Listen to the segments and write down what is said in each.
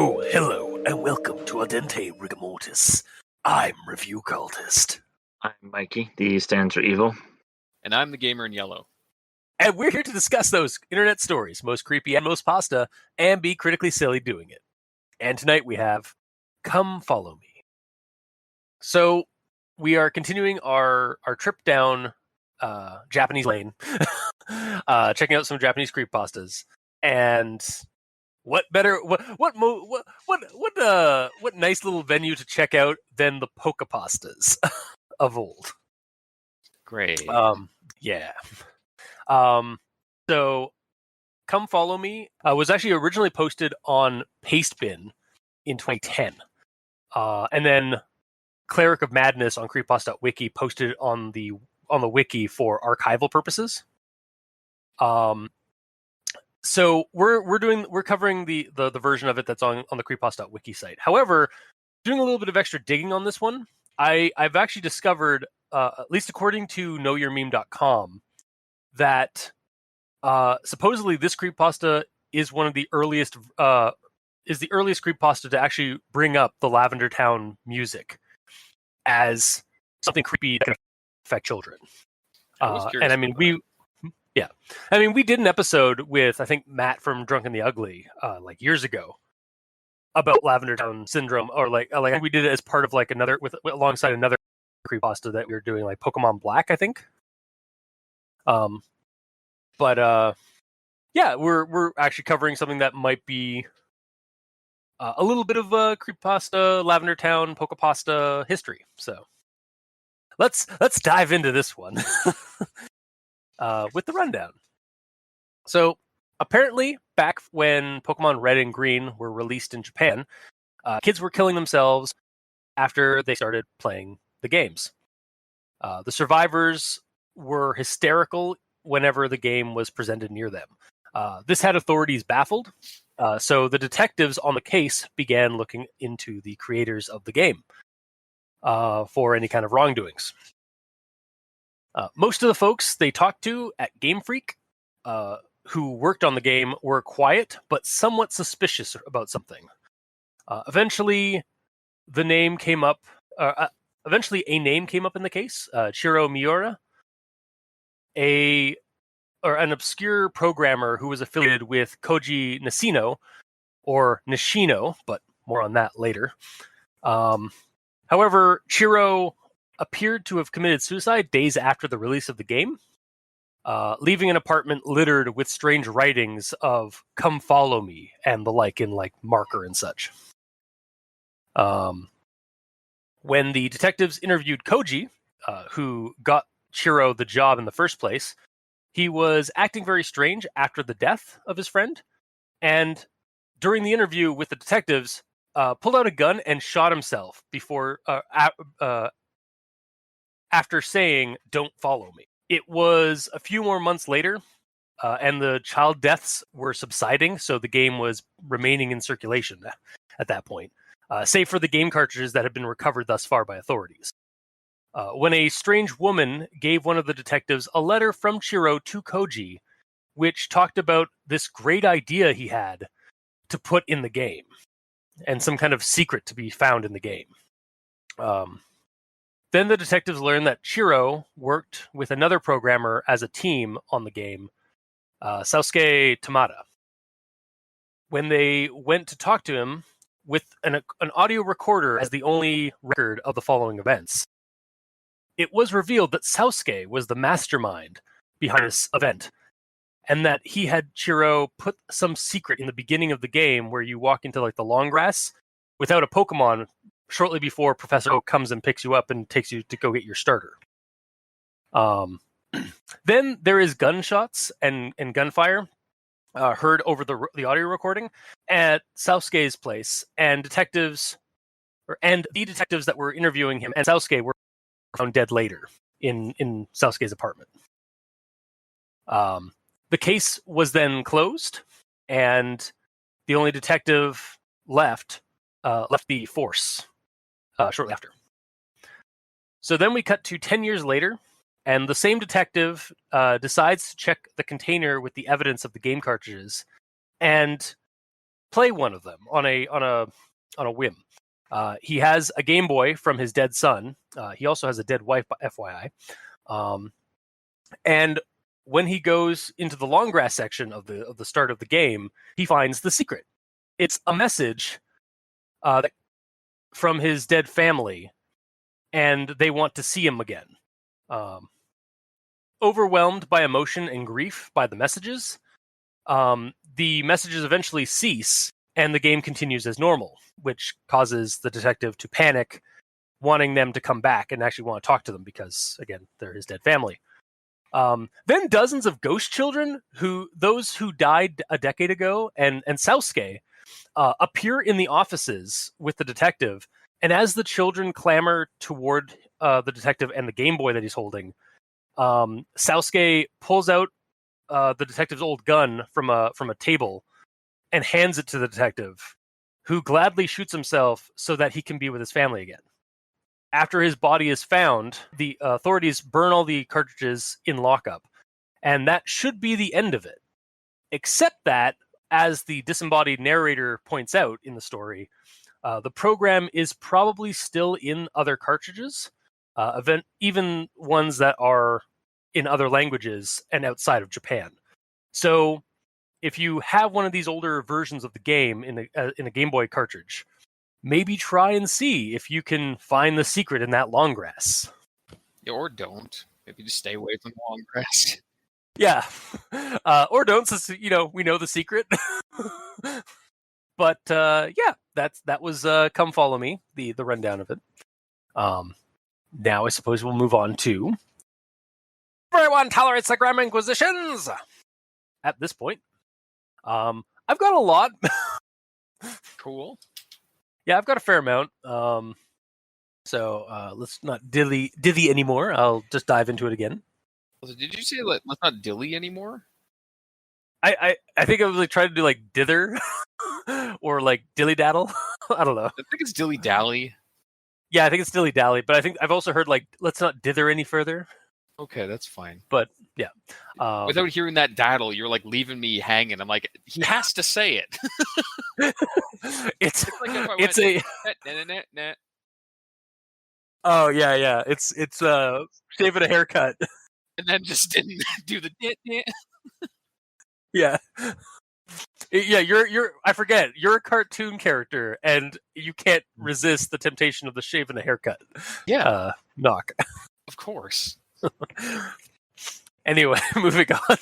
Oh, hello, and welcome to Aldente Rigamortis. I'm Review Cultist. I'm Mikey, the E stands for evil. And I'm the gamer in yellow. And we're here to discuss those internet stories, most creepy and most pasta, and be critically silly doing it. And tonight we have Come Follow Me. So we are continuing our trip down Japanese lane, checking out some Japanese creepypastas. And what nice little venue to check out than the Pokepastas of old. Great. Yeah. So Come Follow Me was actually originally posted on Pastebin in 2010. And then Cleric of Madness on creepypasta.wiki posted it on the wiki for archival purposes. So we're covering the version of it that's on the creepypasta.wiki site. However, doing a little bit of extra digging on this one, I've actually discovered, at least according to knowyourmeme.com, that supposedly this creepypasta is one of the earliest creepypasta to actually bring up the Lavender Town music as something creepy that can affect children. And I mean, we did an episode with, I think, Matt from Drunk and the Ugly, like years ago, about Lavender Town syndrome, or like we did it as part of like another alongside another creepypasta that we were doing, like Pokemon Black, I think. But we're actually covering something that might be a little bit of creepypasta, Lavender Town, Pokepasta history. So let's dive into this one with the rundown. So apparently, back when Pokemon Red and Green were released in Japan, kids were killing themselves after they started playing the games. The survivors were hysterical whenever the game was presented near them. This had authorities baffled, so the detectives on the case began looking into the creators of the game for any kind of wrongdoings. Most of the folks they talked to at Game Freak, who worked on the game, were quiet but somewhat suspicious about something. Eventually, a name came up in the case, Chiro Miura, an obscure programmer who was affiliated with Koji Nishino, but more on that later. However, Chiro appeared to have committed suicide days after the release of the game, leaving an apartment littered with strange writings of "Come follow me" and the like in like marker and such. When the detectives interviewed Koji, who got Chiro the job in the first place, he was acting very strange after the death of his friend, and during the interview with the detectives, pulled out a gun and shot himself before after saying, "Don't follow me." It was a few more months later, and the child deaths were subsiding, so the game was remaining in circulation at that point, save for the game cartridges that had been recovered thus far by authorities. When a strange woman gave one of the detectives a letter from Chiro to Koji, which talked about this great idea he had to put in the game, and some kind of secret to be found in the game. Then the detectives learned that Chiro worked with another programmer as a team on the game, Sausuke Tamada. When they went to talk to him with an audio recorder as the only record of the following events, it was revealed that Sausuke was the mastermind behind this event, and that he had Chiro put some secret in the beginning of the game where you walk into like the long grass without a Pokemon shortly before Professor Oak comes and picks you up and takes you to go get your starter. Then there is gunshots and gunfire heard over the audio recording at Sausuke's place, and the detectives that were interviewing him and Sausuke were found dead later in Sausuke's apartment. The case was then closed, and the only detective left the force shortly after. So then we cut to 10 years later, and the same detective decides to check the container with the evidence of the game cartridges, and play one of them on a whim. He has a Game Boy from his dead son. He also has a dead wife, FYI. And when he goes into the long grass section of the start of the game, he finds the secret. It's a message from his dead family, and they want to see him again. Overwhelmed by emotion and grief by the messages eventually cease, and the game continues as normal, which causes the detective to panic, wanting them to come back and actually want to talk to them because, again, they're his dead family. Then dozens of ghost children, those who died a decade ago, and Sasuke, appear in the offices with the detective. And as the children clamor toward the detective and the Game Boy that he's holding, Sasuke pulls out the detective's old gun from a table and hands it to the detective, who gladly shoots himself so that he can be with his family again. After his body is found, the authorities burn all the cartridges in lockup, and that should be the end of it. Except that, as the disembodied narrator points out in the story, the program is probably still in other cartridges, even ones that are in other languages and outside of Japan. So, if you have one of these older versions of the game in a Game Boy cartridge, maybe try and see if you can find the secret in that long grass. Yeah, or don't. Maybe just stay away from the long grass. Yeah, or don't. Since we know the secret. But yeah, that was Come Follow Me, the rundown of it. Now I suppose we'll move on to Everyone Tolerates the Grammar Inquisitions. At this point, I've got a lot. Cool. Yeah, I've got a fair amount. So let's not dilly anymore. I'll just dive into it again. Did you say let's not dilly anymore? I think I was like trying to do like dither or like dilly daddle. I don't know. I think it's dilly dally. Yeah, I think it's dilly dally, but I think I've also heard like let's not dither any further. Okay, that's fine. But yeah, without hearing that daddle, you're like leaving me hanging. I'm like, he has to say it. it's like if I it's went, a oh yeah. It's shaving a haircut. And then just didn't do the Yeah. Yeah, you're I forget. You're a cartoon character and you can't resist the temptation of the shave and the haircut. Yeah. Knock. Of course. Anyway, moving on.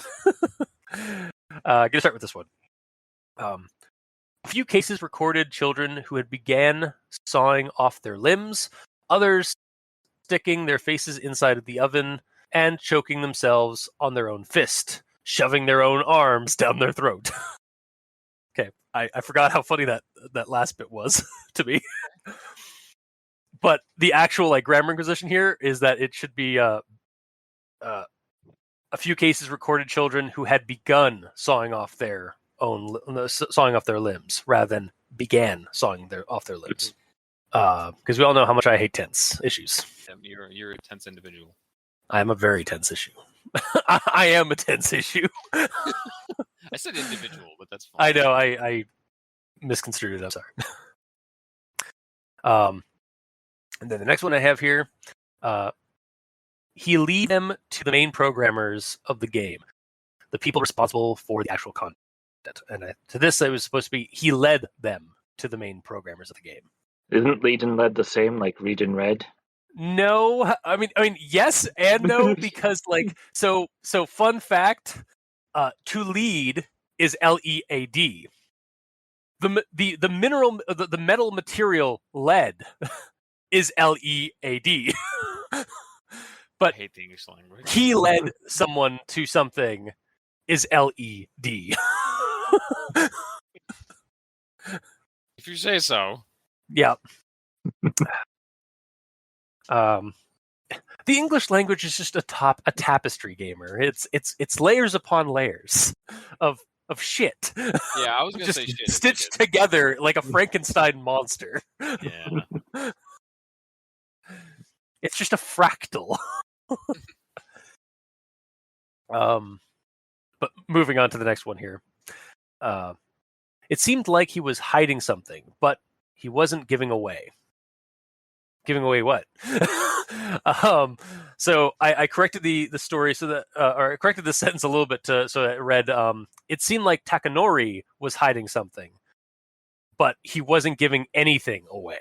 Gonna start with this one. A few cases recorded children who had began sawing off their limbs, others sticking their faces inside of the oven and choking themselves on their own fist, shoving their own arms down their throat. Okay, I forgot how funny that last bit was to me. But the actual like grammar inquisition here is that it should be a few cases recorded children who had begun sawing off their limbs rather than began sawing off their limbs. Because we all know how much I hate tense issues. You're a tense individual. I am a very tense issue. I am a tense issue. I said individual, but that's fine. I know. I misconstrued it. I'm sorry. And then the next one I have here, he lead them to the main programmers of the game, the people responsible for the actual content. And to this, it was supposed to be he led them to the main programmers of the game. Isn't lead and led the same, like read and read? No, I mean, yes and no, because like, so fun fact, to lead is LEAD. The metal material lead is LEAD. But I hate the English language. He led someone to something is LED. If you say so. Yeah. The English language is just a tapestry gamer. It's layers upon layers of shit. Yeah, I was gonna say shit. Stitched together like a Frankenstein monster. Yeah. It's just a fractal. But moving on to the next one here. It seemed like he was hiding something, but he wasn't giving away. Giving away what? So I corrected the story so that, or I corrected the sentence a little bit so that it read, it seemed like Takanori was hiding something, but he wasn't giving anything away.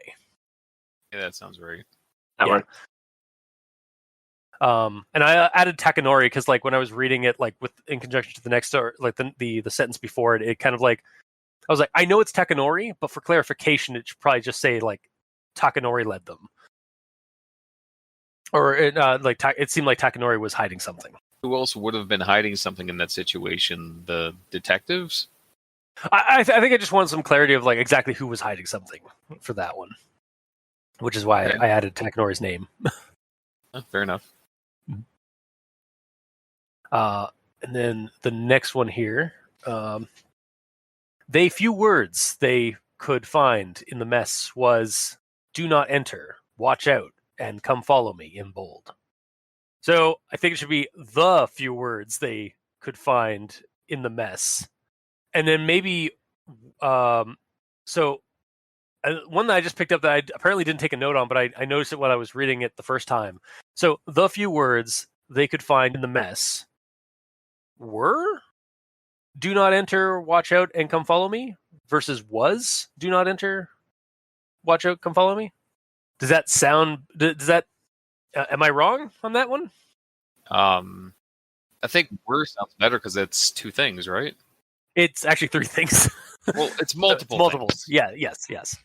Yeah, that sounds right. That works. And I added Takanori because, like, when I was reading it, like in conjunction to the next, or like the sentence before it, it kind of like, I was like, I know it's Takanori, but for clarification, it should probably just say like Takanori led them, or it seemed like Takanori was hiding something. Who else would have been hiding something in that situation? The detectives? I think I just wanted some clarity of like exactly who was hiding something for that one, which is why I added Takanori's name. Fair enough. And then the next one here, they few words they could find in the mess was "Do not enter, watch out, and come follow me" in bold. So I think it should be the few words they could find in the mess, and then maybe one that I just picked up that I apparently didn't take a note on, but I noticed it when I was reading it the first time. So the few words they could find in the mess were "Do not enter, watch out, and come follow me" versus was "Do not enter, watch out, come follow me." Does that sound? Does that? Am I wrong on that one? I think "were" sounds better because it's two things, right? It's actually three things. Well, it's multiple. Multiples. Things. Yeah. Yes.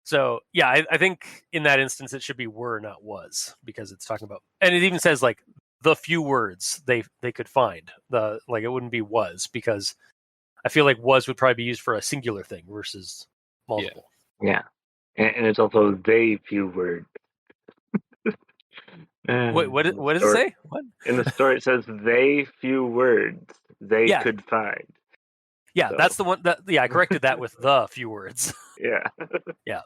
So yeah, I think in that instance it should be "were," not "was," because it's talking about, and it even says like the few words they could find. It wouldn't be "was," because I feel like "was" would probably be used for a singular thing versus multiple. Yeah. And it's also they few words. Wait, what does it say? What? In the story it says they few words they Yeah. could find. Yeah, So. that's the one. I corrected that with the few words. Yeah. Yeah.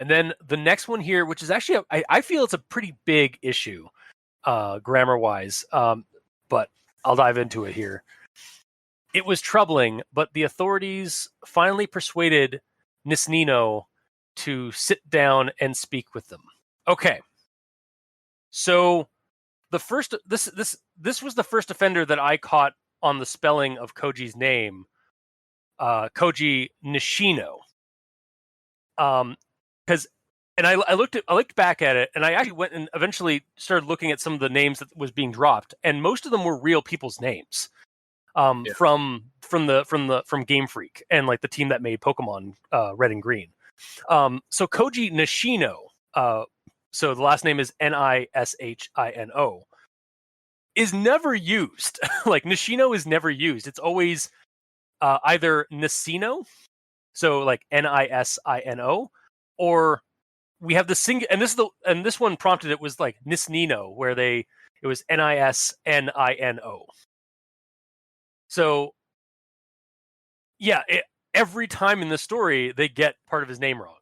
And then the next one here, which is actually, I feel it's a pretty big issue, grammar-wise, but I'll dive into it here. It was troubling, but the authorities finally persuaded Nisnino to sit down and speak with them. Okay. So this was the first offender that I caught on the spelling of Koji's name, Koji Nishino. Because, and I looked back at it, and I actually went and eventually started looking at some of the names that was being dropped, and most of them were real people's names, from Game Freak and like the team that made Pokemon Red and Green. So Koji Nishino, so the last name is Nishino, is never used. Like Nishino is never used. It's always either Nisino, so like Nisino, or we have the single, and this one prompted it was like Nisnino, where it was Nisnino. So yeah, every time in the story they get part of his name wrong.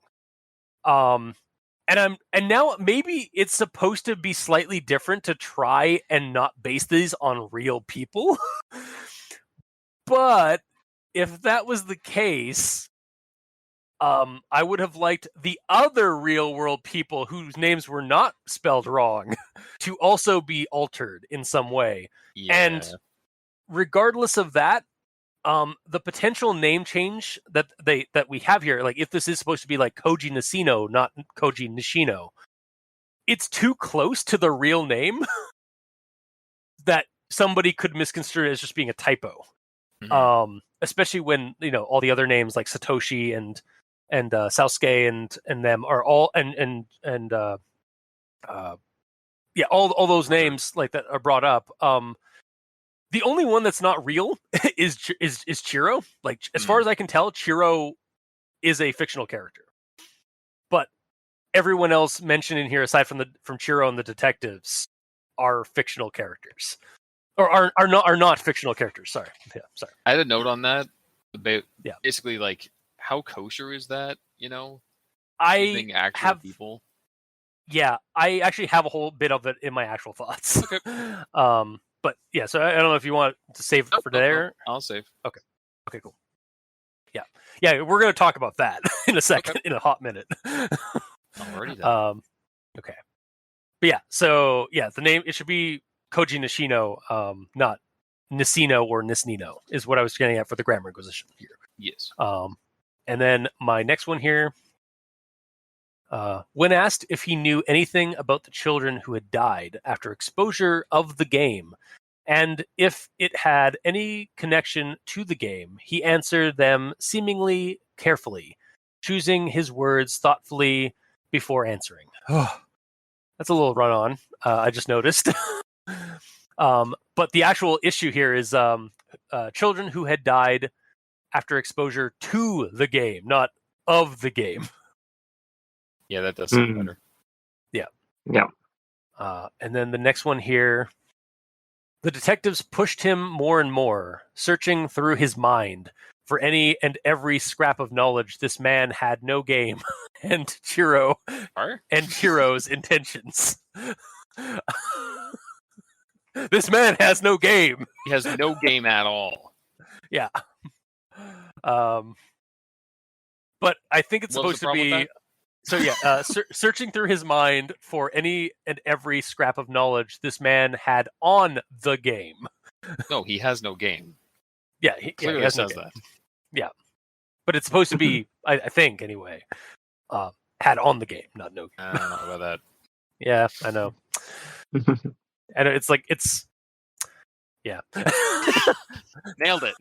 And now maybe it's supposed to be slightly different to try and not base these on real people. But if that was the case, I would have liked the other real world people whose names were not spelled wrong to also be altered in some way. Yeah. And regardless of that, the potential name change that we have here, like if this is supposed to be like Koji Nishino, not Koji Nishino, it's too close to the real name that somebody could misconstrue it as just being a typo. Mm-hmm. Especially when all the other names like Satoshi and Sasuke and them are all all those names like that are brought up. The only one that's not real is Chiro. Like as far as I can tell, Chiro is a fictional character, but everyone else mentioned in here, aside from Chiro and the detectives, are fictional characters, or are not fictional characters. Sorry. I had a note on that. Basically, like, how kosher is that? I actual people. Yeah, I actually have a whole bit of it in my actual thoughts. Okay. But yeah, so I don't know if you want to save it for there. I'll save. Okay, cool. Yeah, we're gonna talk about that in a second, in a hot minute. Already done. Okay, but yeah, so yeah, the name it should be Koji Nishino, not Nisino or Nisnino, is what I was getting at for the grammar inquisition here. Yes. And then my next one here. When asked if he knew anything about the children who had died after exposure of the game, and if it had any connection to the game, he answered them seemingly carefully, choosing his words thoughtfully before answering. That's a little run-on, I just noticed. But the actual issue here is children who had died after exposure to the game, not of the game. Yeah, that does sound better. Yeah. And then the next one here. The detectives pushed him more and more, searching through his mind for any and every scrap of knowledge this man had no game and Chiro's intentions. This man has no game. He has no game at all. Yeah. But I think it's supposed to be. So yeah, searching through his mind for any and every scrap of knowledge this man had on the game. No, he has no game. Yeah, he Clearly has says no game. that. Yeah, but it's supposed to be, I think anyway, had on the game, not no. I don't know about that. Yeah, I know. And it's like yeah. Nailed it.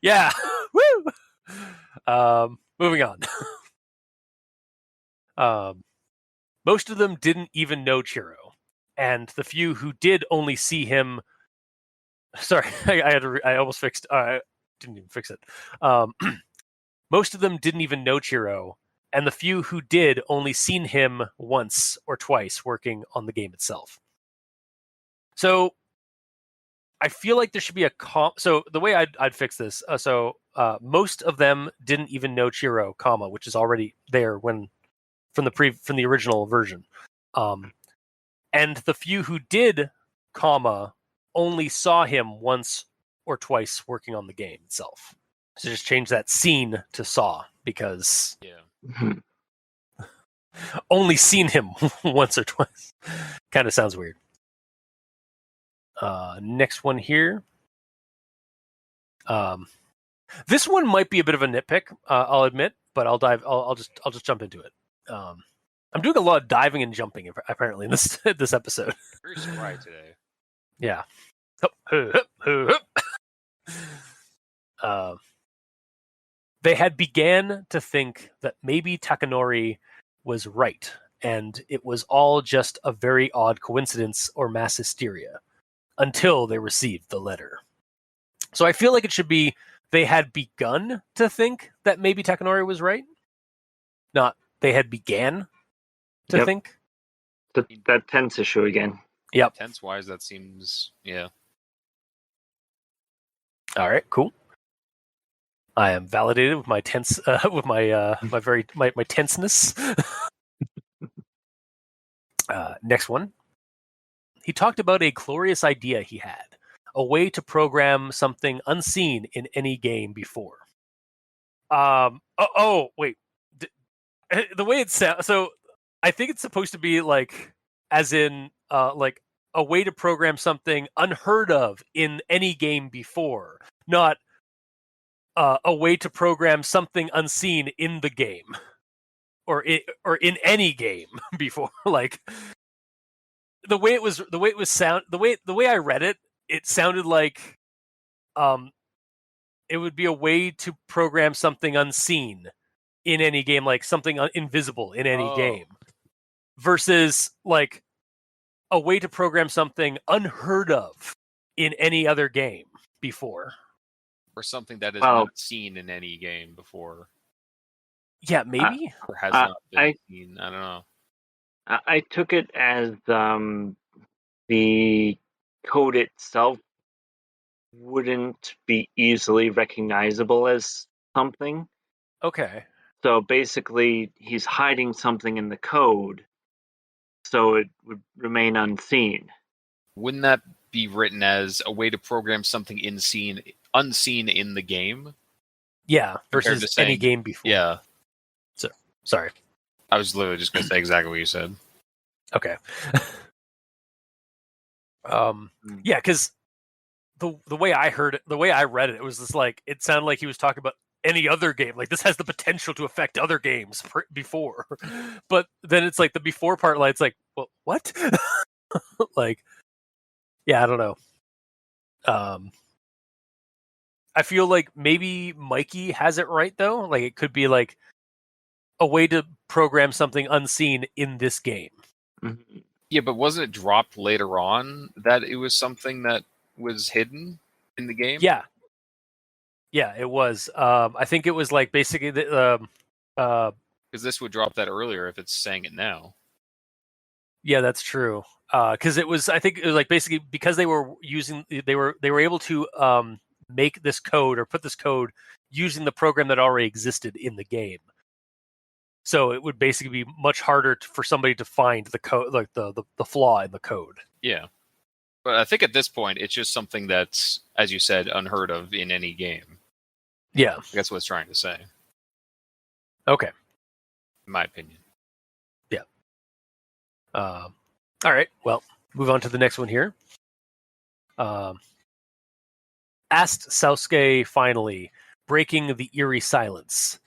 Yeah. Woo. Moving on. Most of them didn't even know Chiro, and the few who did only see him. Sorry, I almost fixed. I didn't even fix it. Most of them didn't even know Chiro, and the few who did only seen him once or twice working on the game itself. So, I feel like there should be a So the way I'd fix this. Most of them didn't even know Chiro, which is already there when. From the original version, and the few who did, only saw him once or twice working on the game itself. So just change that scene to saw because only seen him once or twice. Kind of sounds weird. Next one here. This one might be a bit of a nitpick, I'll admit, but I'll just jump into it. I'm doing a lot of diving and jumping apparently in this episode. Very spry today. Yeah. They had began to think that maybe Takanori was right, and it was all just a very odd coincidence or mass hysteria, until they received the letter. So I feel like it should be they had begun to think that maybe Takanori was right, not they had began to think. That tense issue again. Yep. Tense wise, that seems All right, cool. I am validated with my tense, with my my tenseness. Next one. He talked about a glorious idea he had, a way to program something unseen in any game before. Wait. The way it sounds. So I think it's supposed to be like, as in, like a way to program something unheard of in any game before, not a way to program something unseen in the game, or in any game before. Like the way I read it, it sounded like, it would be a way to program something unseen in any game, like something invisible in any game, versus like a way to program something unheard of in any other game before. Or something that is not seen in any game before. Yeah, maybe. Or has not been seen. I don't know. I took it as the code itself wouldn't be easily recognizable as something. Okay. So basically, he's hiding something in the code, so it would remain unseen. wouldn't that be written as a way to program something unseen in the game? Yeah, Compared versus to any saying, game before. yeah. So, sorry. I was literally just going to say exactly what you said. Okay. Yeah, because the way I heard it, the way I read it, it was just like it sounded like he was talking about any other game. Like this has the potential to affect other games before, but then it's like the before part. Like it's like, well, what? Like, yeah, I don't know. I feel like maybe Mikey has it right though. Like it could be like a way to program something unseen in this game. Mhm. Yeah, but wasn't it dropped later on that it was something that was hidden in the game? Yeah, it was. I think it was like basically the Because this would drop that earlier if it's saying it now. yeah, that's true. Because it was, I think it was like basically because they were able to make this code or put this code using the program that already existed in the game. So it would basically be much harder for somebody to find the code, like the flaw in the code. Yeah. But I think at this point, it's just something that's, as you said, unheard of in any game. Yeah. That's what it's trying to say, Okay. in my opinion. Yeah. All right. Well, move on to the next one here. Asked Sasuke finally, breaking the eerie silence,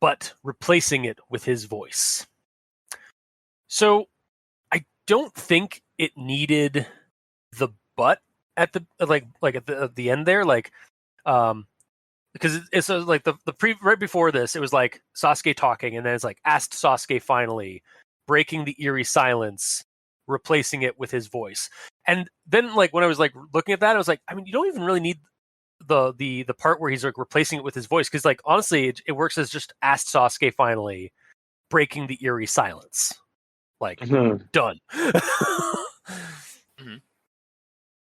but replacing it with his voice. So I don't think it needed the but at the at the end there, like because it's like the right before this, it was like Sasuke talking, and then it's like asked Sasuke finally, breaking the eerie silence, replacing it with his voice. And then like when I was like looking at that, I was like, I mean, you don't even really need the part where he's like replacing it with his voice, because like honestly, it works as just asked Sasuke finally, breaking the eerie silence. Like done. Mhm.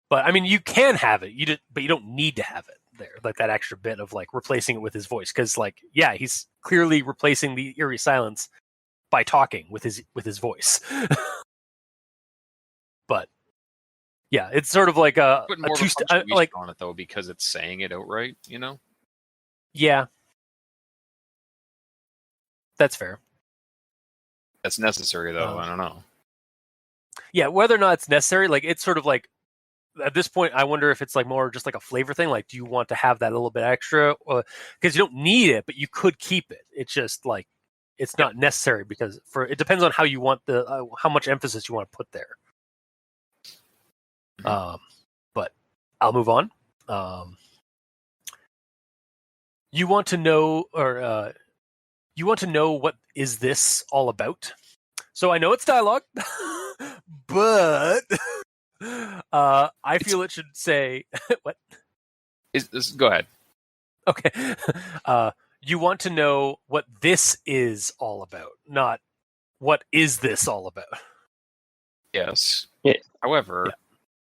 But I mean, you can have it. But you don't need to have it there, like that extra bit of like replacing it with his voice, because like yeah, he's clearly replacing the eerie silence by talking with his voice. But yeah, it's sort of like Putting a more of a two punctuation like on it, though, because it's saying it outright, you know? yeah, that's fair. That's necessary, though. I don't know. Yeah, whether or not it's necessary, like it's sort of like at this point, I wonder if it's like more just like a flavor thing. Like, do you want to have that a little bit extra? Because you don't need it, but you could keep it. It's just like it's not necessary, because it depends on how you want how much emphasis you want to put there. But I'll move on. You want to know, or you want to know what is this all about? So I know it's dialogue, but I feel it should say what? Go ahead. Okay. You want to know what this is all about, not what is this all about. Yes. Yeah. However,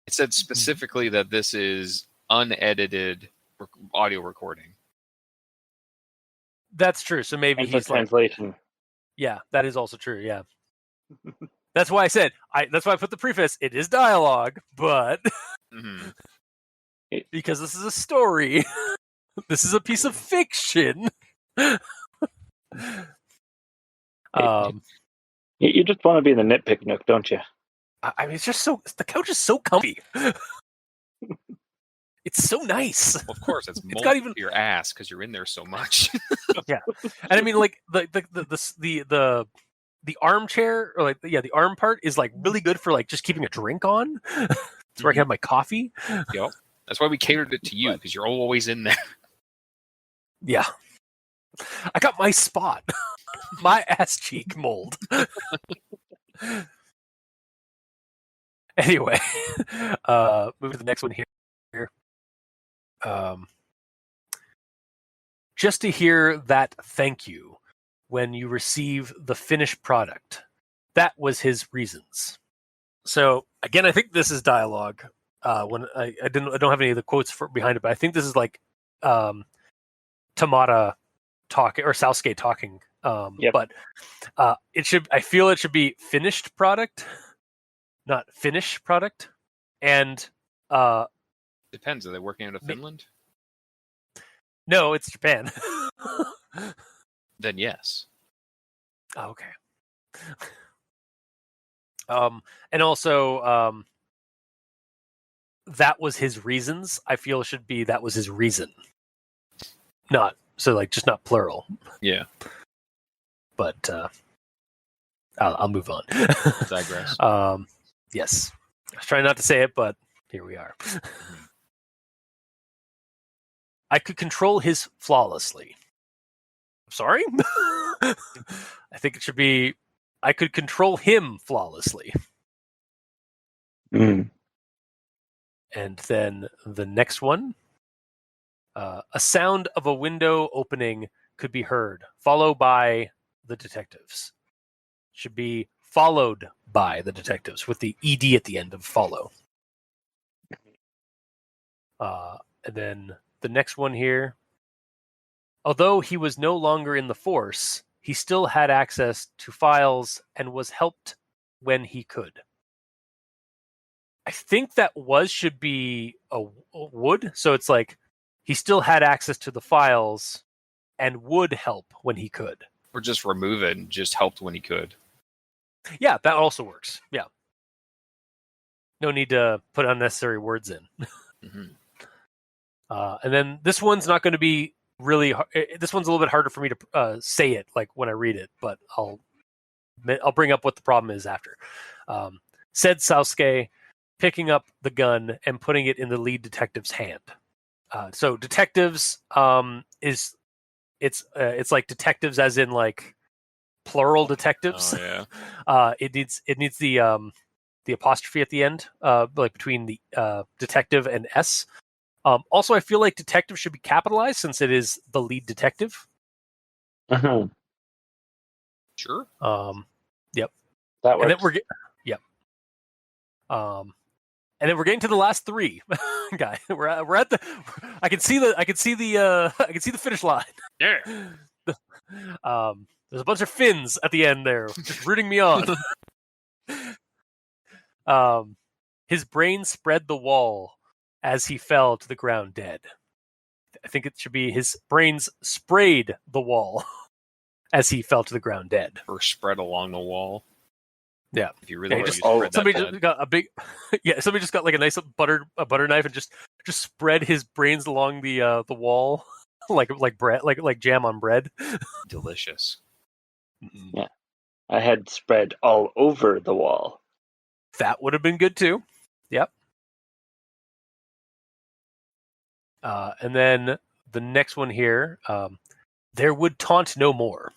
it said specifically that this is unedited audio recording. That's true. So maybe And the he's like, translation. yeah, that is also true. Yeah. That's why I said, that's why I put the preface. It is dialogue, but because this is a story, this is a piece of fiction. You just want to be in the nitpick nook, don't you? I mean, it's just the couch is so comfy. It's so nice. Well, of course, it's got even your ass because you're in there so much. Yeah, and I mean, like the armchair, or like the arm part is like really good for like just keeping a drink on. It's where I can have my coffee. Yep, that's why we catered it to you, because you're always in there. Yeah, I got my spot, my ass cheek mold. Anyway, move to the next one here. Just to hear that thank you when you receive the finished product. That was his reasons. So again, I think this is dialogue. When I don't have any of the quotes behind it, but I think this is like Tamada talking, or Sasuke talking. But I feel it should be finished product, not finish product. And Depends. Are they working out of Finland? no, it's Japan. Then yes. Oh, okay. And also, that was his reasons. I feel should be that was his reason. Not so like just not plural. Yeah. But I'll move on. Digress. Yes, I was trying not to say it, but here we are. I could control his flawlessly. Sorry? I think it should be I could control him flawlessly. Mm. And then the next one, a sound of a window opening could be heard, followed by the detectives. Should be followed by the detectives with the ed at the end of follow. And then the next one here, although he was no longer in the force, he still had access to files and was helped when he could. I think that should be a would. So it's like he still had access to the files and would help when he could. Or just remove it and just helped when he could. Yeah, that also works. Yeah. No need to put unnecessary words in. Mm-hmm. And then this one's not going to be really. This one's a little bit harder for me to say it like when I read it, but I'll bring up what the problem is after. Said Sasuke, picking up the gun and putting it in the lead detective's hand. So detectives it's like detectives as in like plural detectives. Oh, yeah. It needs the apostrophe at the end, like between the detective and S. Also, I feel like detective should be capitalized since it is the lead detective. Uh-huh. Sure. Yep. That works. And then yep. And then we're getting to the last three, guy. We're at the. I can see the finish line. Yeah. There's a bunch of fins at the end there, just rooting me on. His brain spread the wall as he fell to the ground dead. I think it should be his brains sprayed the wall as he fell to the ground dead. Or spread along the wall. Yeah. If you really want to spread somebody that just got a big, somebody just got like a nice butter knife and just spread his brains along the wall, like bread, like jam on bread. Delicious. Yeah, I had spread all over the wall. That would have been good too. Yep. And then the next one here, there would taunt no more.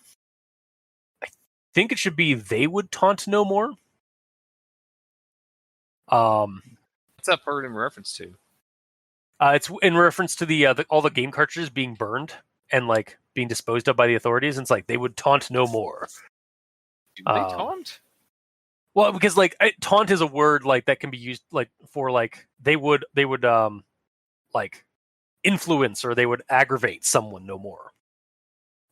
I think it should be they would taunt no more. What's that part in reference to? It's in reference to the all the game cartridges being burned and like being disposed of by the authorities. And it's like they would taunt no more. Do they taunt? Well, because like taunt is a word like that can be used like for like they would like influence or they would aggravate someone no more.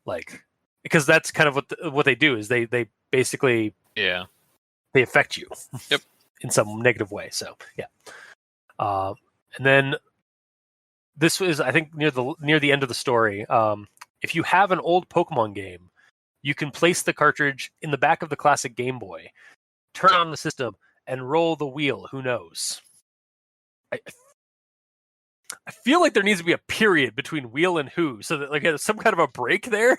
Like because that's kind of what they do is they basically they affect you. Yep. In some negative way. So yeah. And then this was I think near the end of the story. If you have an old Pokemon game, you can place the cartridge in the back of the classic Game Boy, turn on the system, and roll the wheel. Who knows? I feel like there needs to be a period between wheel and who, so that like there's some kind of a break there.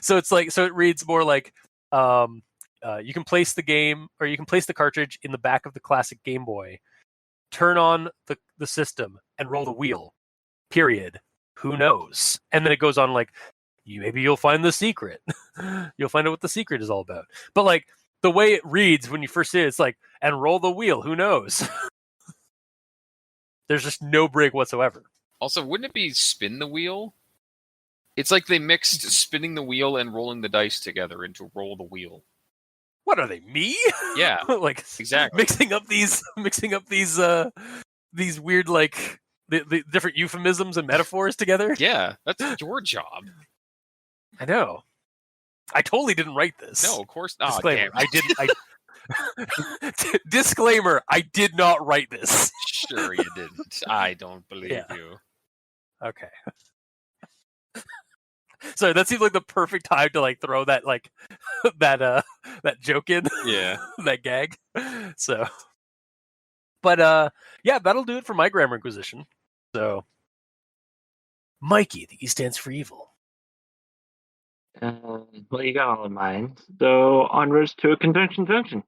So it's like it reads more like you can place the game or you can place the cartridge in the back of the classic Game Boy, turn on the system, and roll the wheel. Period. Who knows? And then it goes on like maybe you'll find the secret. You'll find out what the secret is all about. But like the way it reads when you first see it, it's like and roll the wheel. Who knows? There's just no break whatsoever. Also, wouldn't it be spin the wheel? It's like they mixed spinning the wheel and rolling the dice together into roll the wheel. What are they, me? Yeah, like exactly. Mixing up these weird like the different euphemisms and metaphors together. Yeah, that's your job. I know. I totally didn't write this. No, of course not. Disclaimer, Damn. I didn't. Disclaimer: I did not write this. Sure you didn't. I don't believe Yeah. you. Okay. So that seems like the perfect time to like throw that like that joke in. Yeah. That gag. So, but yeah, that'll do it for my grammar inquisition. So, Mikey, the E stands for evil. Well, you got all of mine. So onwards to a conjunction junction.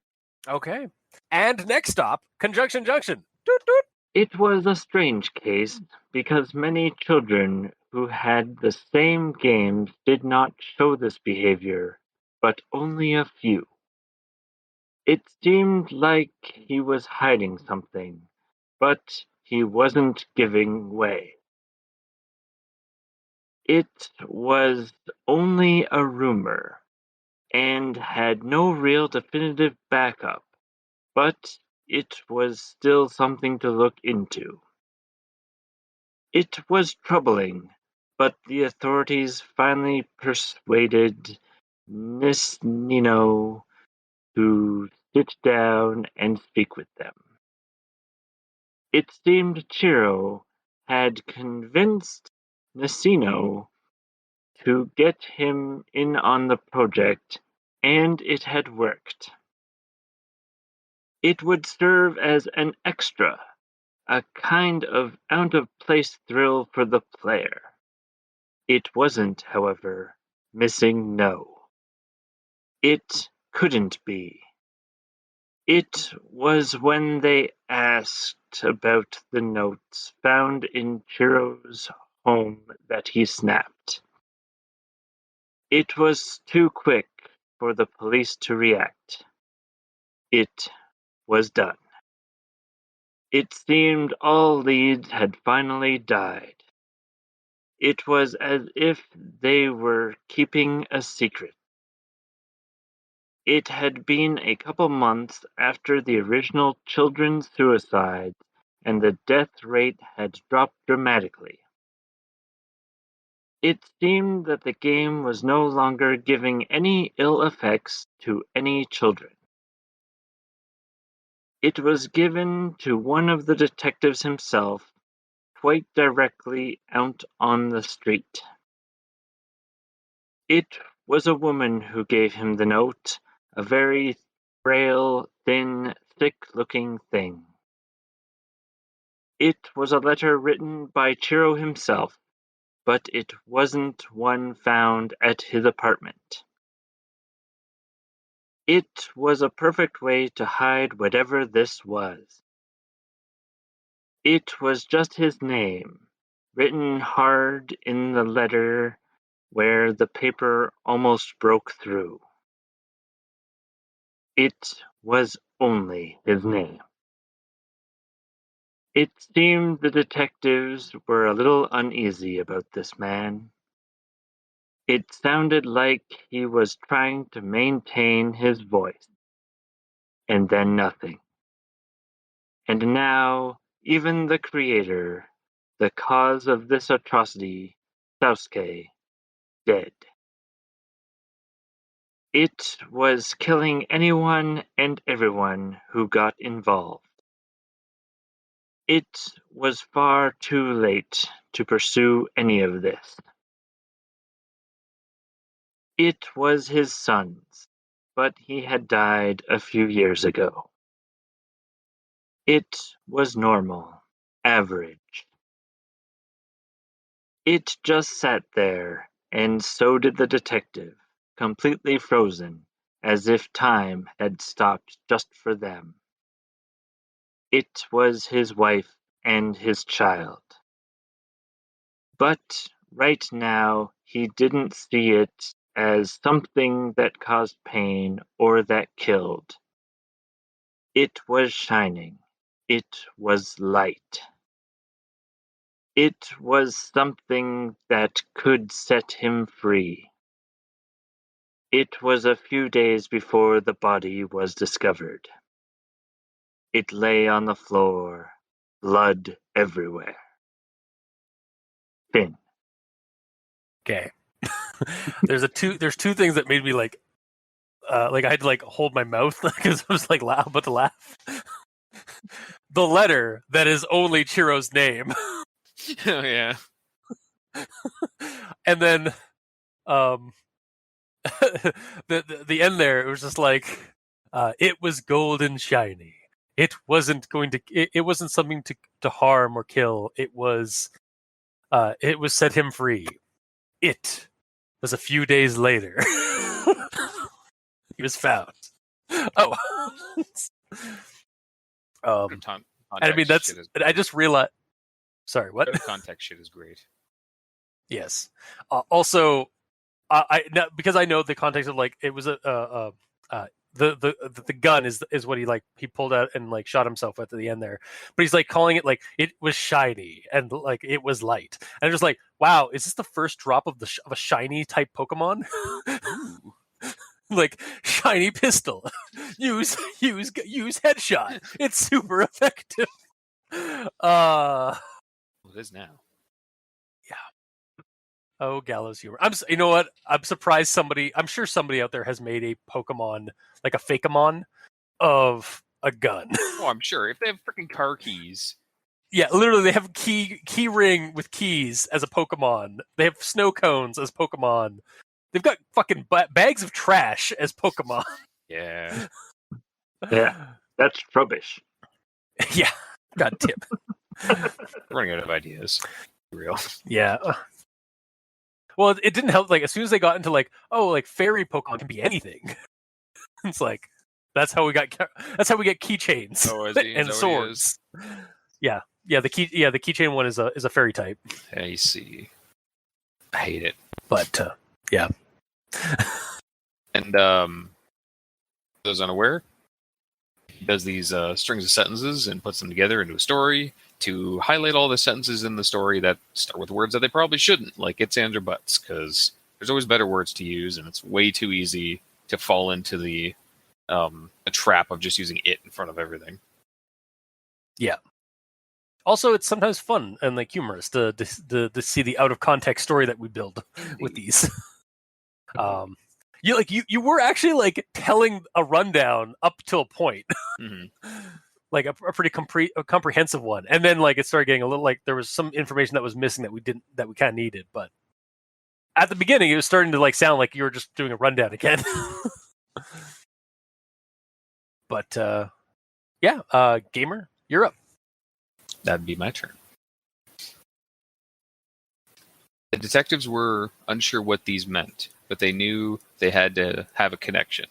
Okay. And next stop, conjunction junction. Doot, doot. It was a strange case because many children who had the same games did not show this behavior, but only a few. It seemed like he was hiding something, but he wasn't giving way. It was only a rumor and had no real definitive backup, but it was still something to look into. It was troubling, but the authorities finally persuaded Nino to sit down and speak with them. It seemed Chiro had convinced Nacino to get him in on the project, and it had worked. It would serve as an extra, a kind of out-of-place thrill for the player. It wasn't, however, missing no. It couldn't be. It was when they asked about the notes found in Chiro's home that he snapped. It was too quick for the police to react. It was done. It seemed all leads had finally died. It was as if they were keeping a secret. It had been a couple months after the original children's suicides, and the death rate had dropped dramatically. It seemed that the game was no longer giving any ill effects to any children. It was given to one of the detectives himself, quite directly out on the street. It was a woman who gave him the note, a very frail, thin, sick-looking thing. It was a letter written by Chiro himself, but it wasn't one found at his apartment. It was a perfect way to hide whatever this was. It was just his name, written hard in the letter where the paper almost broke through. It was only his name. It seemed the detectives were a little uneasy about this man. It sounded like he was trying to maintain his voice, and then nothing. And now, even the creator, the cause of this atrocity, Sasuke, dead. It was killing anyone and everyone who got involved. It was far too late to pursue any of this. It was his son's, but he had died a few years ago. It was normal, average. It just sat there, and so did the detective, completely frozen, as if time had stopped just for them. It was his wife and his child. But right now, he didn't see it as something that caused pain or that killed. It was shining. It was light. It was something that could set him free. It was a few days before the body was discovered. It lay on the floor, blood everywhere. Finn. Okay. There's two things that made me like like I had to like hold my mouth because I was like about to laugh. The letter that is only Chiro's name. Oh yeah. And then the end there, it was just like it was golden shiny. It wasn't going to it wasn't something to harm or kill. It was set him free. It was a few days later. He was found. Oh. Context And I mean that's shit is, I just realized. Sorry, what? context shit is great. Yes. Also, because I know the context of like it was the gun is what he pulled out and like shot himself at the end there, but he's like calling it like it was shiny and like it was light, and I'm just like, wow, is this the first drop of of a shiny type Pokemon? Like shiny pistol, use headshot. It's super effective. Well, it is now. Oh, gallows humor. You know what? I'm surprised I'm sure somebody out there has made a Pokemon, like a Fakeamon of a gun. Oh, I'm sure. If they have freaking car keys. Yeah, literally they have key ring with keys as a Pokemon. They have snow cones as Pokemon. They've got fucking bags of trash as Pokemon. Yeah. Yeah, that's rubbish. Yeah. God damn. Running out of ideas. Real. Yeah. Well, it didn't help. Like as soon as they got into like, oh, like fairy Pokemon can be anything. It's like that's how we get keychains and swords. Yeah, the keychain one is a fairy type. I see. I hate it. But yeah. And those unaware, he does these strings of sentences and puts them together into a story to highlight all the sentences in the story that start with words that they probably shouldn't, like its, ands, or buts, because there's always better words to use, and it's way too easy to fall into the a trap of just using it in front of everything. Yeah. Also, it's sometimes fun and like humorous to see the out of context story that we build with these. You were actually like telling a rundown up till a point. Mm-hmm. Like a pretty comprehensive one, and then like it started getting a little like there was some information that was missing that we kind of needed, but at the beginning it was starting to like sound like you were just doing a rundown again. But Gamer, you're up. That'd be my turn. The detectives were unsure what these meant, but they knew they had to have a connection.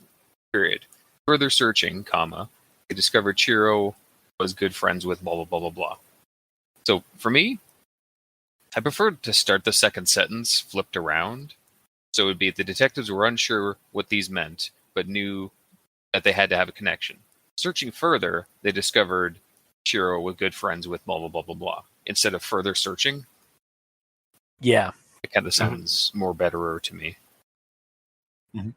Period. Further searching, comma, they discovered Chiro was good friends with blah, blah, blah, blah, blah. So for me, I preferred to start the second sentence flipped around. So it would be the detectives were unsure what these meant, but knew that they had to have a connection. Searching further, they discovered Chiro was good friends with blah, blah, blah, blah, blah. Instead of further searching. Yeah. It kind of sounds more betterer to me. Mm-hmm.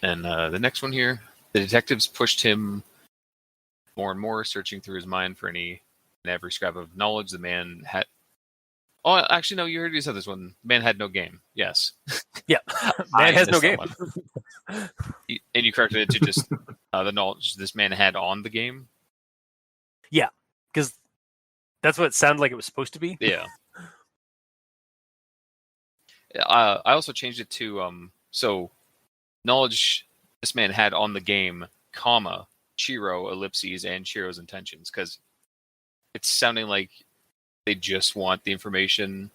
And the next one here, the detectives pushed him more and more, searching through his mind for any and every scrap of knowledge the man had. Oh, actually, no, you already said this one. The man had no game. Yes. Yeah. Man has no game. And you corrected it to just the knowledge this man had on the game. Yeah, because that's what it sounded like it was supposed to be. Yeah. I also changed it to so knowledge this man had on the game, comma, Chiro, ellipses, and Chiro's intentions, because it's sounding like they just want the information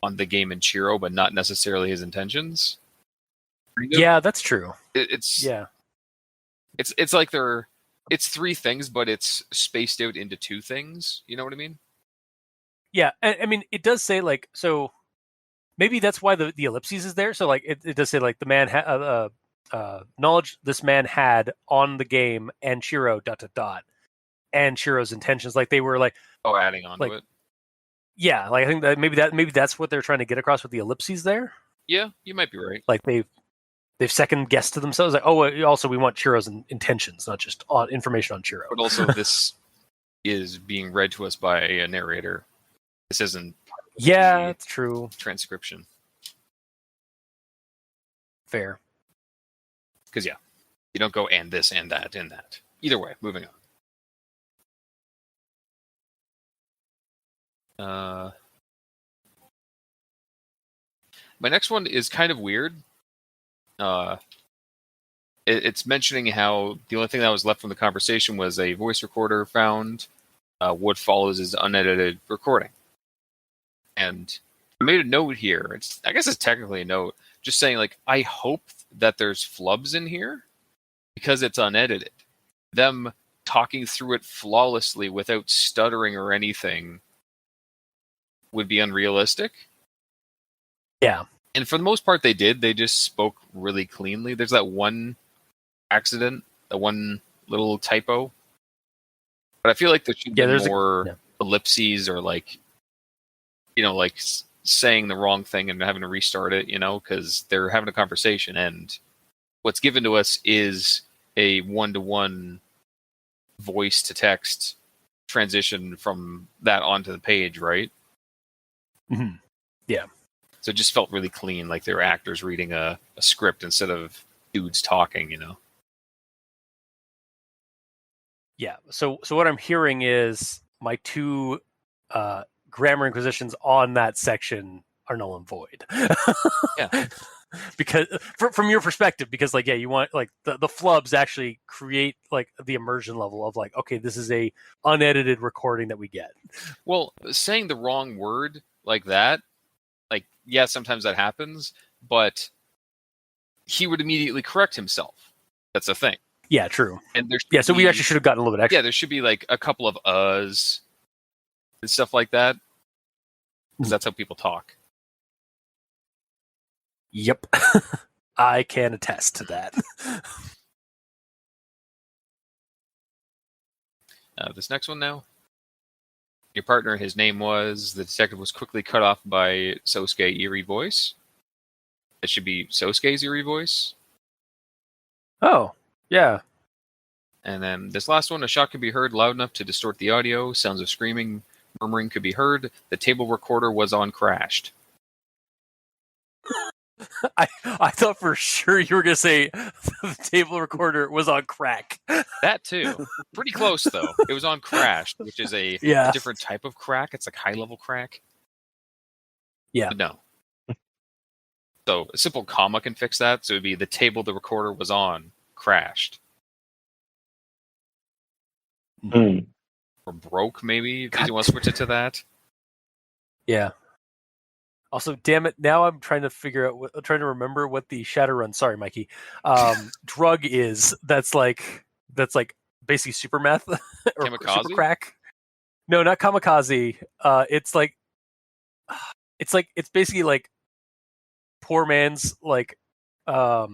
on the game and Chiro, but not necessarily his intentions. Yeah, that's true. It's like it's three things, but it's spaced out into two things. You know what I mean? Yeah, I mean it does say like so. Maybe that's why the ellipses is there. So like it does say like the man knowledge this man had on the game and Chiro ... and Chiro's intentions, like they were like adding on like, to it. Yeah, like I think that maybe that's what they're trying to get across with the ellipses there. Yeah, you might be right. Like they've second guessed to themselves like, oh, also we want Chiro's intentions, not just information on Chiro. But also this is being read to us by a narrator. This isn't that's true. transcription. Fair. Because, yeah, you don't go and this and that and that. Either way, moving on. My next one is kind of weird. It's mentioning how the only thing that was left from the conversation was a voice recorder found. What follows is unedited recording. And I made a note here. I guess it's technically a note, just saying, like, I hope that there's flubs in here because it's unedited. Them talking through it flawlessly without stuttering or anything would be unrealistic. Yeah. And for the most part, they did. They just spoke really cleanly. There's that one accident, that one little typo. But I feel like there should be more ellipses or, like, you know, like saying the wrong thing and having to restart it, you know, because they're having a conversation. And what's given to us is a one-to-one voice-to-text transition from that onto the page, right? Mm-hmm. Yeah. So it just felt really clean, like they were actors reading a script instead of dudes talking, you know? Yeah. So what I'm hearing is my two grammar inquisitions on that section are null and void. Yeah. Because from your perspective, because, like, yeah, you want, like, the flubs actually create, like, the immersion level of, like, okay, this is a unedited recording that we get. Well, saying the wrong word like that, like, yeah, sometimes that happens, but he would immediately correct himself. That's the thing. Yeah, true. And so we actually should have gotten a little bit extra. Yeah, there should be, like, a couple of uhs and stuff like that, because that's how people talk. Yep. I can attest to that. This next one now. Your partner, his name was, the detective was quickly cut off by Sosuke eerie voice. It should be Sosuke's eerie voice. Oh, yeah. And then this last one, a shot could be heard loud enough to distort the audio. Sounds of screaming, murmuring could be heard. The table recorder was on crashed. I thought for sure you were going to say the table recorder was on crack. That too. Pretty close, though. It was on crashed, which is a different type of crack. It's like high-level crack. Yeah. But no. So a simple comma can fix that. So it would be the table the recorder was on crashed. Mm. Or broke, maybe, if you want to switch it to that. Yeah. Also, damn it! Now I'm trying to remember what the Shadowrun. Sorry, Mikey. Drug is that's like basically super meth or Kamikaze? super crack. No, not kamikaze. It's basically like poor man's, like, oh,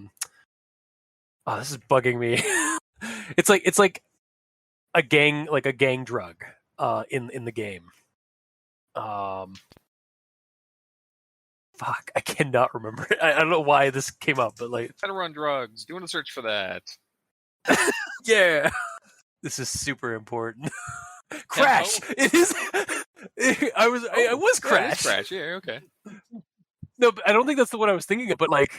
this is bugging me. it's like a gang drug in the game. Fuck, I cannot remember it. I don't know why this came up, but, like, Shadowrun drugs. Do you want to search for that? Yeah, this is super important. Crash. It is. I was Crash. Yeah, Crash. Yeah, okay. No, but I don't think that's the one I was thinking of. But, like,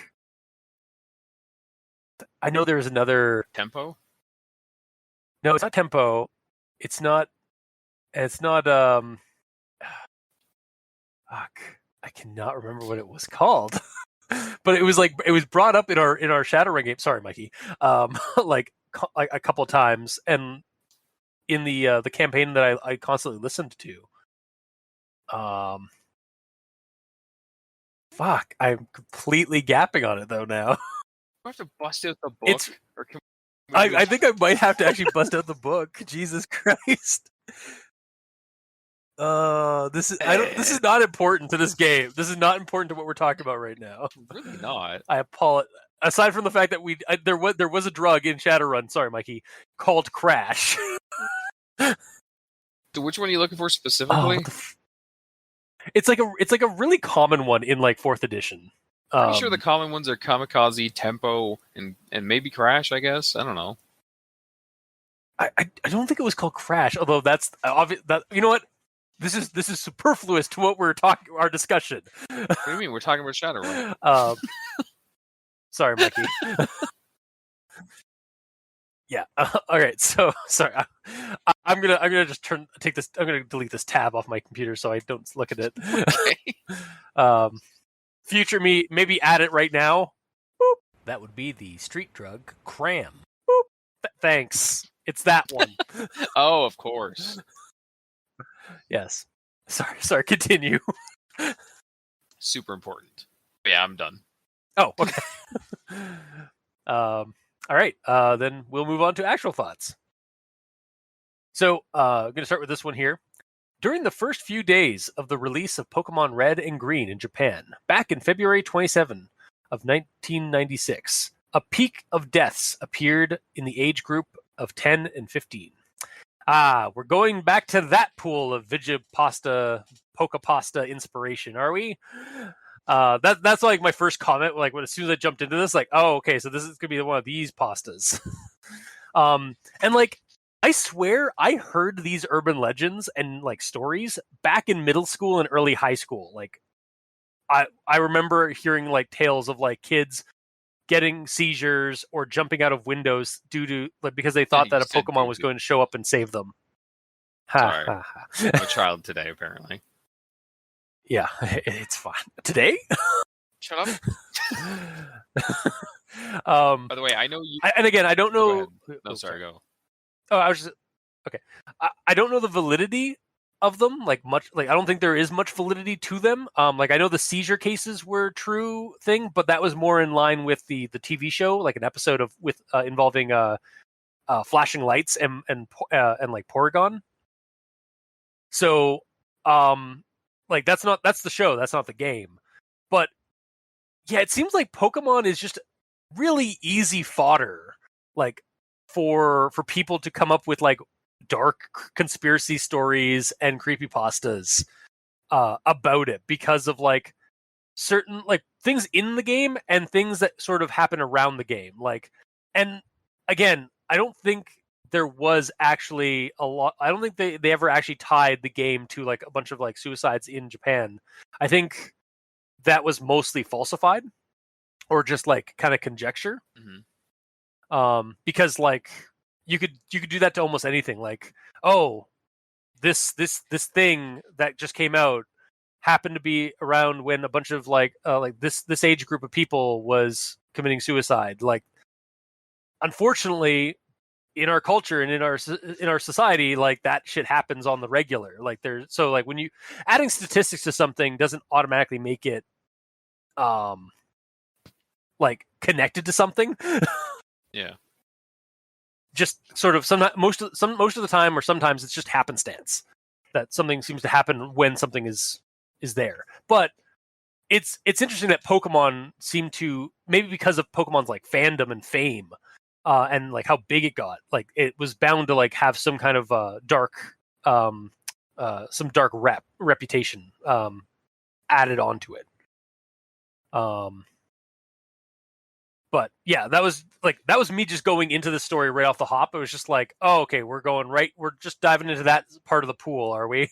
I know there's another Tempo. No, it's not Tempo. It's not. Fuck. I cannot remember what it was called. But it was brought up in our Shadowrun game. Sorry, Mikey. Like a couple of times, and in the campaign that I constantly listened to. Fuck, I'm completely gapping on it though now. Do I have to bust out the book? Or can I think I might have to actually bust out the book. Jesus Christ. This is not important to this game. This is not important to what we're talking about right now. Really not. I apologize. Aside from the fact that there was a drug in Shadowrun, sorry, Mikey, called Crash. So which one are you looking for specifically? It's like a really common one in, like, 4th edition. Pretty sure the common ones are Kamikaze, Tempo, and maybe Crash, I guess. I don't know. I don't think it was called Crash, although that's obvious. That, you know what? This is superfluous to what we're talking, our discussion. What do you mean? We're talking about Shadowrun. Sorry, Mikey. Yeah. All right. So sorry. I'm gonna just take this. I'm gonna delete this tab off my computer so I don't look at it. Okay. Future me, maybe add it right now. Boop. That would be the street drug cram. Boop. Thanks. It's that one. Oh, of course. Yes. Sorry. Continue. Super important. Yeah, I'm done. Oh, okay. All right. Then we'll move on to actual thoughts. So, I'm going to start with this one here. During the first few days of the release of Pokemon Red and Green in Japan, back in February 27 of 1996, a peak of deaths appeared in the age group of 10 and 15. We're going back to that pool of Vigipasta, Pokepasta inspiration, are we? That's like my first comment. Like as soon as I jumped into this, like, oh, okay, so this is gonna be one of these pastas. And like, I swear I heard these urban legends and like stories back in middle school and early high school. Like, I remember hearing like tales of like kids getting seizures or jumping out of windows due to like because they thought that a Pokemon was going to show up and save them. Sorry. I'm a child today, apparently. Yeah, it's fine. Today? Shut up. By the way, I know you. And again, I don't know. No, sorry, go. Oh, I was just okay. I don't know the validity of them. Like much. Like I don't think there is much validity to them. Like I know the seizure cases were true thing, but that was more in line with the TV show, like an episode of with involving flashing lights and like Porygon. So like that's the show, that's not the game. But yeah, it seems like Pokemon is just really easy fodder, like for people to come up with like dark conspiracy stories and creepypastas about it because of like certain like things in the game and things that sort of happen around the game. Like, and again, I don't think there was actually a lot. I don't think they ever actually tied the game to like a bunch of like suicides in Japan. I think that was mostly falsified or just like kind of conjecture. Mm-hmm. Because like you could do that to almost anything. Like, oh, this thing that just came out happened to be around when a bunch of like this age group of people was committing suicide. Like, unfortunately, in our culture and in our society, like that shit happens on the regular. Like so like when you adding statistics to something doesn't automatically make it like connected to something. Yeah. Just sort of most of the time, or sometimes it's just happenstance that something seems to happen when something is there. But it's interesting that Pokemon seem to, maybe because of Pokemon's like fandom and fame, and like how big it got, like it was bound to like have some kind of dark reputation added onto it. But yeah, that was me just going into the story right off the hop. It was just like, oh, okay, we're just diving into that part of the pool, are we?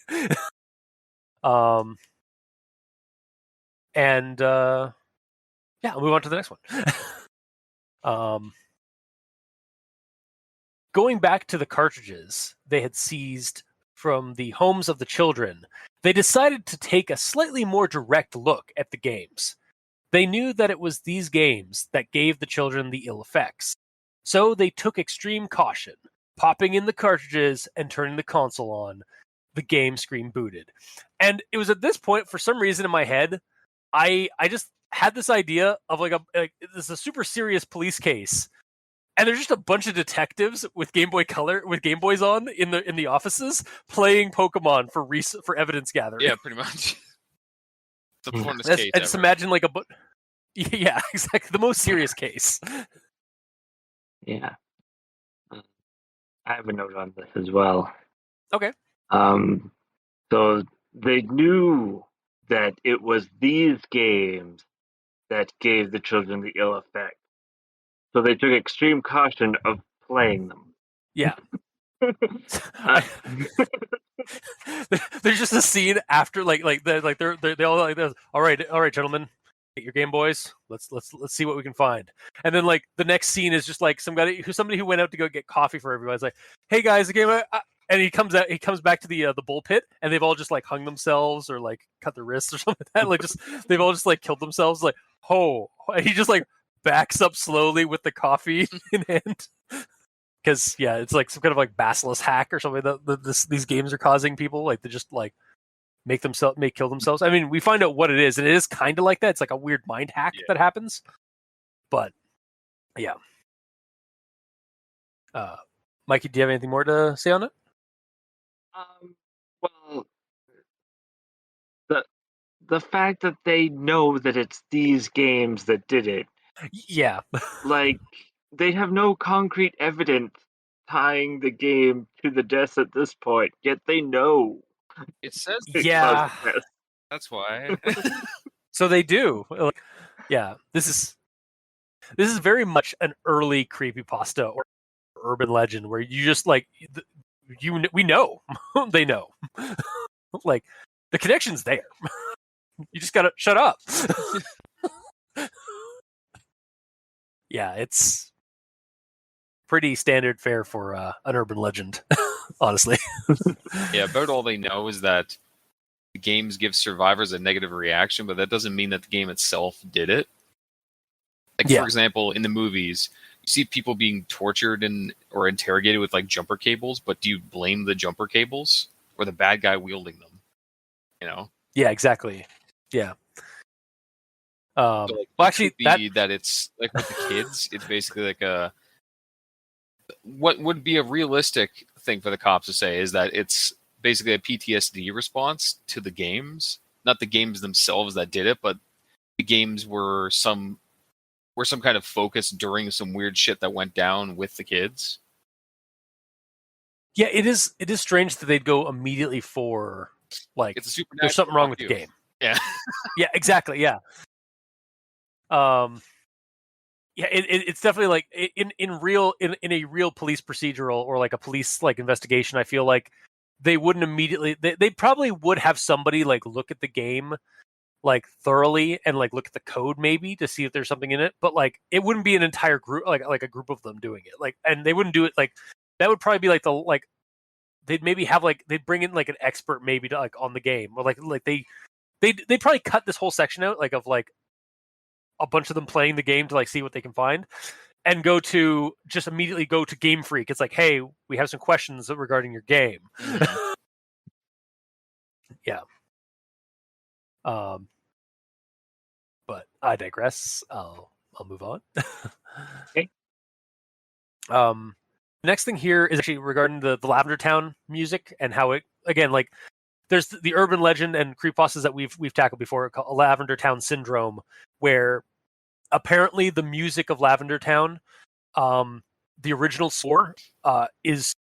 And yeah, I'll move on to the next one. Going back to the cartridges they had seized from the homes of the children, they decided to take a slightly more direct look at the games. They knew that it was these games that gave the children the ill effects. So they took extreme caution, popping in the cartridges and turning the console on. The game screen booted. And it was at this point, for some reason in my head, I just had this idea of like this is a super serious police case. And there's just a bunch of detectives with Game Boy Color, with Game Boys on in the offices, playing Pokemon for evidence gathering. Yeah, pretty much. It's the funnest case I just imagine like yeah, exactly, the most serious case. Yeah, I have a note on this as well. Okay. So they knew that it was these games that gave the children the ill effect. So they took extreme caution of playing them. Yeah. There's just a scene after they all like this. All right, gentlemen. your Game Boys. Let's see what we can find. And then like the next scene is just like somebody who went out to go get coffee for everybody. It's like, hey guys, the game. And he comes back to the bull pit, and they've all just like hung themselves or like cut their wrists or something like that. Like just they've all just like killed themselves. Like, oh, and he just like backs up slowly with the coffee in hand. Because yeah, it's like some kind of like basilisk hack or something that these games are causing people like to just like kill themselves. I mean, we find out what it is, and it is kind of like that. It's like a weird mind hack that happens. But yeah, Mikey, do you have anything more to say on it? Well, the fact that they know that it's these games that did it. Yeah. Like, they have no concrete evidence tying the game to the deaths at this point, yet they know. It says yeah. That's why. So they do. Yeah, this is very much an early creepypasta or urban legend where you just like we know they know like the connection's there. You just gotta shut up. Yeah, it's pretty standard fare for an urban legend, honestly. Yeah, about all they know is that the games give survivors a negative reaction, but that doesn't mean that the game itself did it. Like, for example, in the movies, you see people being tortured or interrogated with like jumper cables, but do you blame the jumper cables or the bad guy wielding them? You know? Yeah, exactly. Yeah. So, like, well, actually, that it's like with the kids, it's basically like what would be a realistic thing for the cops to say is that it's basically a PTSD response to the games, not the games themselves that did it, but the games were some kind of focus during some weird shit that went down with the kids. Yeah, it is strange that they'd go immediately for like it's a supernatural there's something wrong with the game. Yeah. Yeah, exactly. Yeah. Yeah, it's definitely like in a real police procedural or like a police like investigation, I feel like they wouldn't immediately they probably would have somebody like look at the game like thoroughly and like look at the code maybe to see if there's something in it, but like it wouldn't be an entire group like a group of them doing it. Like, and they wouldn't do it like that would probably be like they'd maybe have like they'd bring in like an expert maybe to like on the game or like they probably cut this whole section out like of like a bunch of them playing the game to like see what they can find and just immediately go to Game Freak. It's like, hey, we have some questions regarding your game. Yeah. But I digress. I'll move on. Okay. The next thing here is actually regarding the Lavender Town music and how it, again, like there's the urban legend and creepypastas that we've tackled before called Lavender Town Syndrome, where apparently the music of Lavender Town, the original score, is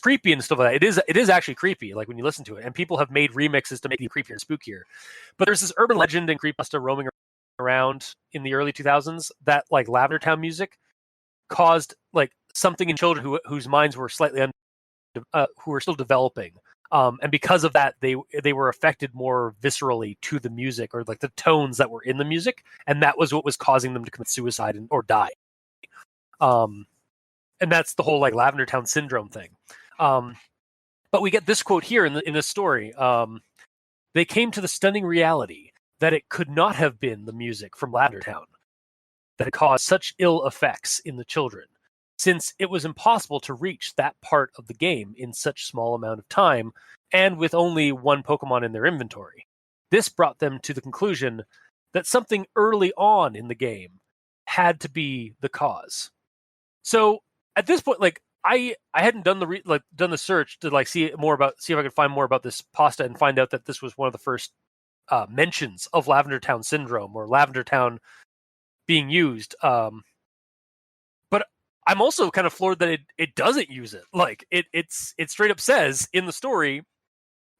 creepy and stuff like that. It is actually creepy, like when you listen to it, and people have made remixes to make it creepier and spookier. But there's this urban legend and creepypasta roaming around in the early 2000s that like Lavender Town music caused like something in children whose minds were slightly who were still developing. And because of that, they were affected more viscerally to the music or like the tones that were in the music, and that was what was causing them to commit suicide or die. And that's the whole like Lavender Town syndrome thing. But we get this quote here in this story. They came to the stunning reality that it could not have been the music from Lavender Town that had caused such ill effects in the children, since it was impossible to reach that part of the game in such small amount of time and with only one Pokemon in their inventory. This brought them to the conclusion that something early on in the game had to be the cause. So at this point, like I hadn't done the search to like see if I could find more about this pasta and find out that this was one of the first mentions of Lavender Town syndrome or Lavender Town being used. But I'm also kind of floored that it doesn't use it. Like it straight up says in the story,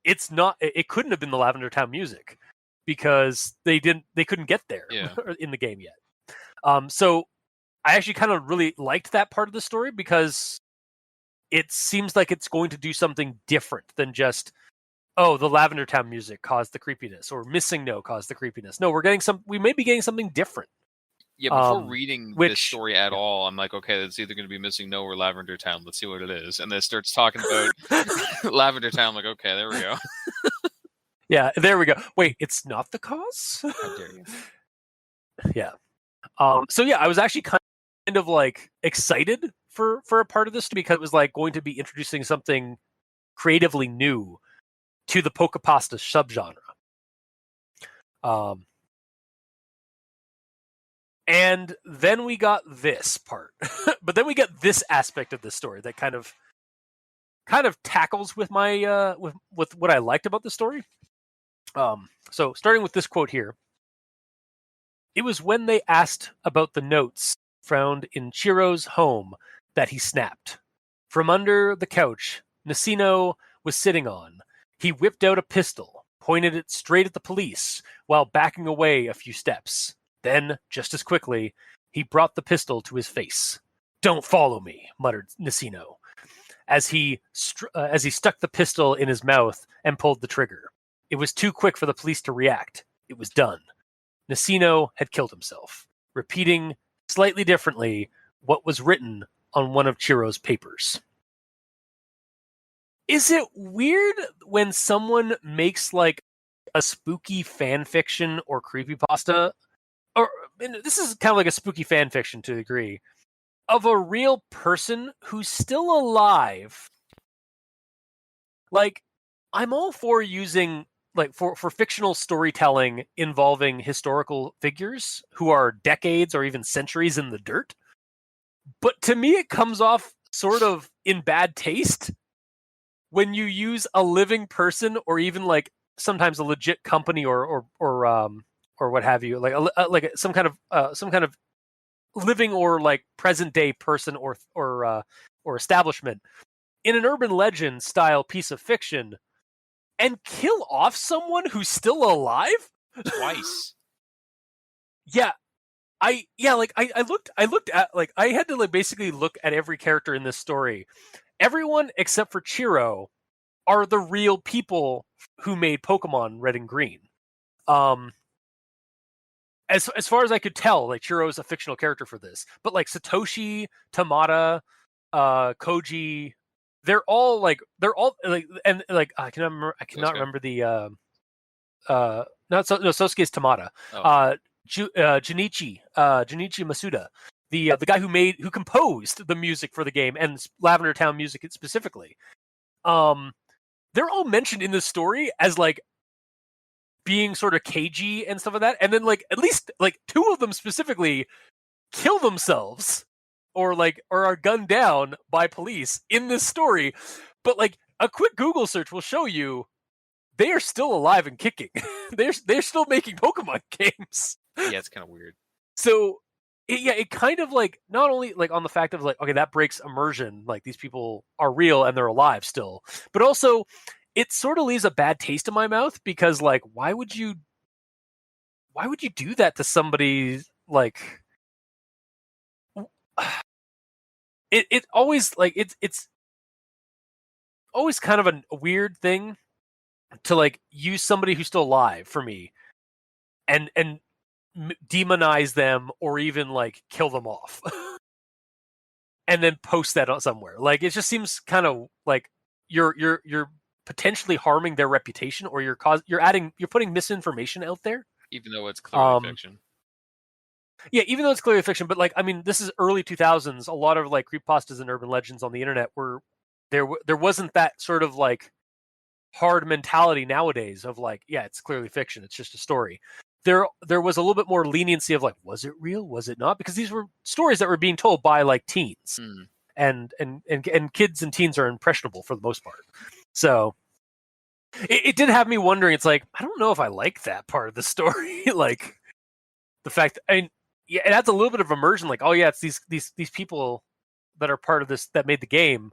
it couldn't have been the Lavender Town music because they couldn't get there in the game yet. So I actually kind of really liked that part of the story because it seems like it's going to do something different than just oh, the Lavender Town music caused the creepiness, or Missing No caused the creepiness. No, we may be getting something different. Yeah, before reading this which- story at all, I'm like, okay, it's either going to be Missing No or Lavender Town. Let's see what it is. And then it starts talking about Lavender Town. I'm like, okay, there we go. Yeah, there we go. Wait, it's not the cause? How dare you? Yeah. So yeah, I was actually kind of like excited for a part of this because it was like going to be introducing something creatively new to the creepypasta subgenre. And then we got this part, but then we get this aspect of the story that kind of tackles with my with what I liked about the story. So starting with this quote here, it was when they asked about the notes found in Chiro's home that he snapped. From under the couch Nacino was sitting on, he whipped out a pistol, pointed it straight at the police while backing away a few steps. Then, just as quickly, he brought the pistol to his face. "Don't follow me," muttered Nacino, as he stuck the pistol in his mouth and pulled the trigger. It was too quick for the police to react. It was done. Nacino had killed himself, repeating slightly differently what was written on one of Chiro's papers. Is it weird when someone makes like a spooky fan fiction or creepypasta? Or this is kind of like a spooky fan fiction to a degree, of a real person who's still alive. Like, I'm all for using, like, for fictional storytelling involving historical figures who are decades or even centuries in the dirt. But to me, it comes off sort of in bad taste when you use a living person, or even like sometimes a legit company or what have you, like some kind of living or like present day person or establishment in an urban legend style piece of fiction, and kill off someone who's still alive Twice. Yeah, I looked at, like, I had to like basically look at every character in this story. Everyone except for Chiro are the real people who made Pokemon Red and Green. As far as I could tell, like, Chiro is a fictional character for this, but like Satoshi, Tamata, Koji, they're all like and like I cannot remember the Sosuke is Tamata. Oh. Junichi Masuda, the guy who composed the music for the game and Lavender Town music specifically. They're all mentioned in the story as like being sort of cagey and stuff like that, and then like at least like two of them specifically kill themselves or are gunned down by police in this story. But like a quick Google search will show you they are still alive and kicking. they're still making Pokemon games. Yeah, it's kind of weird. So it kind of like, not only like on the fact of like, okay, that breaks immersion, like these people are real and they're alive still, but also it sort of leaves a bad taste in my mouth, because like, why would you do that to somebody? Like, it always like it's always kind of a weird thing to like use somebody who's still alive for me and demonize them, or even like kill them off and then post that on somewhere. Like, it just seems kind of like you're potentially harming their reputation, or you're putting misinformation out there, even though it's clearly fiction. Yeah, even though it's clearly fiction, but like, I mean, this is early 2000s. A lot of like creepypastas and urban legends on the internet were there wasn't that sort of like hard mentality nowadays of like, yeah, it's clearly fiction, it's just a story. There was a little bit more leniency of like, was it real, was it not? Because these were stories that were being told by like teens. And kids and teens are impressionable for the most part. So it did have me wondering. It's like, I don't know if I like that part of the story. Like, the fact that, yeah, it adds a little bit of immersion. Like, oh yeah, it's these people that are part of this that made the game.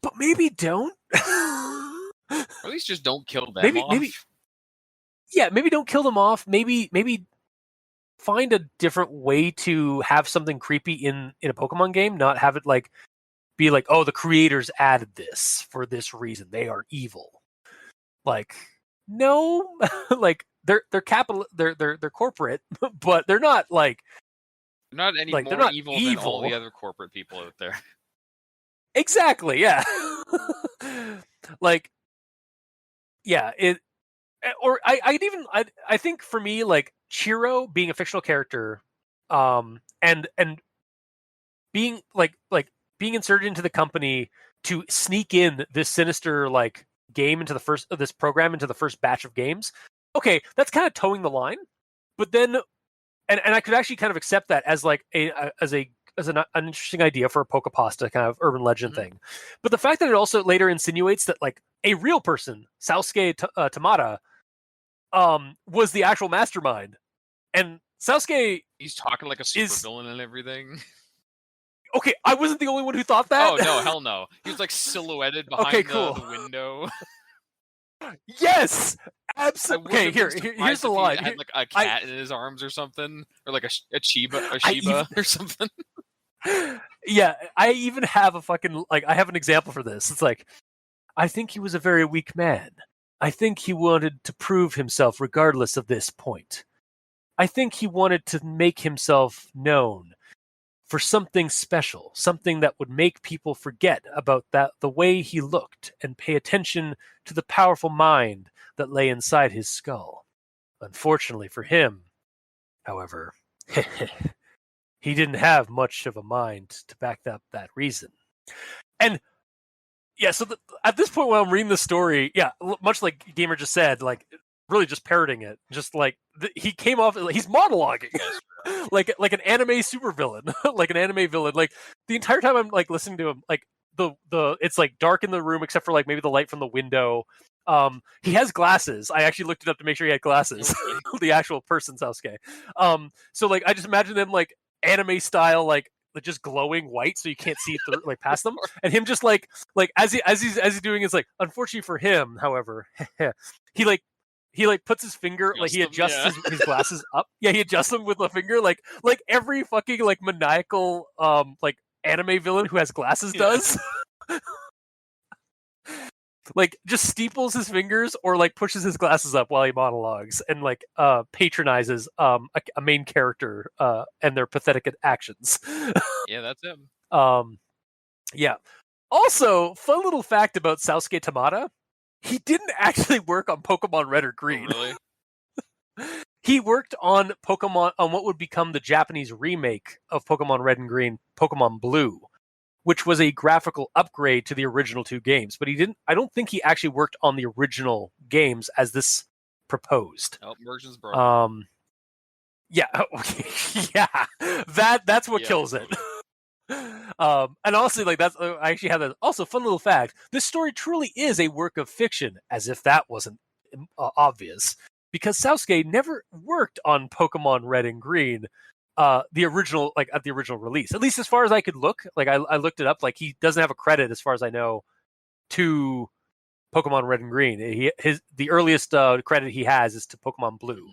But maybe don't. Or at least just don't kill them off. Maybe don't kill them off. Maybe find a different way to have something creepy in a Pokemon game. Not have it like be like, oh, the creators added this for this reason. They are evil. Like, no, like they're capital, they're corporate, but they're not like Not any they're more not evil than all the other corporate people out there. Exactly, yeah. Like, yeah, or I'd even I think for me, like Chiro being a fictional character, and being being inserted into the company to sneak in this sinister like game into this program into the first batch of games. Okay, that's kind of towing the line, but then and I could actually kind of accept that as like an interesting idea for a Pokepasta kind of urban legend thing. But the fact that it also later insinuates that like a real person, Sasuke Tamada, was the actual mastermind, and Sasuke He's talking like a supervillain and everything. Okay, I wasn't the only one who thought that. Oh no, hell no! He was like silhouetted behind the window. Yes, absolutely. Okay, here's the line. He had like a cat in his arms or something, or like a Shiba or something. Yeah, I even have a fucking I have an example for this. It's like, I think he was a very weak man. I think he wanted to prove himself regardless of this point. I think he wanted to make himself known for something special, something that would make people forget about the way he looked and pay attention to the powerful mind that lay inside his skull. Unfortunately for him, however, he didn't have much of a mind to back up that reason. And yeah, so at this point when I'm reading the story, yeah, much like Gamer just said, like really just parroting it, just like he came off, he's monologuing like an anime supervillain, like an anime villain. Like the entire time I'm like listening to him, like the it's like dark in the room except for like maybe the light from the window. He has glasses. I actually looked it up to make sure he had glasses. The actual person, Sasuke. So like I just imagine them like anime style, like just glowing white, so you can't see through, like past them, and him just like as he's doing is like. Unfortunately for him, however, he puts his finger, like he adjusts his glasses up. Yeah, he adjusts them with a finger, like every fucking like maniacal like anime villain who has glasses does. Like just steeples his fingers or like pushes his glasses up while he monologues and like patronizes a main character and their pathetic actions. Yeah, that's him. Yeah. Also, fun little fact about Sasuke Tamada: he didn't actually work on Pokemon Red or Green. Oh, really? He worked on what would become the Japanese remake of Pokemon Red and Green, Pokemon Blue, which was a graphical upgrade to the original two games. But I don't think he actually worked on the original games as this proposed. Oh, version's broken. Yeah, okay. Yeah, that's what kills it. And honestly, like that's I actually have that. Also, fun little fact: this story truly is a work of fiction, as if that wasn't obvious. Because Sasuke never worked on Pokemon Red and Green, the original, like at the original release. At least as far as I could look, like I looked it up. Like he doesn't have a credit, as far as I know, to Pokemon Red and Green. The earliest credit he has is to Pokemon Blue,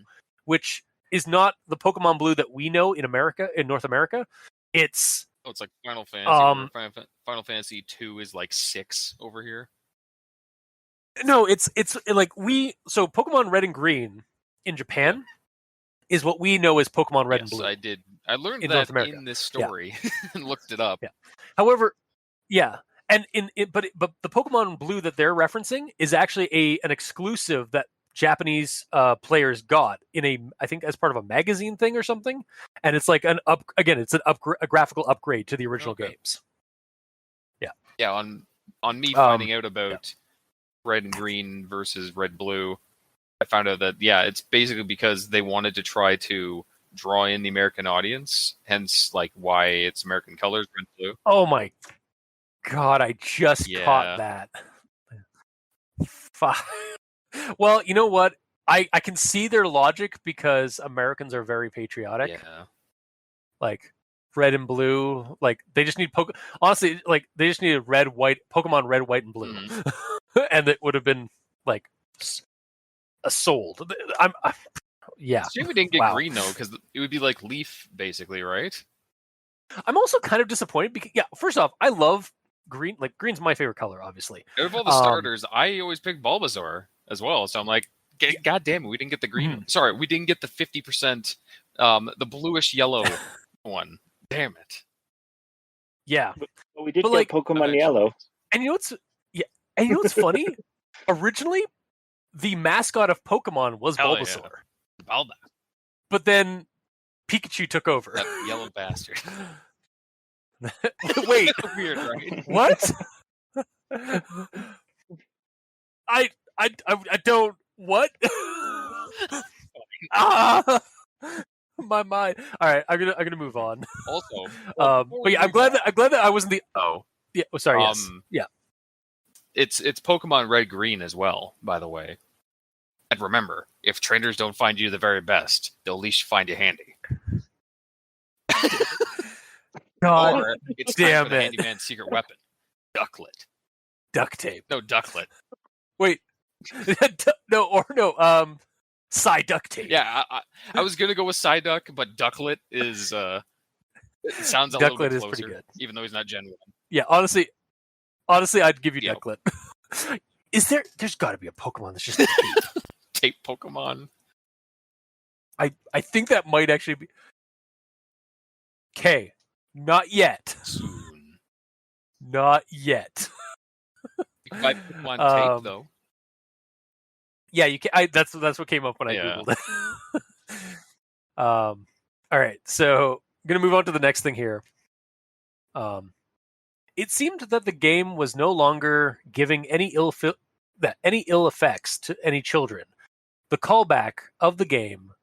which is not the Pokemon Blue that we know in America, in North America. It's like Final Fantasy. Final Fantasy 2 is like 6 over here. No, it's like so Pokemon Red and Green in Japan is what we know as Pokemon Red and Blue. I did. I learned that in this story and looked it up. Yeah. However, and but the Pokemon Blue that they're referencing is actually an exclusive that Japanese players got I think as part of a magazine thing or something, and it's like it's a graphical upgrade to the original games. Yeah. Yeah. On me finding out about Red and Green versus Red Blue, I found out that it's basically because they wanted to try to draw in the American audience, hence like why it's American colors, red, blue. Oh my god, I just caught that. Well, you know what? I can see their logic because Americans are very patriotic. Yeah. Like red and blue, like they just need honestly, like they just needed Pokemon Red, White, and Blue. Mm-hmm. And it would have been like sold. Yeah. It's a shame we didn't get green though, because it would be like Leaf, basically, right? I'm also kind of disappointed because first off, I love green. Like green's my favorite color, obviously. Out of all the starters, I always pick Bulbasaur. as well. So I'm like, God damn it, we didn't get the green. Sorry, we didn't get the 50%, the bluish yellow one. Damn it. Yeah. But we did But, get like, Pokemon eventually. Yellow. And you know what's funny? Originally, the mascot of Pokemon was Hell yeah. Bulbasaur. Balda. But then Pikachu took over. That yellow bastard. Wait, Weird, right? what? I don't. What? My mind. All right, I'm gonna move on. Also, but yeah, I'm glad that I wasn't the. Oh, yeah. Oh, sorry. Yes. Yeah. It's Pokemon Red Green as well, by the way. And remember, if trainers don't find you the very best, they'll at least find you handy. God, or it's damn time for the it. handyman's secret weapon, Ducklet. Duct tape. No, Ducklet. Wait. No. Psy duct tape. Yeah, I was gonna go with Psyduck, but Ducklet is it sounds a little bit Ducklet closer, is pretty good. even though he's not Gen 1. Yeah, honestly, I'd give you Yeah. Ducklet. There's got to be a Pokemon that's just tape. Tape Pokemon. I think that might actually be. Okay, not yet. Soon. Not yet. You can buy Pokemon tape though. Yeah, you can. That's what came up when I Yeah. googled it. All right, so I'm gonna move on to the next thing here. It seemed that the game was no longer giving any ill effects to any children. The callback of the game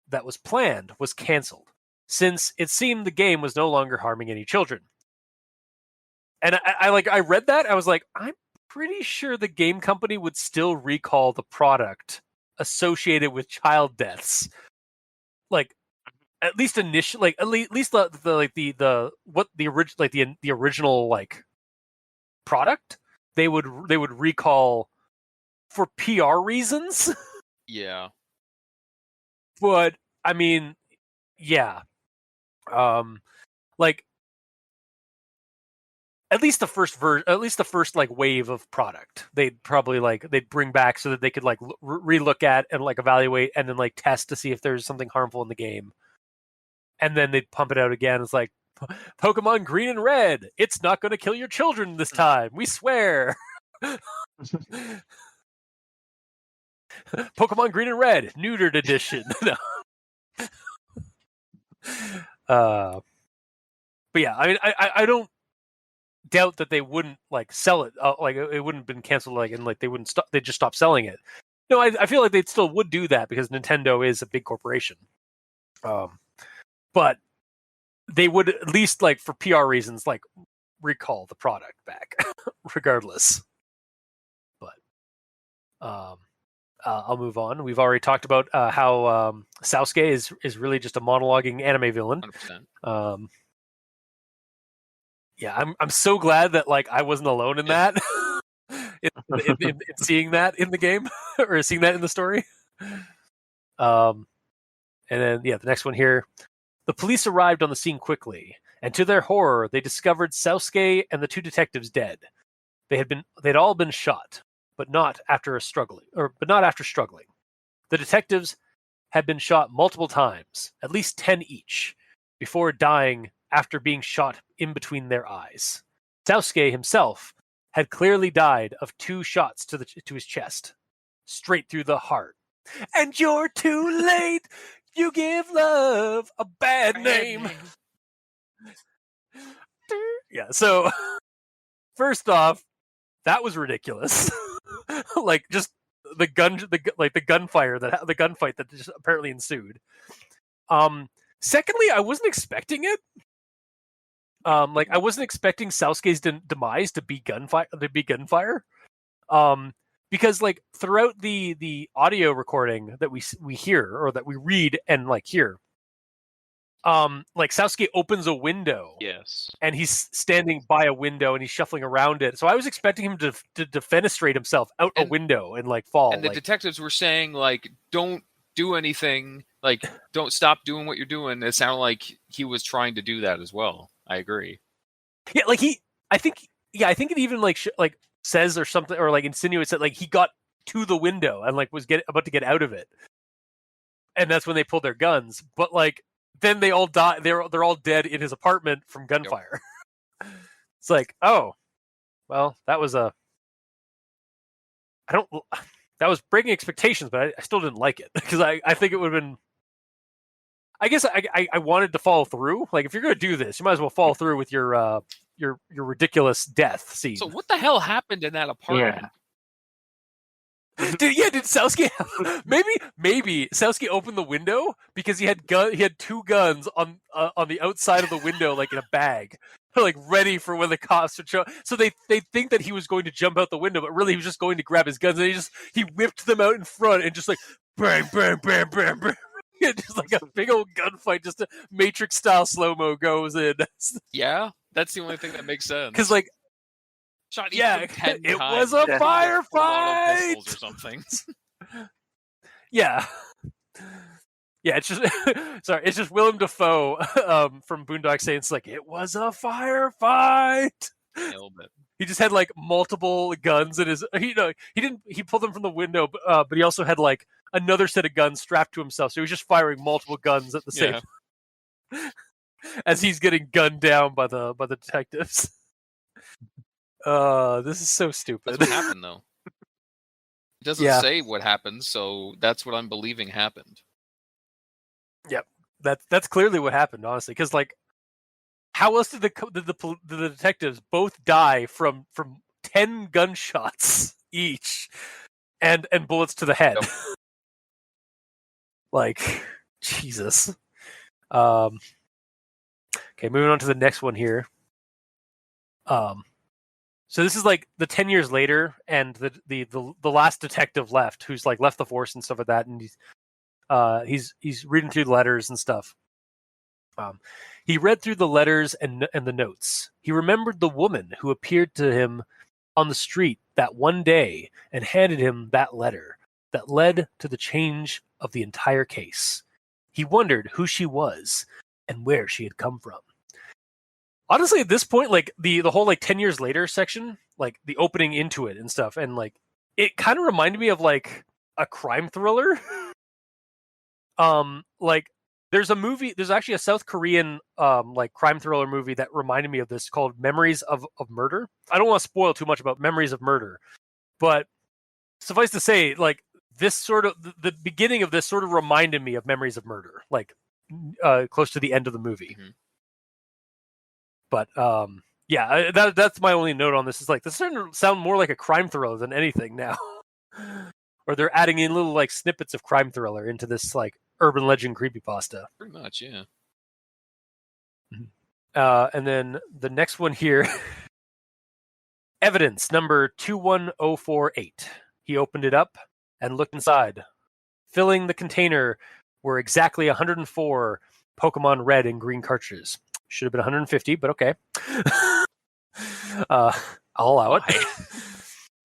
that was planned was cancelled, since it seemed the game was no longer harming any children. And I read that, I was like, I'm pretty sure the game company would still recall the product associated with child deaths. Like, at least initially, like at least the original like product, they would recall for PR reasons. Yeah. But I mean, yeah, like at least the first like wave of product, they'd bring back so that they could like relook at and like evaluate and then like test to see if there's something harmful in the game, and then they'd pump it out again. It's like Pokemon Green and Red. It's not going to kill your children this time. We swear. Pokemon Green and Red, neutered edition. No. But yeah, I mean, I don't doubt that they wouldn't like sell it. Like it wouldn't have been canceled. Like, and like they wouldn't stop. They just stop selling it. No, I feel like they still would do that because Nintendo is a big corporation. But they would at least like for PR reasons like recall the product back, regardless. But I'll move on. We've already talked about how Sasuke is really just a monologuing anime villain. 100%. Yeah, I'm so glad that like I wasn't alone in that, in seeing that in the game or seeing that in the story. And then the next one here, the police arrived on the scene quickly, and to their horror, they discovered Sasuke and the two detectives dead. They'd all been shot, but not after struggling. The detectives had been shot multiple times, at least 10 each, before dying after being shot in between their eyes. Sasuke himself had clearly died of 2 shots to his chest, straight through the heart. And you're too late. You give love a bad name. Yeah. So first off, that was ridiculous. Like just the gunfight that just apparently ensued. Secondly, I wasn't expecting it. Like I wasn't expecting Sasuke's demise to be gunfire. Because like throughout the audio recording that we hear or that we read and like hear, like Sasuke opens a window. Yes. And he's standing by a window and he's shuffling around it. So I was expecting him to defenestrate himself out a window and like fall. And the detectives were saying like, don't do anything. Like, don't stop doing what you're doing. It sounded like he was trying to do that as well. I agree. Yeah, like I think it even like says or something or like insinuates that like he got to the window and like was about to get out of it, and that's when they pulled their guns. But like then they all die. They're all dead in his apartment from gunfire. Yep. It's like, oh, well, that was that was breaking expectations, but I still didn't like it because I think it would have been. I guess I wanted to follow through. Like, if you're going to do this, you might as well follow through with your ridiculous death scene. So what the hell happened in that apartment? Yeah. Did Sasuke maybe Sasuke opened the window because he had two guns on the outside of the window, like in a bag, like ready for when the cops would show. So they think that he was going to jump out the window, but really he was just going to grab his guns, and he whipped them out in front and just like bang bang bang bang bang. Just like a big old gunfight, just a Matrix style slow-mo goes in. Yeah, that's the only thing that makes sense. Because like, shot yeah, 10 it times, was a firefight or something. Yeah, it's just sorry, it's just Willem Dafoe from Boondock Saints. Like, it was a firefight. Nailed it. He just had like multiple guns in his. He pulled them from the window, but he also had like another set of guns strapped to himself. So he was just firing multiple guns at the same time as he's getting gunned down by the detectives. This is so stupid. That's what happened, though. It doesn't say what happened, so that's what I'm believing happened. Yep, that's clearly what happened, honestly. Because like, how else did the detectives both die from 10 gunshots each, and bullets to the head? Yep. Like, Jesus. Okay, moving on to the next one here. So this is like the 10 years later, and the last detective left, who's like left the force and stuff like that, and he's reading through the letters and stuff. He read through the letters and the notes. He remembered the woman who appeared to him on the street that one day and handed him that letter that led to the change of the entire case. He wondered who she was and where she had come from. Honestly, at this point, like the whole like 10 years later section, like the opening into it and stuff, and like it kind of reminded me of like a crime thriller. Like there's actually a South Korean like crime thriller movie that reminded me of this called Memories of Murder. I don't want to spoil too much about Memories of Murder, but suffice to say, like this sort of the beginning of this sort of reminded me of Memories of Murder, like close to the end of the movie. Mm-hmm. But yeah, that's my only note on this. Is like this is starting to sound more like a crime thriller than anything now. Or they're adding in little like snippets of crime thriller into this like urban legend creepypasta. Pretty much, yeah. And then the next one here, evidence number 21048. He opened it up and looked inside. Filling the container were exactly 104 Pokemon Red and Green cartridges. Should have been 150, but okay. I'll allow it.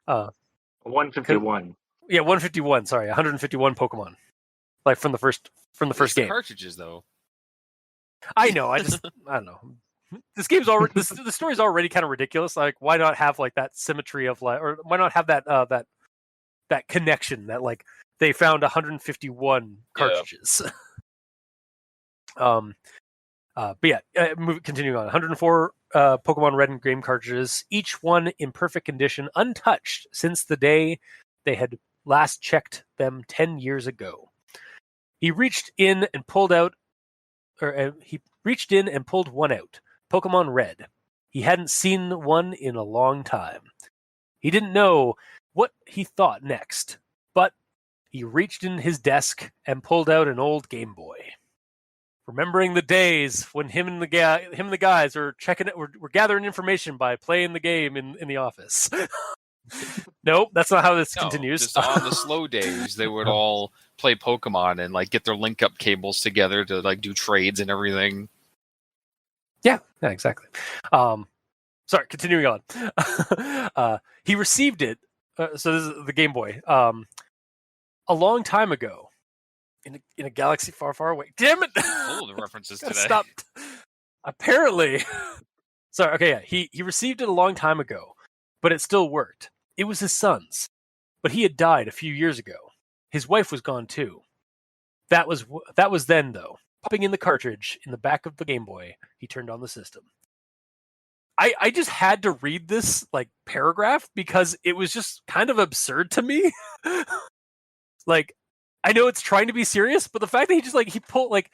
151. Yeah, 151. Sorry, 151 Pokemon. Like from the first game. Cartridges, though. I know. I don't know. This game's already. The story's already kind of ridiculous. Like, why not have like that symmetry of like, or why not have that that connection that like they found 151 cartridges. But yeah, continuing on. 104 Pokemon Red and Green cartridges, each one in perfect condition, untouched since the day they had last checked them 10 years ago. He reached in and pulled one out. Pokemon Red. He hadn't seen one in a long time. He didn't know what he thought next, but he reached in his desk and pulled out an old Game Boy. Remembering the days when him and the guys were checking it, were gathering information by playing the game in the office. Nope, that's not how this continues. Just on the slow days, they would all play Pokemon and like get their link-up cables together to like do trades and everything. Yeah, exactly. Sorry, continuing on. He received it. So this is the Game Boy. A long time ago, in a galaxy far, far away. Damn it! Full of the references today. Stop. Apparently, sorry. Okay, yeah. He received it a long time ago, but it still worked. It was his son's. but he had died a few years ago. His wife was gone too. That was then, though. Popping in the cartridge in the back of the Game Boy, he turned on the system. I just had to read this like paragraph because it was just kind of absurd to me. Like, I know it's trying to be serious, but the fact that he just like he pulled like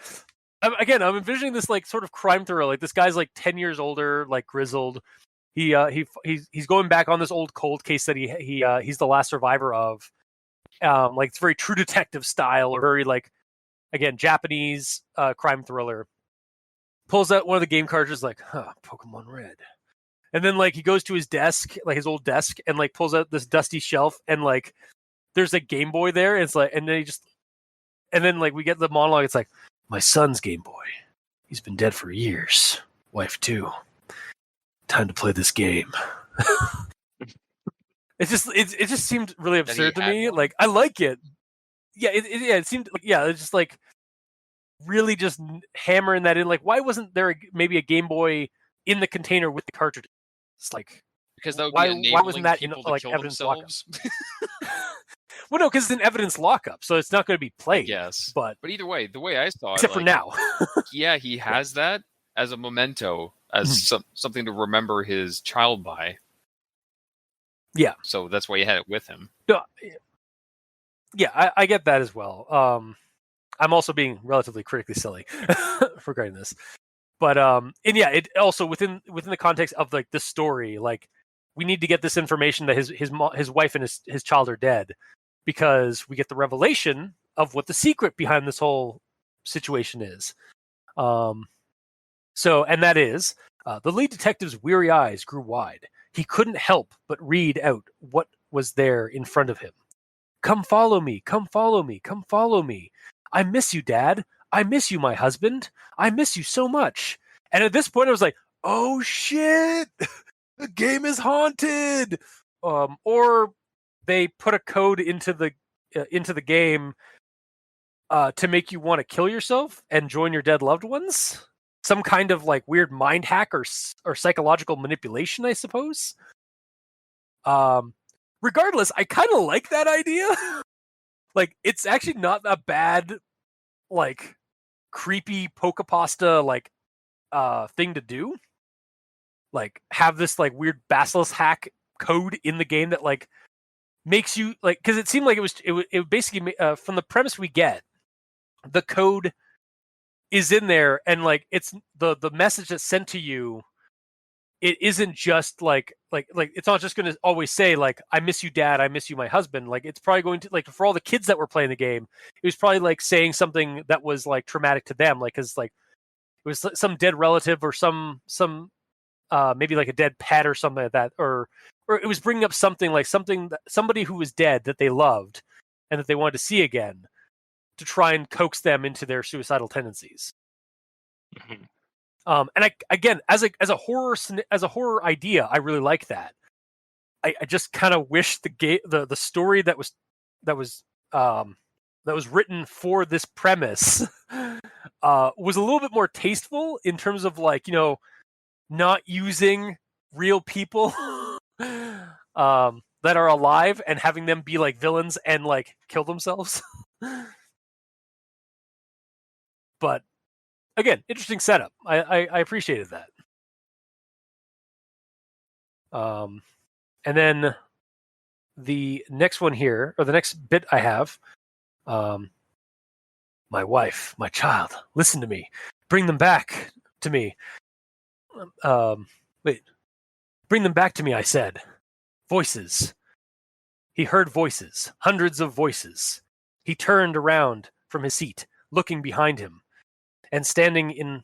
I'm envisioning this like sort of crime thriller. Like this guy's like 10 years older, like grizzled. He's going back on this old cold case that he's the last survivor of. Like it's very True Detective style, or very like again Japanese crime thriller. Pulls out one of the game cartridges, like, Pokemon Red. And then like he goes to his desk, like his old desk, and like pulls out this dusty shelf, and like there's a Game Boy there. And it's like, and then like we get the monologue. It's like, my son's Game Boy. He's been dead for years. Wife too. Time to play this game. It just seemed really absurd to me. Like I like it. Yeah, it seemed like, yeah, it's just like really just hammering that in. Like, why wasn't there maybe a Game Boy in the container with the cartridge? It's like, because that would why be wasn't that in people to like kill evidence themselves. Well, no, because it's an evidence lockup, so it's not going to be played. Yes, but either way, the way I saw it, except for now, yeah, he has that as a memento, as something to remember his child by. Yeah, so that's why he had it with him. Yeah, I get that as well. I'm also being relatively critically silly regarding this, but and yeah, it also within the context of like the story, like we need to get this information that his wife and his child are dead, because we get the revelation of what the secret behind this whole situation is. So, and that is the lead detective's weary eyes grew wide. He couldn't help but read out what was there in front of him. Come follow me, come follow me, come follow me. I miss you, Dad. I miss you, my husband. I miss you so much. And at this point, I was like, oh shit, the game is haunted. Or they put a code into the game to make you want to kill yourself and join your dead loved ones. Some kind of like weird mind hack or psychological manipulation, I suppose. Regardless, I kind of like that idea. Like, it's actually not a bad, like, creepy Pokepasta, like, thing to do. Like, have this, like, weird Basilisk hack code in the game that, like, makes you, like, because it seemed like it basically, from the premise we get, the code is in there, and, like, it's the message that's sent to you, it isn't just like it's not just going to always say like, I miss you, Dad, I miss you, my husband. Like, it's probably going to, like, for all the kids that were playing the game, it was probably like saying something that was like traumatic to them, like, because like it was some dead relative or some maybe like a dead pet or something like that, or it was bringing up something like somebody who was dead that they loved and that they wanted to see again, to try and coax them into their suicidal tendencies. Mm-hmm. And I, again, as a horror idea, I really like that. I just kind of wish the story that was written for this premise was a little bit more tasteful in terms of, like, you know, not using real people that are alive and having them be like villains and like kill themselves. But again, interesting setup. I appreciated that. And then the next one here, or the next bit I have, my wife, my child, listen to me. Bring them back to me. Bring them back to me, I said. Voices. He heard voices, hundreds of voices. He turned around from his seat, looking behind him. And standing in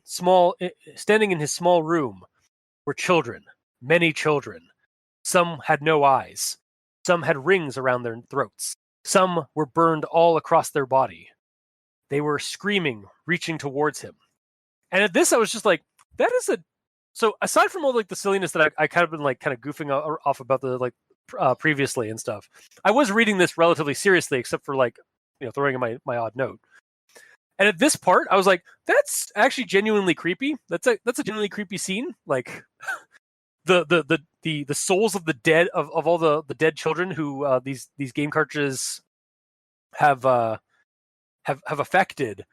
his small room were children, many children. Some had no eyes. Some had rings around their throats. Some were burned all across their body. They were screaming, reaching towards him. And at this, I was just like, that is a... So aside from all like the silliness that I kind of been like kind of goofing off about the like previously and stuff, I was reading this relatively seriously, except for like, you know, throwing in my odd note. And at this part, I was like, that's actually genuinely creepy. That's a genuinely creepy scene. Like, the souls of the dead of all the dead children who these game cartridges have affected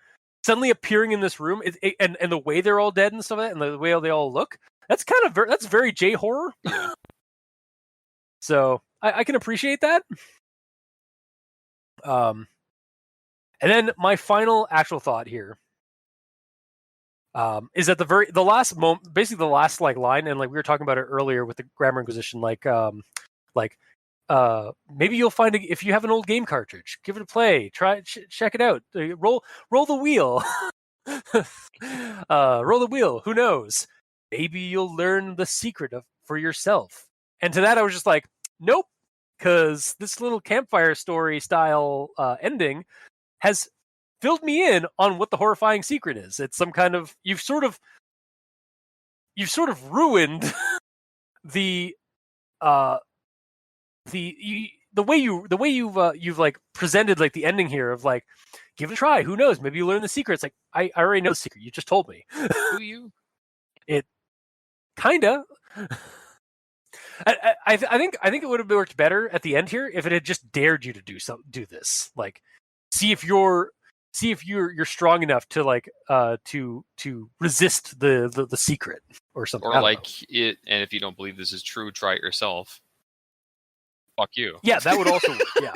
suddenly appearing in this room, and the way they're all dead and stuff like that, and the way they all look, that's kind of that's very J horror. Yeah. So I can appreciate that. And then my final actual thought here is that the last moment, basically the last like line, and like we were talking about it earlier with the Grammar Inquisition, like maybe you'll find if you have an old game cartridge, give it a play, try check it out, roll the wheel, roll the wheel. Who knows? Maybe you'll learn the secret for yourself. And to that, I was just like, nope, because this little campfire story style ending has filled me in on what the horrifying secret is. It's some kind of you've sort of ruined the way you've like presented like the ending here of like, give it a try. Who knows? Maybe you learn the secret. It's like I already know the secret. You just told me. Do you? It kinda. I think it would have worked better at the end here if it had just dared you to do this. Like, see if you're strong enough to like to resist the secret or something. Or like it, and if you don't believe this is true, try it yourself. Fuck you. Yeah, that would also work. Yeah.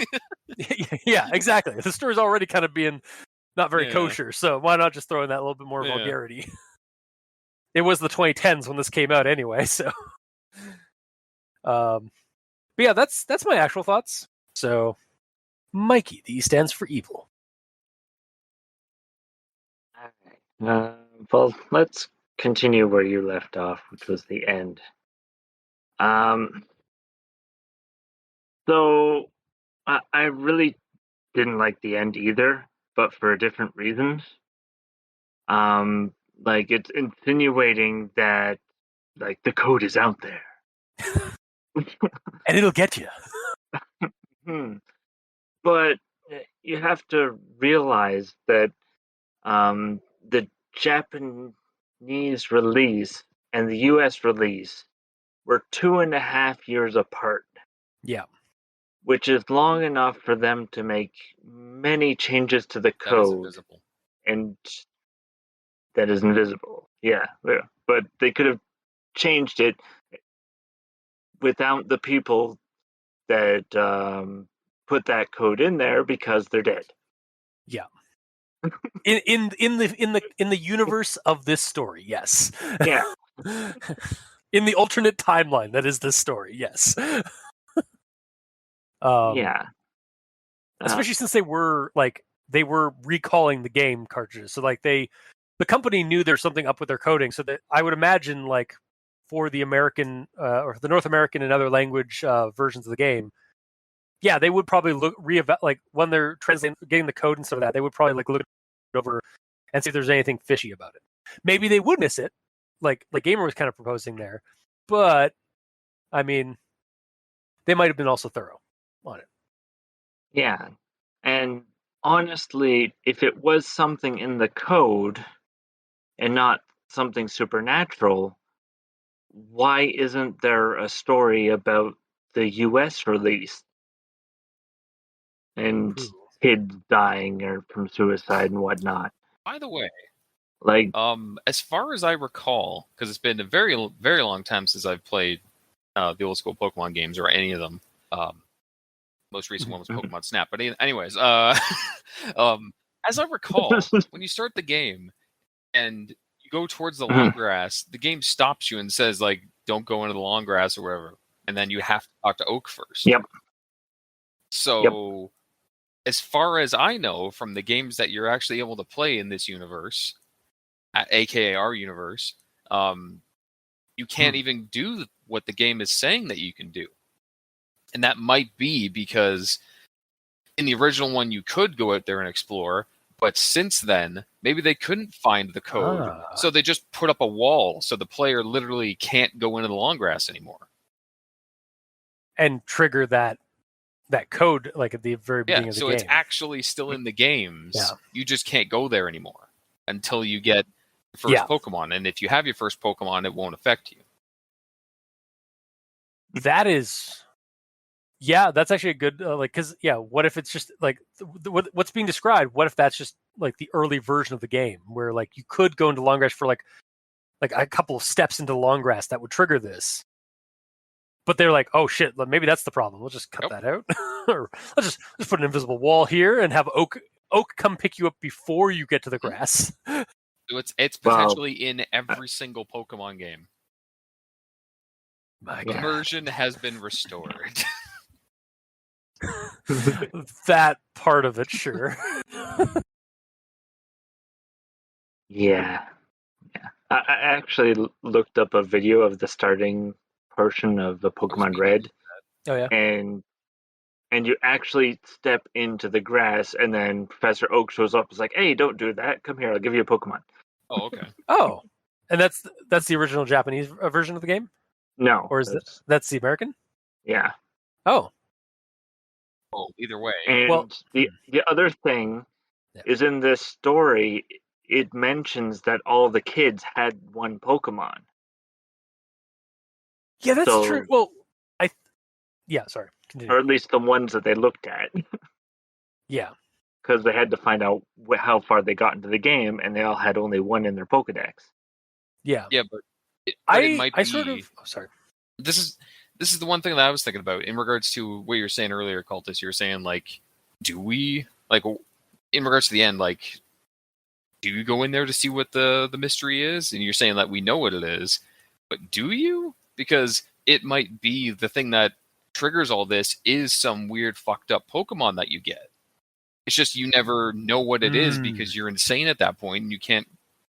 Yeah, exactly. The story's already kind of being not very kosher, so why not just throw in that little bit more vulgarity? It was the 2010s when this came out anyway, so but yeah, that's my actual thoughts. So Mikey, the E stands for evil. Well, let's continue where you left off, which was the end. So I really didn't like the end either, but for different reasons. Like it's insinuating that like the code is out there. And it'll get you. But you have to realize that the Japanese release and the US release were 2.5 years apart. Yeah. Which is long enough for them to make many changes to the code. That is invisible. And that is invisible. Yeah. But they could have changed it without the people that put that code in there because they're dead. Yeah. In the universe of this story, yes. Yeah. In the alternate timeline that is this story, yes. Yeah. Especially since they were recalling the game cartridges, so like the company knew there's something up with their coding, so that I would imagine like for the American or the North American and other language versions of the game, yeah, they would probably like when they're translating, getting the code and stuff like that, they would probably like look it over and see if there's anything fishy about it. Maybe they would miss it, like Gamer was kind of proposing there, but I mean, they might have been also thorough on it. Yeah. And honestly, if it was something in the code and not something supernatural, why isn't there a story about the US release and kids dying or from suicide and whatnot? By the way, like as far as I recall, because it's been a very, very long time since I've played the old school Pokemon games or any of them. Most recent one was Pokemon Snap. But anyways, as I recall, when you start the game and you go towards the long grass, the game stops you and says, like, don't go into the long grass or whatever. And then you have to talk to Oak first. Yep. So, as far as I know, from the games that you're actually able to play in this universe, aka our universe, you can't even do what the game is saying that you can do. And that might be because in the original one, you could go out there and explore. But since then, maybe they couldn't find the code. So they just put up a wall so the player literally can't go into the long grass anymore. And trigger that code like at the very beginning of the game. So it's actually still in the games. Yeah. You just can't go there anymore until you get your first Pokemon. And if you have your first Pokemon, it won't affect you. That is, yeah, that's actually a good because what if it's just like what's being described? What if that's just like the early version of the game where like you could go into long grass for like a couple of steps into long grass that would trigger this, but they're like, oh shit, maybe that's the problem. We'll just cut that out, or let's just put an invisible wall here and have Oak come pick you up before you get to the grass. So it's potentially in every single Pokemon game. My God. Immersion has been restored. That part of it, sure. Yeah. I actually looked up a video of the starting portion of the Pokemon Red. Oh yeah. And you actually step into the grass, and then Professor Oak shows up. It's like, hey, don't do that. Come here. I'll give you a Pokemon. Oh, okay. Oh, and that's the original Japanese version of the game? No. Or is that's the American? Yeah. Oh. Oh, either way. And the other thing is in this story, it mentions that all the kids had one Pokemon. Yeah, that's true. Well, sorry. Continue. Or at least the ones that they looked at. Yeah. Because they had to find out how far they got into the game, and they all had only one in their Pokedex. Yeah. Yeah, but it might be... sort of... Oh, sorry. This is the one thing that I was thinking about in regards to what you were saying earlier, Cultist. You were saying, like, do we... Like, in regards to the end, like, do you go in there to see what the mystery is? And you're saying that we know what it is, but do you? Because it might be the thing that triggers all this is some weird fucked up Pokemon that you get. It's just you never know what it is because you're insane at that point and you can't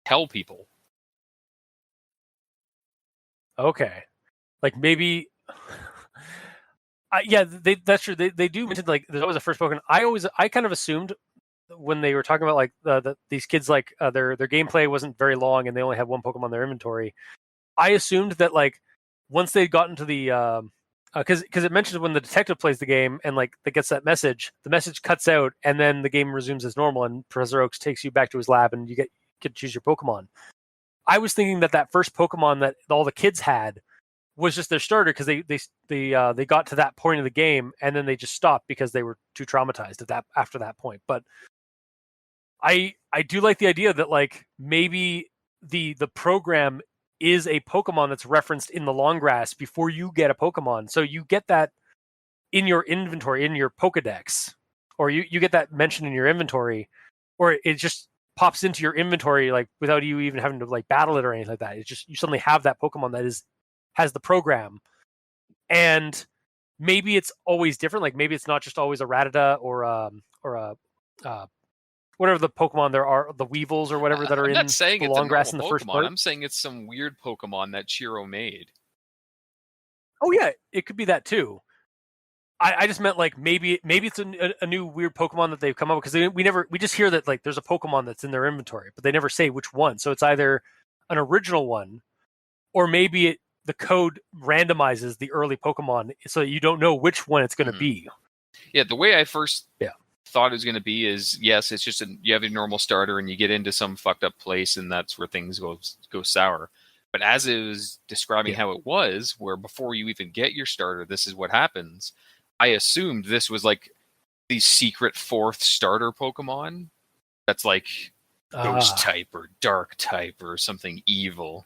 tell people. Okay. Like maybe that's true. They do mention like there's always a first Pokemon. I kind of assumed when they were talking about like these kids like their gameplay wasn't very long and they only had one Pokemon in their inventory. I assumed that like once they got into the because it mentions when the detective plays the game and like that gets that message, the message cuts out and then the game resumes as normal and Professor Oaks takes you back to his lab and you get to choose your Pokemon. I was thinking that first Pokemon that all the kids had was just their starter because they got to that point of the game and then they just stopped because they were too traumatized after that point. But I do like the idea that like maybe the program is a Pokemon that's referenced in the long grass before you get a Pokemon. So you get that in your inventory, in your Pokedex, or you get that mentioned in your inventory, or it just pops into your inventory like without you even having to like battle it or anything like that. It's just you suddenly have that Pokemon that has the program. And maybe it's always different. Like maybe it's not just always a Rattata or a whatever the Pokemon there are, the Weevils or whatever that are in the long grass in the first part. I'm saying it's some weird Pokemon that Chiro made. Oh yeah, it could be that too. I just meant like maybe it's a new weird Pokemon that they've come up with because we just hear that like there's a Pokemon that's in their inventory, but they never say which one. So it's either an original one, or maybe the code randomizes the early Pokemon so that you don't know which one it's going to be. Yeah, the way I first thought it was going to be is yes, it's just you have a normal starter and you get into some fucked up place and that's where things go sour. But as it was describing how it was, where before you even get your starter, this is what happens. I assumed this was like the secret fourth starter Pokemon that's like ghost type or dark type or something evil.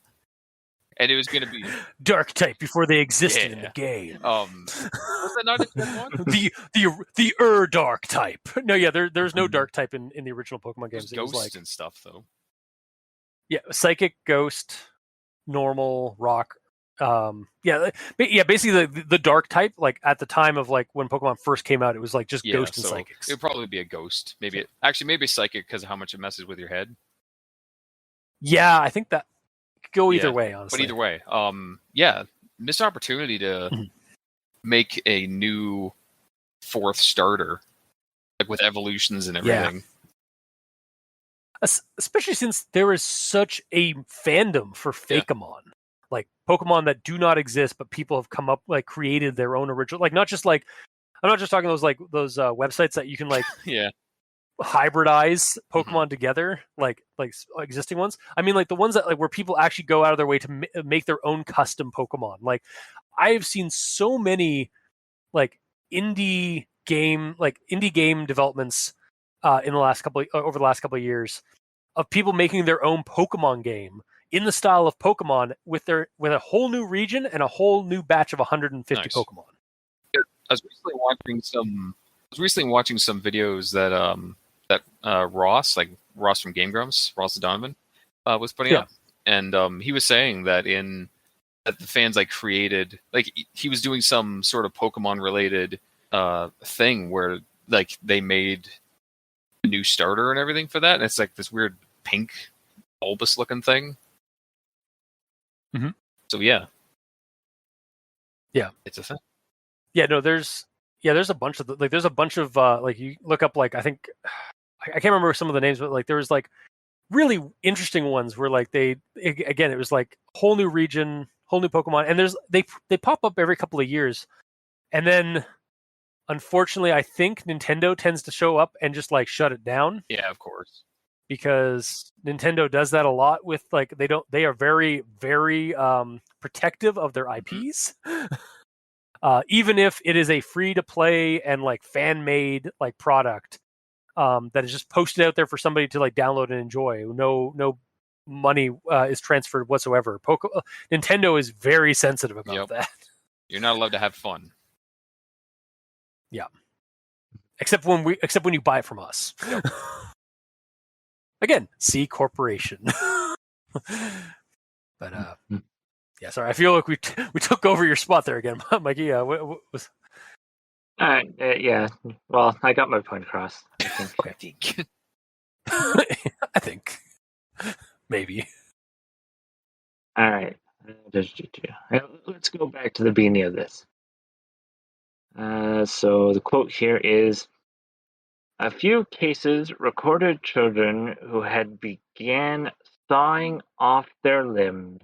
And it was going to be dark type before they existed in the game. Was that not in Gen 1? the dark type. No, yeah, there's no dark type in the original Pokemon games. There's ghosts and stuff though. Yeah, psychic, ghost, normal, rock. Basically the dark type. Like at the time of like when Pokemon first came out, it was like just ghost and psychics. It would probably be a ghost. Maybe psychic because of how much it messes with your head. Yeah, I think that. Go either way, honestly. But either way, missed opportunity to make a new fourth starter, like with evolutions and everything. Yeah. Especially since there is such a fandom for Fakeamon, like Pokemon that do not exist, but people have come up like created their own original. Like not just like I'm not just talking those websites that you can like hybridize Pokemon together like existing ones. I mean like the ones that like where people actually go out of their way to make their own custom Pokemon. Like I've seen so many like indie game developments in the last over the last couple of years of people making their own Pokemon game in the style of Pokemon with a whole new region and a whole new batch of 150 Nice. Pokemon. I was recently watching some videos that Ross from Game Grumps, Ross Donovan, was putting up, and he was saying that that the fans created he was doing some sort of Pokemon related thing where they made a new starter and everything for that, and it's this weird pink bulbous looking thing. Mm-hmm. So yeah, it's a thing. Yeah, no, there's a bunch of there's a bunch of you look up I think I can't remember some of the names, but there was really interesting ones where it was whole new region, whole new Pokemon, and they pop up every couple of years, and then unfortunately I think Nintendo tends to show up and just shut it down. Yeah, of course. Because Nintendo does that a lot with they are very, very protective of their IPs. Even if it is a free to play and fan made product that is just posted out there for somebody to download and enjoy. No money is transferred whatsoever. Nintendo is very sensitive about that. You're not allowed to have fun. Yeah. Except when you buy it from us. Yep. Again, C corporation. But yeah, sorry. I feel like we took over your spot there again, Mikey. What was? All right. Yeah. Well, I got my point across. I think. Okay. I think maybe. All right. Let's go back to the beginning of this. So the quote here is: "A few cases recorded children who had began sawing off their limbs,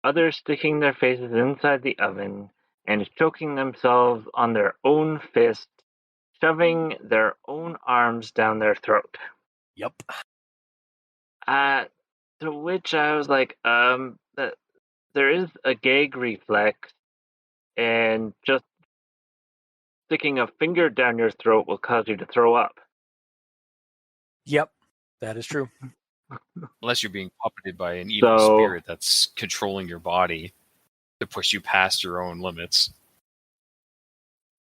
others sticking their faces inside the oven, and choking themselves on their own fists, shoving their own arms down their throat." Yep. To which I was like, there is a gag reflex, and just sticking a finger down your throat will cause you to throw up. Yep, that is true. Unless you're being puppeted by an evil spirit that's controlling your body to push you past your own limits.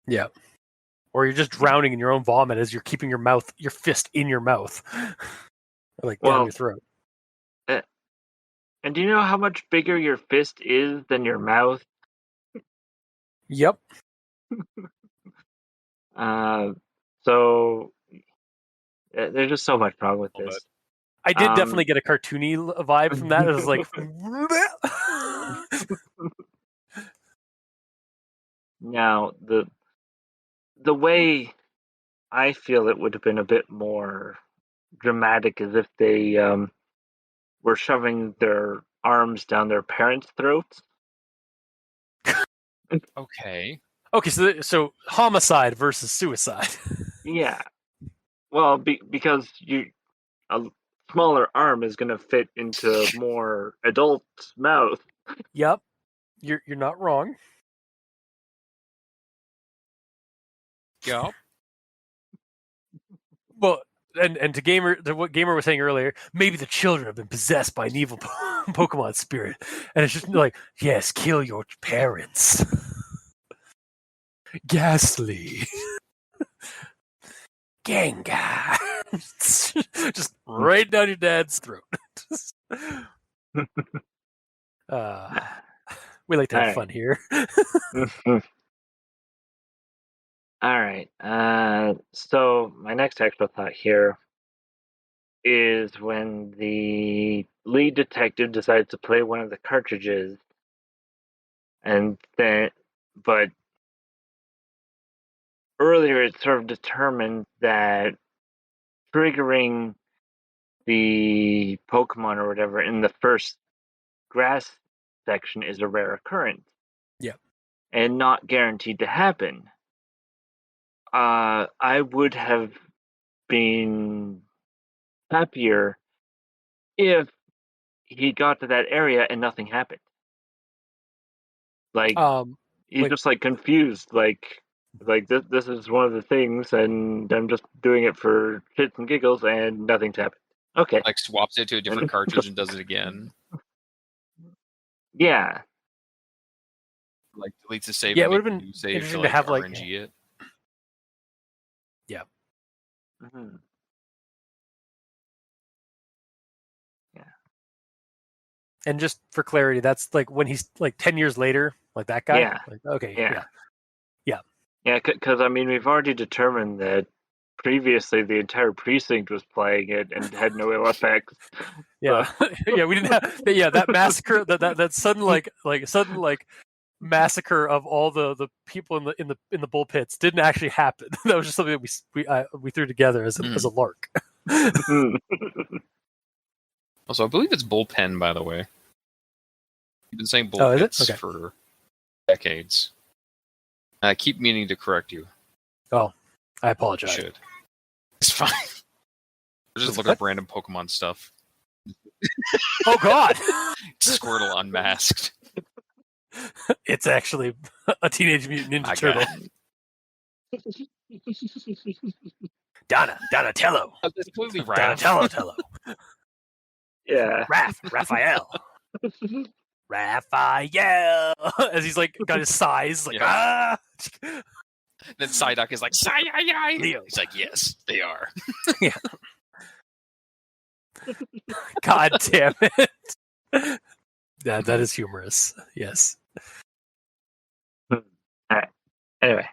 Yeah. Or you're just drowning in your own vomit as you're keeping your fist in your mouth. Down your throat. And do you know how much bigger your fist is than your mouth? Yep. So there's just so much wrong with this. I did definitely get a cartoony vibe from that. It was like, now the way I feel it would have been a bit more dramatic is if they were shoving their arms down their parents' throats. Okay. Okay, so homicide versus suicide. Yeah. Well, because a smaller arm is going to fit into more adult's mouth. Yep. You're not wrong. Yep. Well, and to what Gamer was saying earlier, maybe the children have been possessed by an evil Pokemon spirit, and it's just yes, kill your parents. Ghastly. Gengar. Just right down your dad's throat. We like to have fun here. All right. So my next actual thought here is when the lead detective decides to play one of the cartridges, but earlier it sort of determined that triggering the Pokemon or whatever in the first grass section is a rare occurrence. Yeah. And not guaranteed to happen. I would have been happier if he got to that area and nothing happened. he's just like confused, like this is one of the things, and I'm just doing it for shits and giggles, and nothing's happened. Okay. Like swaps it to a different cartridge and does it again. Yeah. Like deletes the save. Yeah, it and would've makes a been new save interesting to to have, like- RNG it. Mhm. And just for clarity, that's like when he's like 10 years later, like that guy. Yeah. Like, okay. Yeah. Yeah. Yeah, because I mean, we've already determined that previously the entire precinct was playing it and had no ill effects. Yeah. Yeah. We didn't have. Yeah. That massacre. That sudden massacre of all the people in the bull pits didn't actually happen. That was just something that we threw together as a lark. Also, I believe it's bullpen, by the way. You've been saying Oh, is it? bullpits Okay. for decades. I keep meaning to correct you. Oh, I You apologize. should. It's fine. We're just looking What? up random Pokemon stuff. Oh God! Squirtle unmasked. It's actually a Teenage Mutant Ninja I Turtle. Donatello. It's clearly Raph. Donatello. Yeah. Raphael. Raphael. As he's like got his size, like Yeah. ah. Then Psyduck is like, Psy-yi-yi. Leo. He's like, yes, they are. God damn it. That is humorous. Yes. Anyway,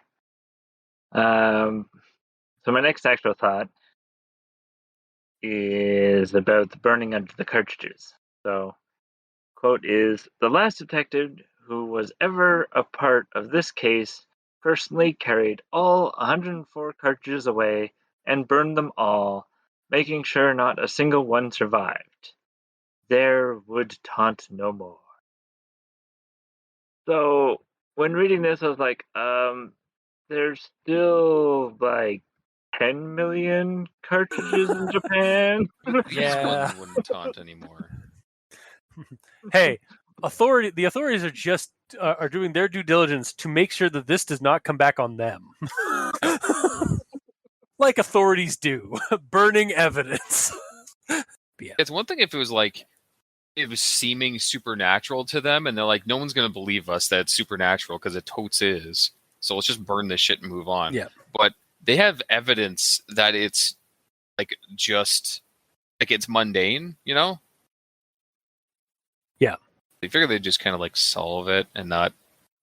so my next actual thought is about the burning of the cartridges. So, quote is, the last detective who was ever a part of this case personally carried all 104 cartridges away and burned them all, making sure not a single one survived. There would taunt no more. So, when reading this, I was like, there's still like 10 million cartridges in Japan. These Yeah. ones wouldn't taunt anymore. Hey, the authorities are just are doing their due diligence to make sure that this does not come back on them. Like authorities do, burning evidence. Yeah. It's one thing if it was like, it was seeming supernatural to them, and they're like, no one's going to believe us that it's supernatural because it totes is. So let's just burn this shit and move on. Yeah. But they have evidence that it's like just like it's mundane, you know? Yeah. They figure they'd just kind of like solve it and not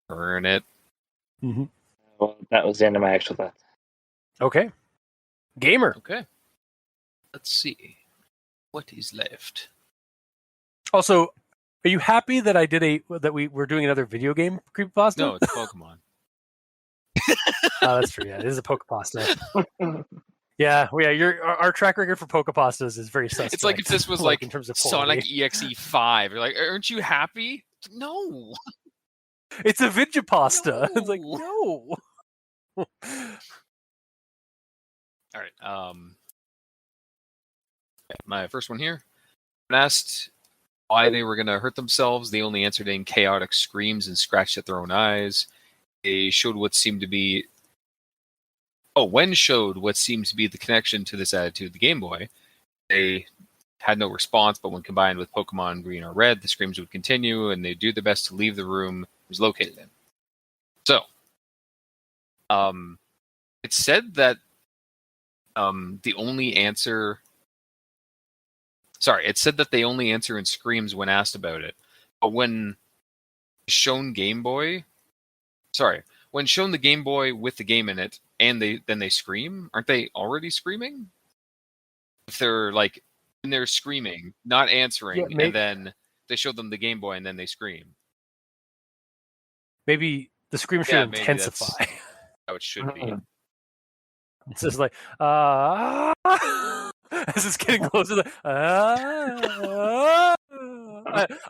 burn it. Mm-hmm. Well, that was the end of my actual thoughts. Okay. Gamer. Okay. Let's see. What is left? Also, are you happy that we're doing another video game creepypasta? No, it's Pokemon. Oh, that's true. Yeah, it is a Pokepasta. Yeah, our track record for Pokepastas is very suspect. It's like if this was like in terms of Sonic quality. EXE 5. You're like, aren't you happy? No. It's a Vigipasta. No. It's like, no. All right. My first one here. When asked why they were going to hurt themselves, they only answered in chaotic screams and scratched at their own eyes. They showed what seemed to be... when showed what seems to be the connection to this attitude of the Game Boy, they had no response, but when combined with Pokemon Green or Red, the screams would continue, and they'd do their best to leave the room it was located in. So, it said that the only answer... Sorry, it said that they only answer in screams when asked about it. But when shown Game Boy... Sorry, when shown the Game Boy with the game in it, and then they scream, aren't they already screaming? If they're like, when they're screaming, not answering, Yeah, and then they show them the Game Boy and then they scream. Maybe the scream should Yeah, maybe intensify. How it should be. It's just like, as it's getting closer, like,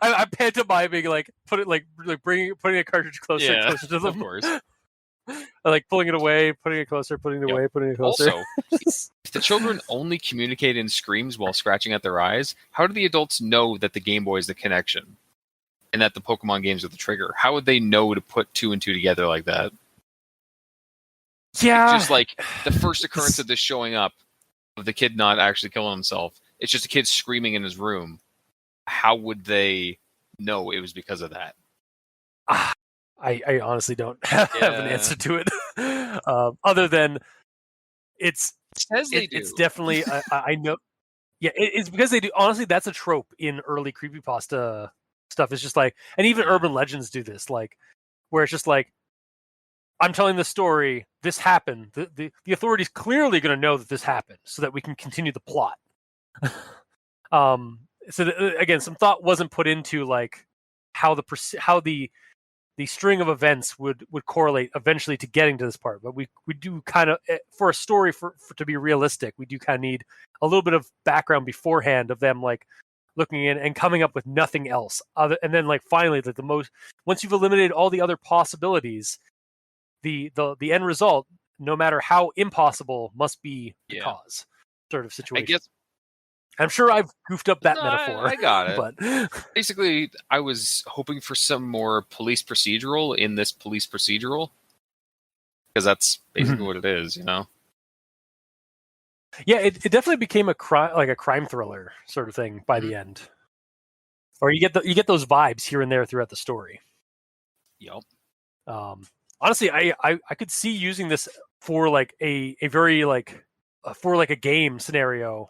I'm pantomiming, like putting a cartridge closer, Yeah, closer to them. of course. Like pulling it away, putting it closer, putting it Yep. away, putting it closer. Also, if the children only communicate in screams while scratching at their eyes, how do the adults know that the Game Boy is the connection? and that the Pokemon games are the trigger. How would they know to put 2 and 2 together like that? Yeah. Just like the first occurrence of this showing up, of the kid not actually killing himself, it's just a kid screaming in his room. How would they know it was because of that? I honestly don't have an answer to it, other than it's definitely I know. Yeah, it's because they do. Honestly, that's a trope in early creepypasta stuff. It's just like, and even urban legends do this, like where it's just like, I'm telling the story. This happened. The authorities clearly going to know that this happened, so that we can continue the plot. Again, some thought wasn't put into like how the string of events would correlate eventually to getting to this part. But we do kind of, for a story for to be realistic, we do kind of need a little bit of background beforehand of them like looking in and coming up with nothing else other, and then like finally the most, once you've eliminated all the other possibilities, the end result, no matter how impossible, must be the cause sort of situation. I guess I'm sure I've goofed up that metaphor. I got it. But basically, I was hoping for some more police procedural in this police procedural, because that's basically what it is, you know? Yeah, it definitely became a crime thriller sort of thing by the end, or you get those vibes here and there throughout the story. Yep. Honestly, I could see using this for like a very like for like a game scenario.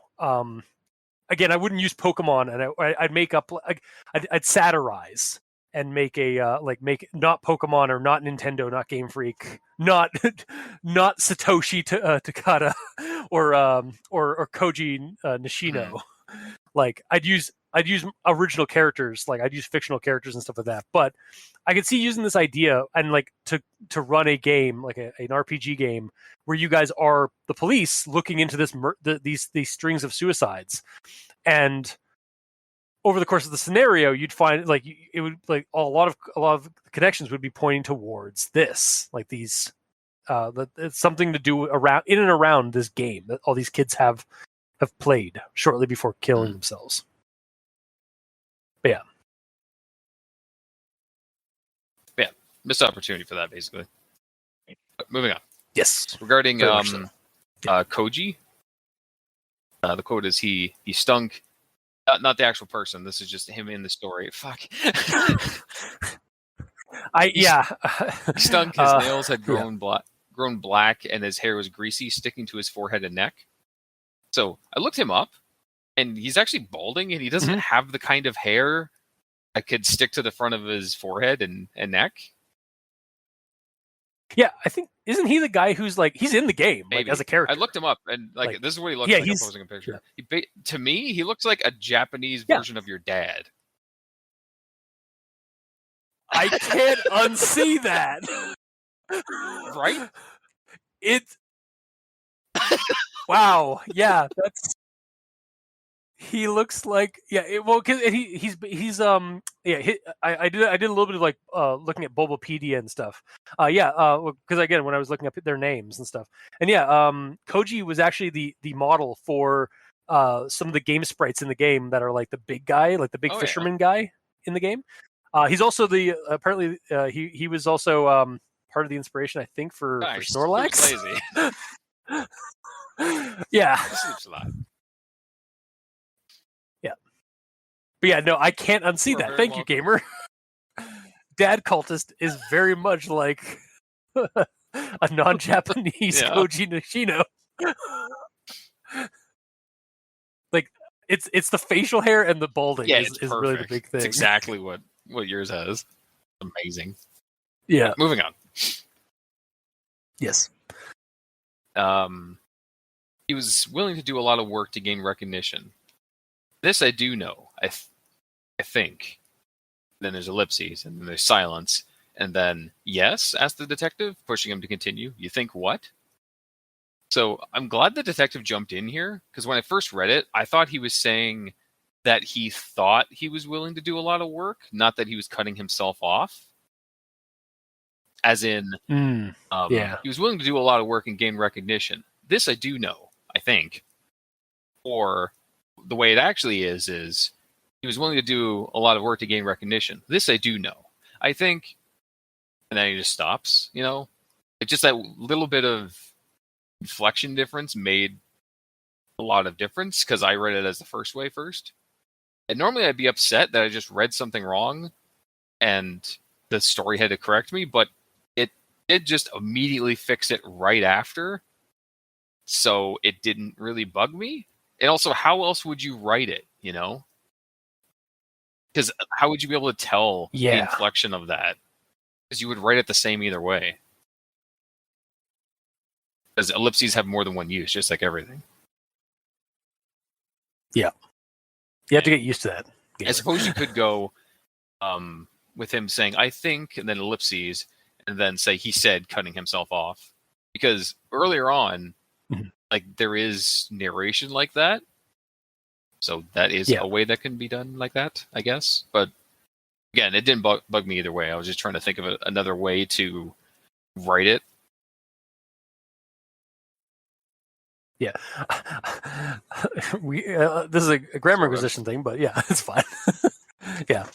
Again, I wouldn't use Pokemon, and I'd make up, like, I'd satirize and make a make not Pokemon or not Nintendo, not Game Freak, not Satoshi Takada or Koji Nishino. Like I'd use original characters, like I'd use fictional characters and stuff like that. But I could see using this idea and like to run a game, like an RPG game, where you guys are the police looking into these strings of suicides, and over the course of the scenario, you'd find like it would like a lot of connections would be pointing towards this, like these it's something to do around in and around this game that all these kids have played shortly before killing themselves. But yeah, missed opportunity for that, basically. But moving on. Yes. Regarding Koji, the quote is he stunk. Not the actual person. This is just him in the story. Fuck. He stunk. His nails had grown black, and his hair was greasy, sticking to his forehead and neck. So I looked him up, and he's actually balding, and he doesn't have the kind of hair that could stick to the front of his forehead and neck. Yeah, I think, isn't he the guy who's like, he's in the game like, as a character? I looked him up, and like this is what he looks like. I'm posting a picture. To me, he looks like a Japanese version of your dad. I can't unsee that. Right? Wow. Yeah, that's. He looks like because I did a little bit of like looking at Bulbapedia and stuff. Because again, when I was looking up their names and stuff, and Koji was actually the model for some of the game sprites in the game that are like the big guy, like the big fisherman guy in the game. He's also apparently he was also part of the inspiration, I think, for Snorlax. Lazy. Yeah. He sleeps a lot. But yeah, no, I can't unsee that. Thank you, gamer. Dad Cultist is very much like a non-Japanese Koji Nishino. Like it's the facial hair and the balding is really the big thing. It's exactly what yours has. Amazing. Yeah. Moving on. Yes. He was willing to do a lot of work to gain recognition. This I do know. I think. Then there's ellipses, and then there's silence, and then yes, asked the detective, pushing him to continue. You think what? So I'm glad the detective jumped in here, because when I first read it, I thought he was saying that he thought he was willing to do a lot of work, not that he was cutting himself off. As in, he was willing to do a lot of work and gain recognition. This I do know, I think. Or the way it actually is he was willing to do a lot of work to gain recognition. This I do know. I think, and then he just stops. It's just that little bit of inflection difference made a lot of difference because I read it as the first way first. And normally I'd be upset that I just read something wrong and the story had to correct me, but it did just immediately fix it right after. So it didn't really bug me. And also, how else would you write it, Because how would you be able to tell the inflection of that? Because you would write it the same either way. Because ellipses have more than one use, just like everything. Yeah. You have to get used to that. I suppose you could go with him saying, I think, and then ellipses, and then say he said, cutting himself off. Because earlier on, there is narration like that. So that is a way that can be done like that, I guess. But again, it didn't bug me either way. I was just trying to think of another way to write it. Yeah. This is a grammar acquisition thing, but yeah, it's fine. Yeah.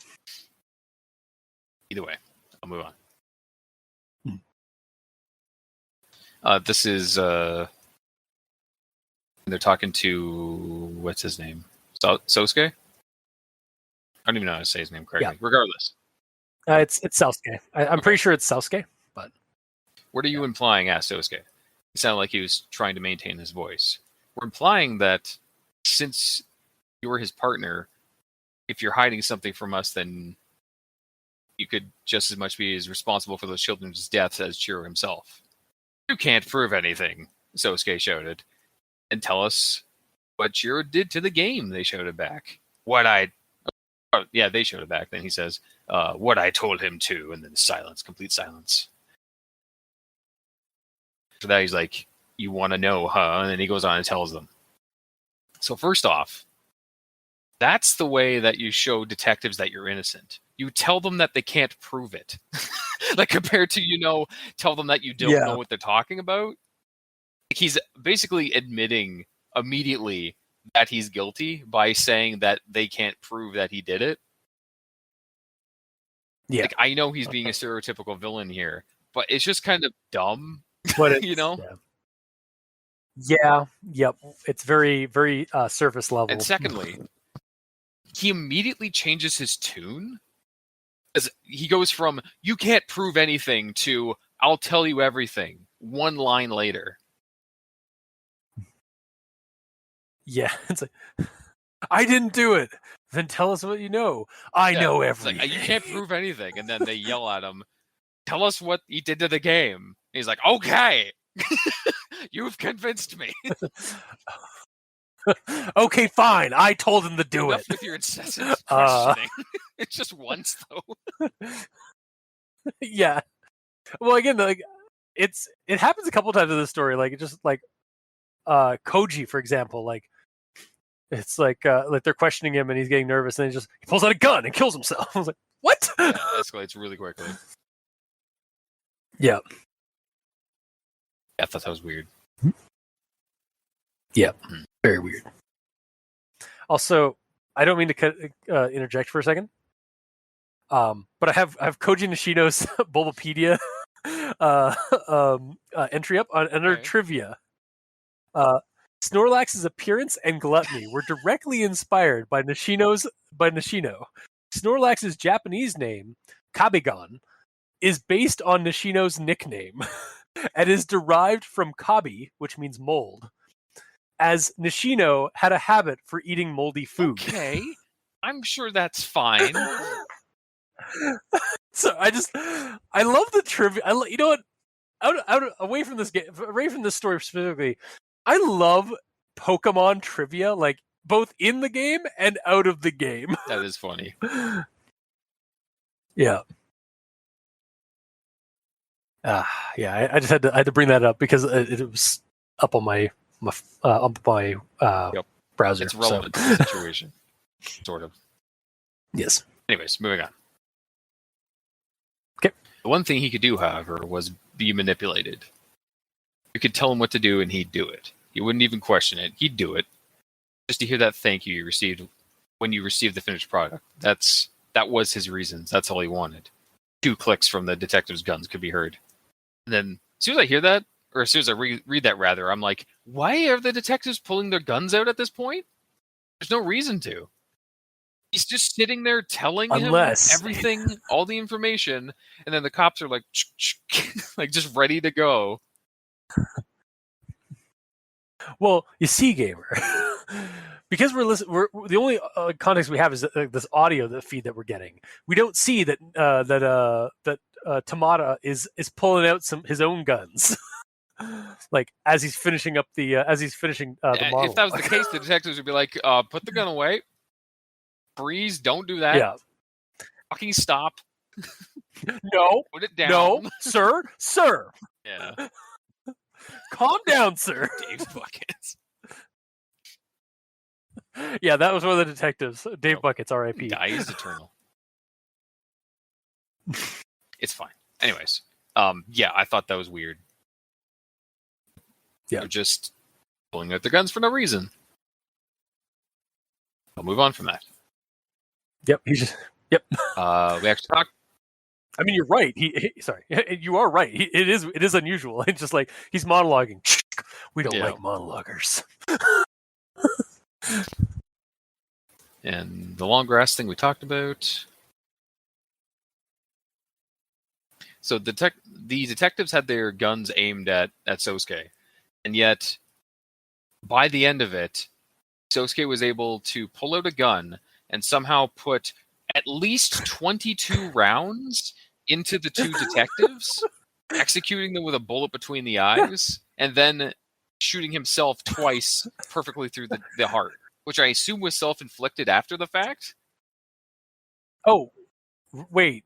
Either way, I'll move on. This is they're talking to what's his name? Sosuke? I don't even know how to say his name correctly. Yeah. Regardless. It's Sasuke. I'm pretty sure it's Sasuke, but what are you implying? Asked Sosuke. It sounded like he was trying to maintain his voice. We're implying that since you're his partner, if you're hiding something from us, then you could just as much be as responsible for those children's deaths as Chiro himself. You can't prove anything, Sosuke shouted. And tell us what Chiro did to the game, they shouted back. They showed it back. Then he says, what I told him to, and then silence, complete silence. For that, he's like, you want to know, huh? And then he goes on and tells them. So first off, that's the way that you show detectives that you're innocent. You tell them that they can't prove it. Compared to, tell them that you don't know what they're talking about. He's basically admitting immediately that he's guilty by saying that they can't prove that he did it. Yeah. I know he's being a stereotypical villain here, but it's just kind of dumb. But Yeah. Yep. It's very, very surface level. And secondly, he immediately changes his tune. As he goes from, you can't prove anything, to, I'll tell you everything, one line later. Yeah. It's like, I didn't do it. Then tell us what you know. I know everything. You can't prove anything. And then they yell at him, tell us what he did to the game. And he's like, okay. You've convinced me. Okay, fine. I told him to do Enough it. With your incessant questioning. It's just once, though. Yeah. Well, again, it happens a couple times in this story. Koji, for example, it's like they're questioning him and he's getting nervous and he pulls out a gun and kills himself. I was like, what? Yeah, it escalates really quickly. Yeah. I thought that was weird. Yeah, very weird. Also, I don't mean to interject for a second, but I have Koji Nishino's Bulbapedia entry up under trivia. Snorlax's appearance and gluttony were directly inspired by Nishino. Snorlax's Japanese name, Kabigon, is based on Nishino's nickname and is derived from Kabi, which means mold, as Nishino had a habit for eating moldy food. Okay, I'm sure that's fine. So I love the trivia. You know what? Away from this game, away from this story specifically, I love Pokemon trivia, both in the game and out of the game. That is funny. Yeah. Yeah. I just had to bring that up because it was up on my browser. It's relevant to the situation, sort of. Yes. Anyways, moving on. Okay. The one thing he could do, however, was be manipulated. You could tell him what to do and he'd do it. He wouldn't even question it. He'd do it. Just to hear that thank you received when you receive the finished product. That was his reasons. That's all he wanted. 2 clicks from the detective's guns could be heard. And then as soon as I hear that, or as soon as I read that rather, I'm like, why are the detectives pulling their guns out at this point? There's no reason to. He's just sitting there telling him everything, all the information, and then the cops are like, like just ready to go. Well, you see, gamer, because we're the only context we have is this audio feed that we're getting. We don't see that Tamada is pulling out his own guns, like as he's finishing up the monologue. If that was the case, the detectives would be like, "Put the gun away, freeze, don't do that, yeah, fucking stop, no, put it down, no, sir, yeah." Calm down, sir. Dave Buckets. Yeah, that was one of the detectives. Dave Buckets, R.I.P. Dies eternal. It's fine. Anyways, yeah, I thought that was weird. Yeah. They're just pulling out their guns for no reason. I'll move on from that. Yep. Yep. We actually talked. I mean, you're right. Sorry, you are right. It is unusual. It's just like he's monologuing. We don't like monologuers. And the long grass thing we talked about. So the detectives had their guns aimed at Sosuke, and yet by the end of it, Sosuke was able to pull out a gun and somehow put at least 22 rounds into the 2 detectives, executing them with a bullet between the eyes, and then shooting himself twice perfectly through the heart, which I assume was self-inflicted after the fact. Oh, wait.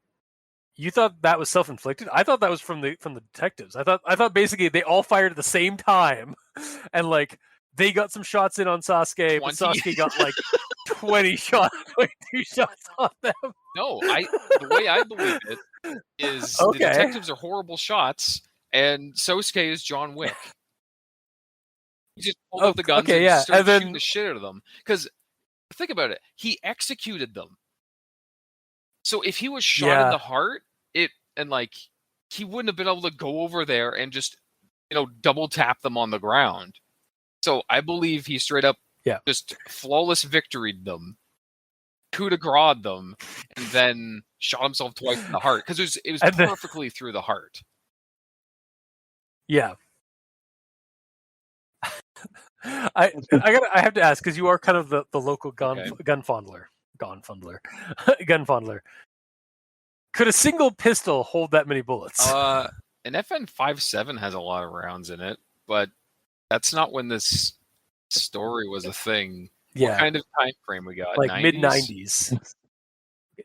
You thought that was self-inflicted? I thought that was from the detectives. I thought basically they all fired at the same time, and like they got some shots in on Sasuke, 20? but Sasuke got like 22 shots on them. No, the way I believe it is the detectives are horrible shots, and Sosuke is John Wick. He just pulled out the guns and started shooting the shit out of them. Because think about it, he executed them. So if he was shot in the heart, he wouldn't have been able to go over there and just double tap them on the ground. So I believe he straight up just flawless victoried them, coup de grace them, and then shot himself twice in the heart because it was perfectly through the heart. Yeah. I have to ask because you are kind of the local gun fondler. Could a single pistol hold that many bullets? An FN-57 has a lot of rounds in it, but that's not when this story was a thing. Yeah. What kind of time frame we got? Like 90s? mid-90s.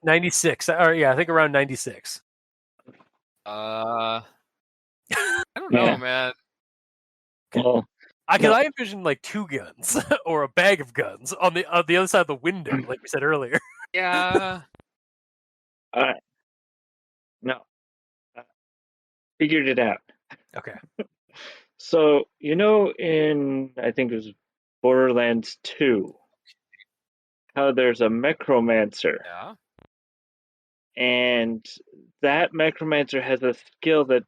96. I think around 96. I don't know, man. Well, I envisioned like 2 guns or a bag of guns on the other side of the window, like we said earlier. Yeah. All right. No. Figured it out. Okay. So, in, I think it was Borderlands 2, how there's a necromancer. Yeah. And that necromancer has a skill that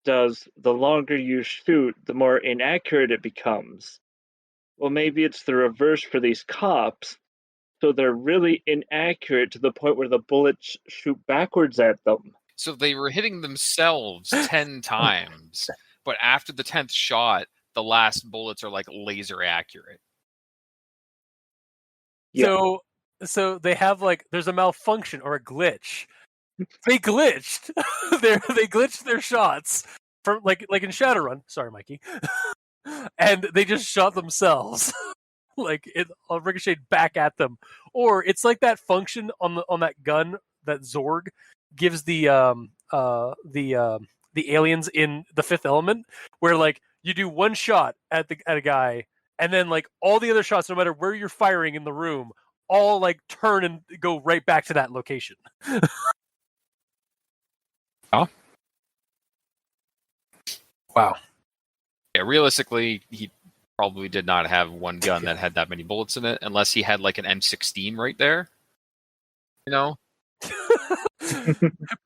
does the longer you shoot, the more inaccurate it becomes. Well, maybe it's the reverse for these cops. So they're really inaccurate to the point where the bullets shoot backwards at them. So they were hitting themselves 10 times, but after the 10th shot, the last bullets are like laser accurate. Yeah. So they have there's a malfunction or a glitch. They glitched. They glitched their shots from like in Shadowrun. Sorry, Mikey. And they just shot themselves. It ricocheted back at them, or it's like that function on that gun that Zorg gives the aliens in the Fifth Element, where you do one shot at a guy, and then all the other shots, no matter where you're firing in the room, all turn and go right back to that location. Oh. Wow. Yeah, realistically, he probably did not have one gun that had that many bullets in it, unless he had like an M16 right there. You know?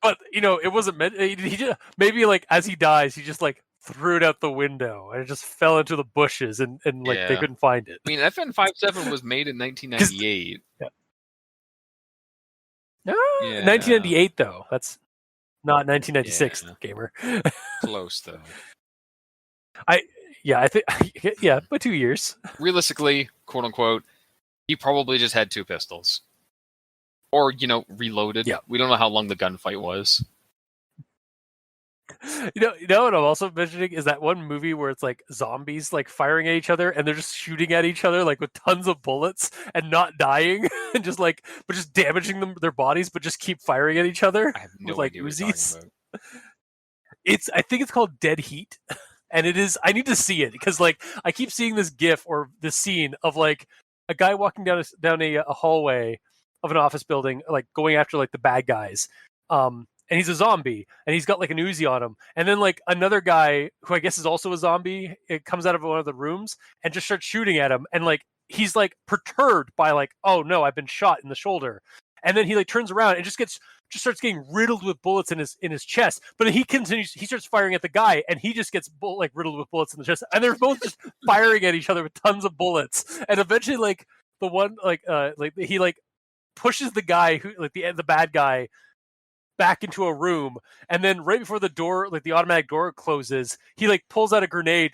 But it wasn't meant. He just, maybe like as he dies, he just like threw it out the window and it just fell into the bushes and like they Yeah. couldn't find it. I mean, FN57 was made in 1998. Yeah. Yeah. 1998 though. That's not 1996, gamer. Close though. I think by 2 years. Realistically, quote unquote, he probably just had two pistols. Or, reloaded. Yeah. We don't know how long the gunfight was. You know what I'm also mentioning is that one movie where it's like zombies like firing at each other and they're just shooting at each other like with tons of bullets and not dying and just damaging their bodies, but just keep firing at each other. I have no with like idea what you're Uzis. talking about. I think it's called Dead Heat. And it is. I need to see it because like I keep seeing this GIF or this scene of like a guy walking down a hallway of an office building, like going after like the bad guys. And he's a zombie, and he's got like an Uzi on him. And then like another guy who I guess is also a zombie, it comes out of one of the rooms and just starts shooting at him. And like he's like perturbed by like, oh no, I've been shot in the shoulder. And then he like turns around and just starts getting riddled with bullets in his chest. But he starts firing at the guy, and he just gets riddled with bullets in the chest. And they're both just firing at each other with tons of bullets. And eventually, like the one he like pushes the guy who like the bad guy back into a room, and then right before the door, like the automatic door closes, he like pulls out a grenade,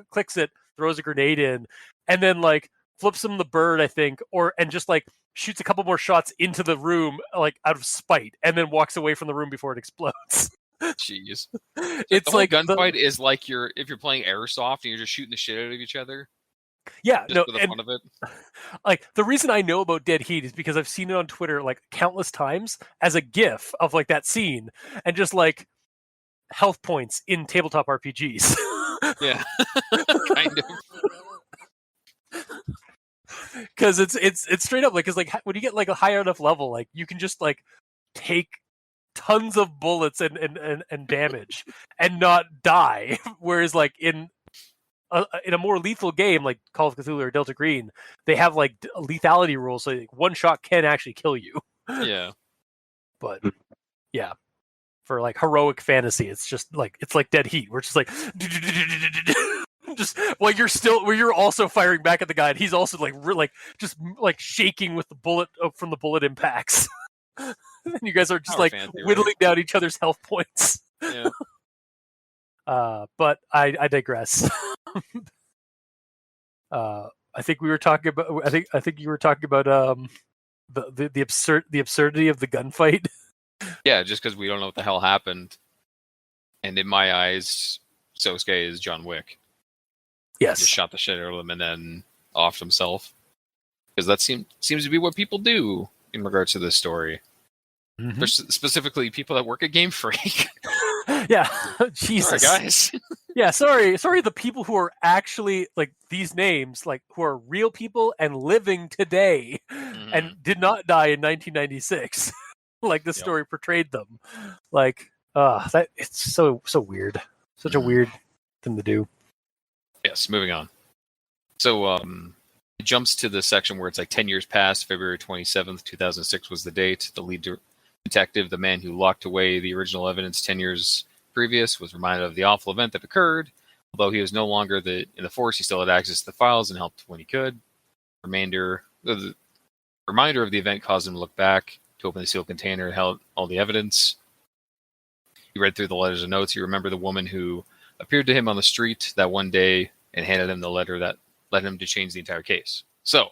clicks it, throws a grenade in, and then like flips him the bird, I think, and just like shoots a couple more shots into the room, like out of spite, and then walks away from the room before it explodes. Jeez. It's the whole like gunfight is like if you're playing airsoft and you're just shooting the shit out of each other. Yeah, just for the fun of it. Like the reason I know about Dead Heat is because I've seen it on Twitter like countless times as a GIF of like that scene and just like health points in tabletop RPGs. Yeah, kind of. Because it's straight up like, because like when you get like a high enough level, like you can just like take tons of bullets and damage and not die. Whereas like in a more lethal game like Call of Cthulhu or Delta Green, they have like lethality rules, so like, one shot can actually kill you. Yeah. But yeah, for like heroic fantasy, it's just like Dead Heat, where it's just like just while you're also firing back at the guy, and he's also like just like shaking with the bullet from the bullet impacts. And you guys are just whittling down each other's health points. Yeah. But I digress. I think we were talking about. I think you were talking about the absurdity of the gunfight. Yeah, just because we don't know what the hell happened, and in my eyes, Sosuke is John Wick. Yes, he just shot the shit out of him and then offed himself, because that seems to be what people do in regards to this story. Mm-hmm. There's specifically people that work at Game Freak. Yeah, Jesus, sorry, guys. Yeah, sorry. The people who are actually like these names, like who are real people and living today, and did not die in 1996, like the story portrayed them. Like, that it's so weird. Such a weird thing to do. Yes, moving on. So, it jumps to the section where it's like 10 years past. February 27th, 2006 was the date. The lead detective, the man who locked away the original evidence 10 years previous, was reminded of the awful event that occurred. Although he was no longer in the force, he still had access to the files and helped when he could. The reminder of the event caused him to look back, to open the sealed container and held all the evidence. He read through the letters and notes. He remembered the woman who appeared to him on the street that one day and handed him the letter that led him to change the entire case. So,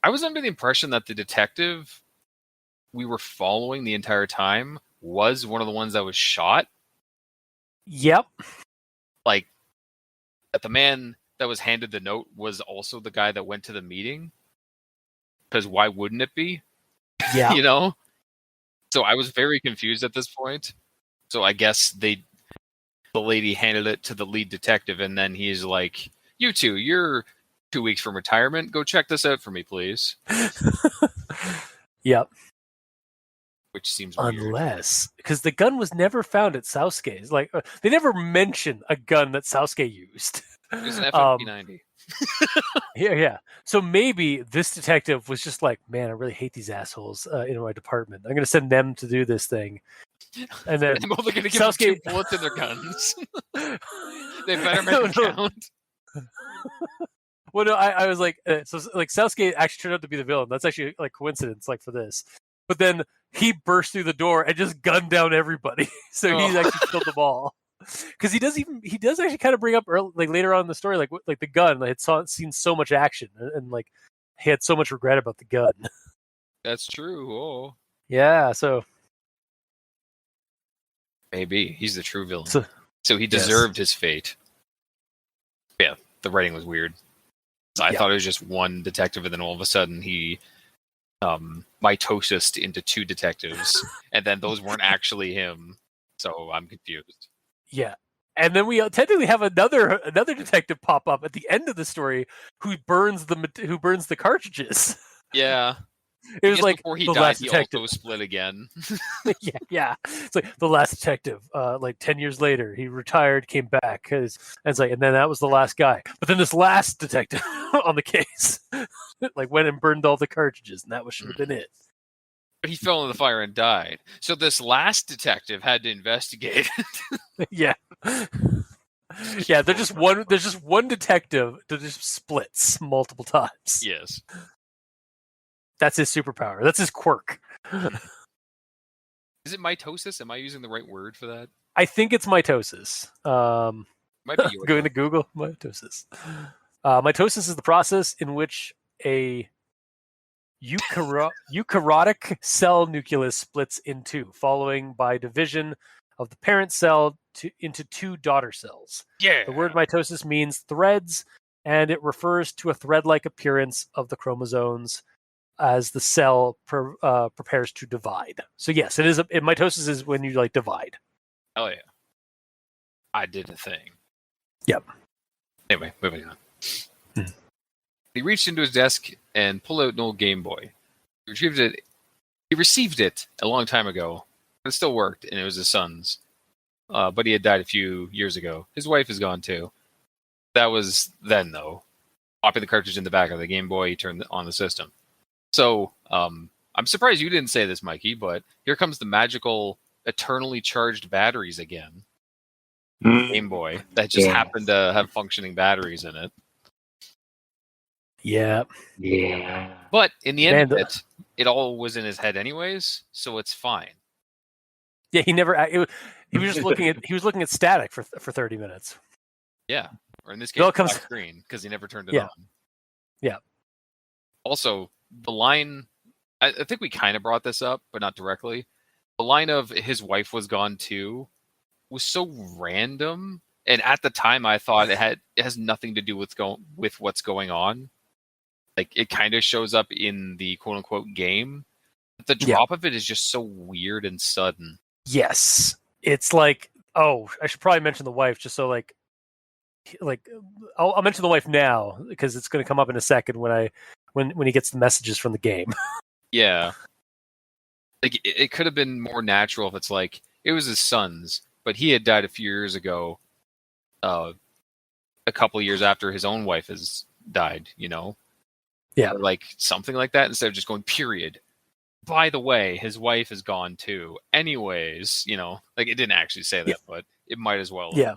I was under the impression that the detective we were following the entire time was one of the ones that was shot. Yep. Like, that the man that was handed the note was also the guy that went to the meeting. Because why wouldn't it be? Yeah. You know? So I was very confused at this point. So I guess the lady handed it to the lead detective, and then he's like, "You two, you're 2 weeks from retirement. Go check this out for me, please." Yep. Which seems weird. Unless, because the gun was never found at Sasuke's. Like, they never mention a gun that Sasuke used. It was an FMP90. Yeah. So maybe this detective was just like, man, I really hate these assholes in my department. I'm going to send them to do this thing. And then I'm only going to give them 2 Sasuke. bullets in their guns. They better make No, it no. count. Well, no, I was like, so like Sasuke actually turned out to be the villain. That's actually like coincidence, like for this. But then he burst through the door and just gunned down everybody. So he's actually killed them all. Because he does actually kind of bring up like later on in the story, like the gun. Like seen so much action, and like he had so much regret about the gun. That's true. Oh, Yeah. So maybe he's the true villain. So he deserved his fate. Yeah, the writing was weird. I thought it was just one detective, and then all of a sudden he mitosis into 2 detectives, and then those weren't actually him. So I'm confused. Yeah. And then we technically have another detective pop up at the end of the story who burns the cartridges. Yeah. It was like before he the died, last he detective. also split again. Yeah. It's like the last detective. Like 10 years later, he retired, came back, and it's like, and then that was the last guy. But then this last detective on the case, like went and burned all the cartridges, and that should have been it. But he fell in the fire and died. So this last detective had to investigate. Yeah. Yeah, there's just one detective that just splits multiple times. Yes. That's his superpower. That's his quirk. Is it mitosis? Am I using the right word for that? I think it's mitosis. Might be yours. Going to Google mitosis. Mitosis is the process in which a eukaryotic cell nucleus splits in 2, following by division of the parent cell into 2 daughter cells. Yeah. The word mitosis means threads, and it refers to a thread-like appearance of the chromosomes as the cell prepares to divide. So yes, it is. Mitosis is when you like divide. Oh yeah. I did a thing. Yep. Anyway, moving on. He reached into his desk and pulled out an old Game Boy. He received it a long time ago, but it still worked, and it was his son's. But he had died a few years ago. His wife is gone too. That was then, though. Popping the cartridge in the back of the Game Boy, he turned on the system. So, I'm surprised you didn't say this, Mikey, but here comes the magical, eternally charged batteries again. Game Boy that just happened to have functioning batteries in it. Yeah. But in the end of it all was in his head anyways, so it's fine. Yeah, he never. He was just looking at static for 30 minutes. Yeah, or in this case, black screen, because he never turned it on. Yeah. Also, the line, I think we kind of brought this up, but not directly. The line of his wife was gone too was so random, and at the time I thought it has nothing to do with what's going on. Like, it kind of shows up in the quote unquote game. But the drop of it is just so weird and sudden. Yes. It's like, oh, I should probably mention the wife just so like I'll mention the wife now because it's going to come up in a second when he gets the messages from the game. Yeah. Like, it could have been more natural if it's like, it was his son's, but he had died a few years ago, a couple of years after his own wife has died, you know? Yeah. Or like something like that, instead of just going, period. By the way, his wife is gone too. Anyways, you know, like, it didn't actually say that, but it might as well. Yeah.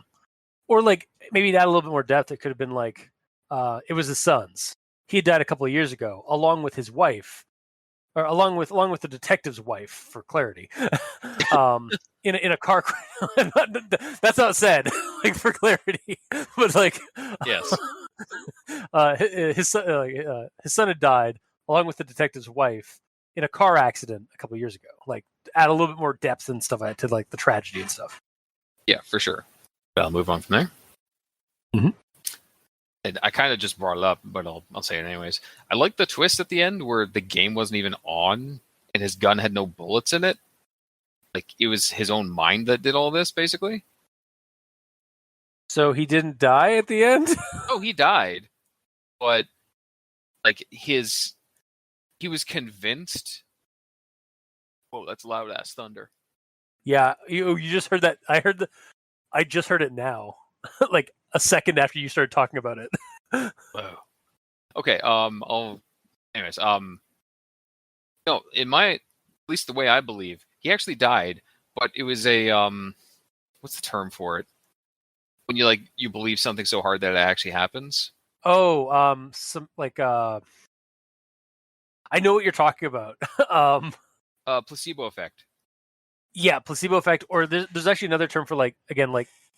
Or like maybe add a little bit more depth. It could have been like, it was his son's. He had died a couple of years ago, along with his wife, or along with the detective's wife, for clarity. In a car crash. That's not said, like, for clarity, but like, yes, his son had died along with the detective's wife in a car accident a couple of years ago. Like, add a little bit more depth and stuff to like the tragedy and stuff. Yeah, for sure. I'll move on from there. Mm-hmm. And I kind of just brought it up, but I'll say it anyways. I like the twist at the end where the game wasn't even on and his gun had no bullets in it. Like, it was his own mind that did all this, basically. So he didn't die at the end? Oh, he died. But, like, he was convinced. Whoa, that's loud-ass thunder. Yeah, you just heard that. I just heard it now. like a second after you started talking about it. Whoa. Okay. Anyways. No, at least the way I believe, he actually died, but it was a what's the term for it? When you believe something so hard that it actually happens. Oh, some like I know what you're talking about. Placebo effect. Yeah, placebo effect, or there's actually another term for like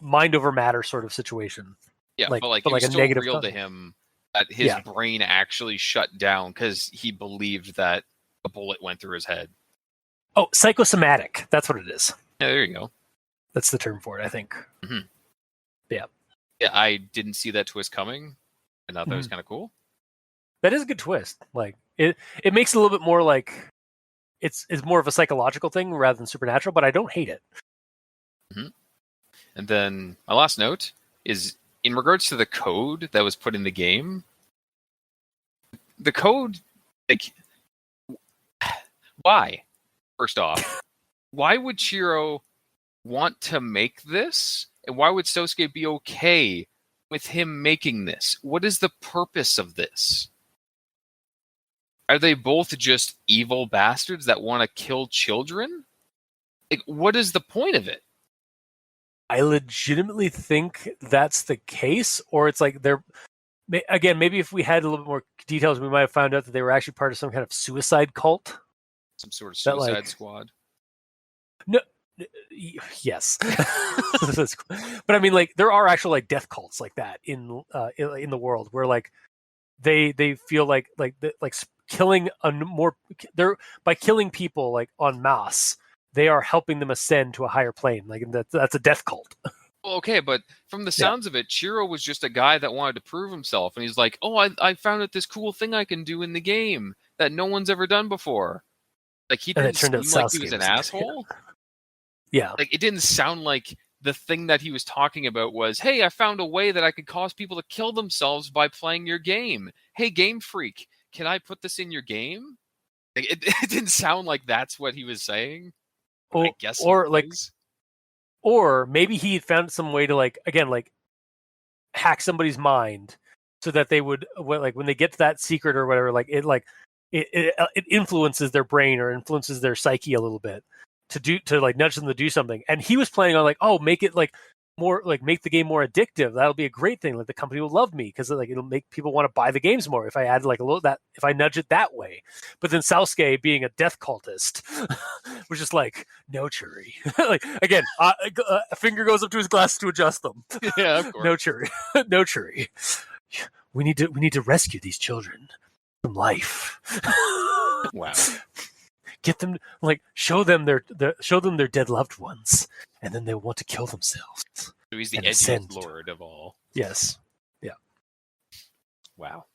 mind over matter sort of situation. Yeah, Like, but but it was like a so negative real to him that his brain actually shut down because he believed that a bullet went through his head. Oh, psychosomatic. That's what it is. Yeah, there you go. That's the term for it, I think. Mm-hmm. Yeah. Yeah, I didn't see that twist coming. I thought that was kind of cool. That is a good twist. Like it makes it a little bit more like it's more of a psychological thing rather than supernatural, but I don't hate it. Mm-hmm. And then my last note is in regards to the code that was put in the game. The code, like, why? First off, why would Chiro want to make this? And why would Sosuke be okay with him making this? What is the purpose of this? Are they both just evil bastards that want to kill children? Like, what is the point of it? I legitimately think that's the case, or it's like they're again, maybe if we had a little bit more details, we might have found out that they were actually part of some kind of suicide cult. Some sort of suicide like, squad. No, yes, but I mean, like there are actual like death cults like that in the world where like they feel like killing they're by killing people like en masse, they are helping them ascend to a higher plane. Like that's a death cult. Well, okay, but from the sounds of it, Chiro was just a guy that wanted to prove himself, and he's like, "Oh, I found out this cool thing I can do in the game that no one's ever done before." Like he didn't seem like he was an asshole. Yeah, like it didn't sound like the thing that he was talking about was, "Hey, I found a way that I could cause people to kill themselves by playing your game. Hey, Game Freak, can I put this in your game?" Like, it didn't sound like that's what he was saying. I guess or maybe he found some way to like hack somebody's mind so that they would when they get to that secret or whatever, it influences their brain or influences their psyche a little bit to like nudge them to do something. And he was planning on like, oh, make it like more like make the game more addictive. That'll be a great thing. Like the company will love me because like it'll make people want to buy the games more if I add like a little that if I nudge it that way. But then Sasuke, being a death cultist, was just like, no, Churi. Like again, a finger goes up to his glasses to adjust them. Yeah, of course. No, Churi. No, Churi. We need to rescue these children from life. Wow. Get them show them their dead loved ones, and then they want to kill themselves. So he's the edgy lord of all. Yes. Yeah. Wow.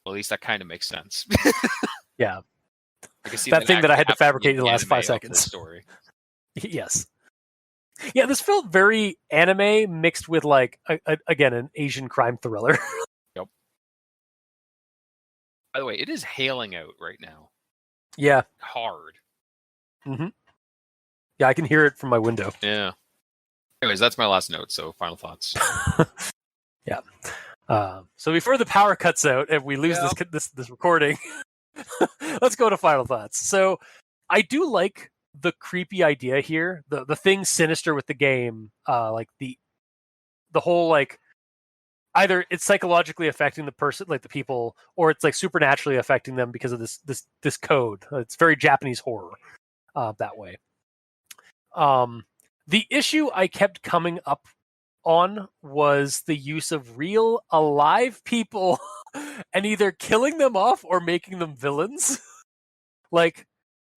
Well, at least that kind of makes sense. Yeah. I can see that thing that I had to fabricate in the last 5 seconds. Story. Yes. Yeah, this felt very anime mixed with again an Asian crime thriller. Yep. By the way, it is hailing out right now. Yeah. Hard. Mm-hmm. Yeah, I can hear it from my window. Yeah. Anyways, that's my last note, so final thoughts. Yeah. So before the power cuts out and we lose this recording, let's go to final thoughts. So I do like the creepy idea here, the thing sinister with the game, like the whole like either it's psychologically affecting the person, like the people, or it's like supernaturally affecting them because of this code. It's very Japanese horror that way. The issue I kept coming up on was the use of real alive people and either killing them off or making them villains. Like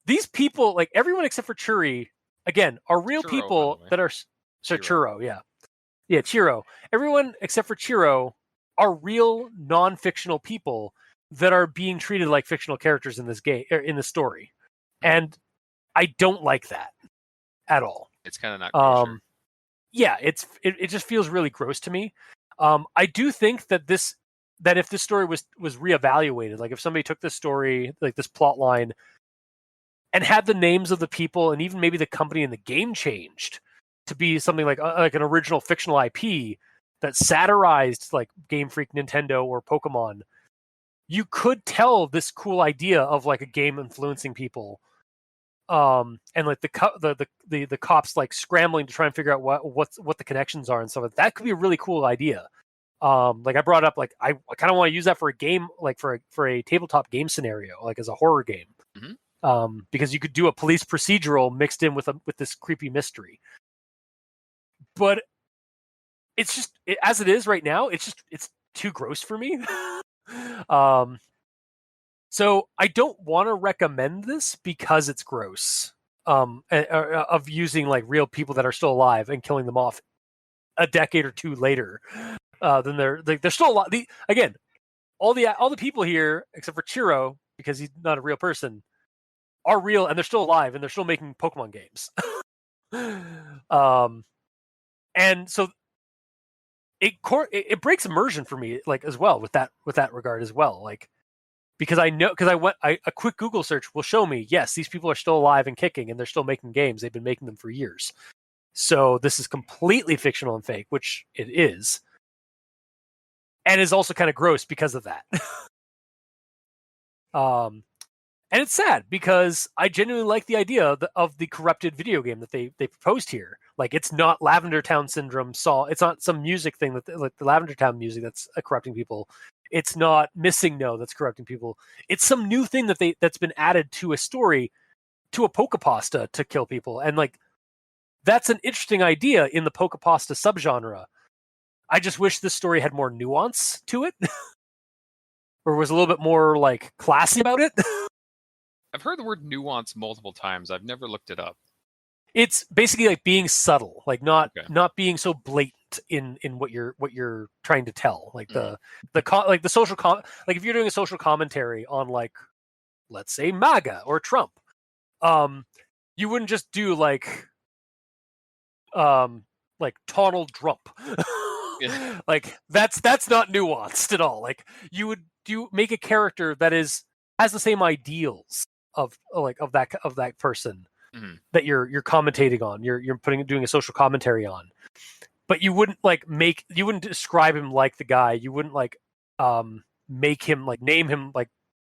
these people, like everyone except for Churi, again, are real Churro, people that are Churro, yeah. Yeah, Chiro. Everyone except for Chiro are real non-fictional people that are being treated like fictional characters in this game in the story. And I don't like that at all. It's kind of not kosher. Yeah, it just feels really gross to me. I do think that if this story was reevaluated, like if somebody took this story, like this plot line, and had the names of the people and even maybe the company in the game changed to be something like an original fictional IP, that satirized like Game Freak, Nintendo, or Pokemon, you could tell this cool idea of like a game influencing people, and like the cops like scrambling to try and figure out what the connections are and stuff. That could be a really cool idea. Like I brought up, like I kind of want to use that for a game, like for a tabletop game scenario, like as a horror game. Mm-hmm. Because you could do a police procedural mixed in with this creepy mystery. But it's just as it is right now. It's too gross for me. So I don't want to recommend this because it's gross. Of using like real people that are still alive and killing them off a decade or two later. Then they're still alive. Again, all the people here except for Chiro, because he's not a real person, are real and they're still alive and they're still making Pokemon games. And so it breaks immersion for me, like as well with that regard as well, like because a quick Google search will show me, yes, these people are still alive and kicking and they're still making games. They've been making them for years. So this is completely fictional and fake, which it is, and is also kind of gross because of that. And it's sad because I genuinely like the idea of the corrupted video game that they proposed here. Like, it's not Lavender Town Syndrome. It's not some music thing that like the Lavender Town music that's corrupting people. It's not Missing No that's corrupting people. It's some new thing that's been added to a story, to a Pokepasta to kill people, and like that's an interesting idea in the Pokepasta subgenre. I just wish this story had more nuance to it, or was a little bit more like classy about it. I've heard the word nuance multiple times. I've never looked it up. It's basically like being subtle, like not being so blatant in what you're trying to tell. Like like the social like if you're doing a social commentary on, like, let's say MAGA or Trump, you wouldn't just do like Donald Trump. Yeah. Like that's not nuanced at all. Like you would make a character that has the same ideals of that person that you're commentating on. You're doing a social commentary on, but you wouldn't you wouldn't describe him like the guy. You wouldn't make him name him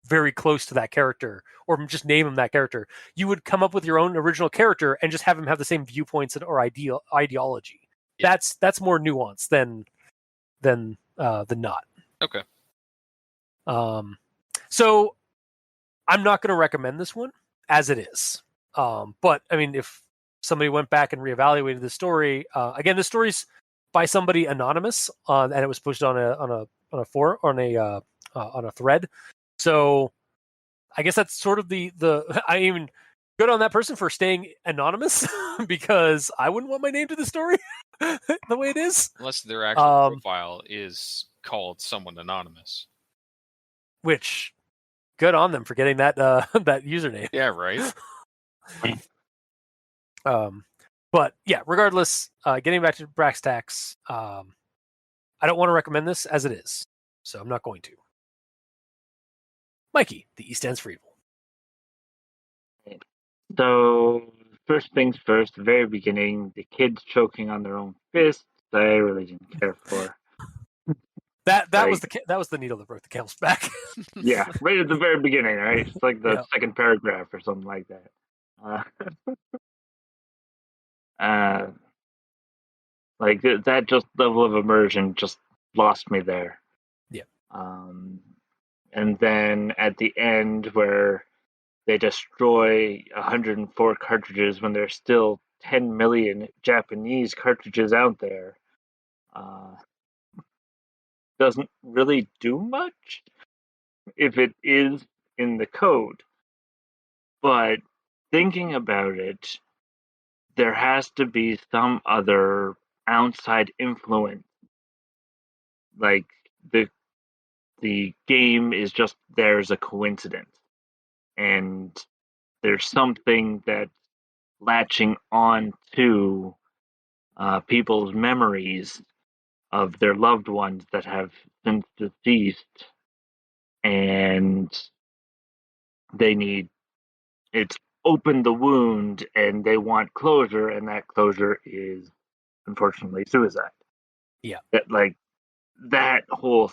very close to that character, or just name him that character. You would come up with your own original character and just have him have the same viewpoints or ideology. Yeah. That's more nuanced than not. Okay. So I'm not going to recommend this one as it is. But I mean, if somebody went back and reevaluated the story, again, the story's by somebody anonymous, and it was posted on a thread. So I guess that's sort of I even good on that person for staying anonymous, because I wouldn't want my name to the story the way it is. Unless their actual profile is called someone anonymous. Which, good on them for getting that that username. Yeah, right. But yeah, regardless, getting back to brass tacks, I don't want to recommend this as it is, so I'm not going to. Mikey, the E stands for evil. So, first things first, the very beginning, the kids choking on their own fists, I really didn't care for. That was the needle that broke the camel's back. Yeah, right at the very beginning, right? It's like the second paragraph or something like that. Like that just level of immersion just lost me there. Yeah. And then at the end where they destroy 104 cartridges when there's still 10 million Japanese cartridges out there, doesn't really do much if it is in the code. But thinking about it, there has to be some other outside influence. Like the game is just there's a coincidence, and there's something that's latching on to people's memories of their loved ones that have since deceased, and it's opened the wound and they want closure, and that closure is unfortunately suicide. Yeah. That like that whole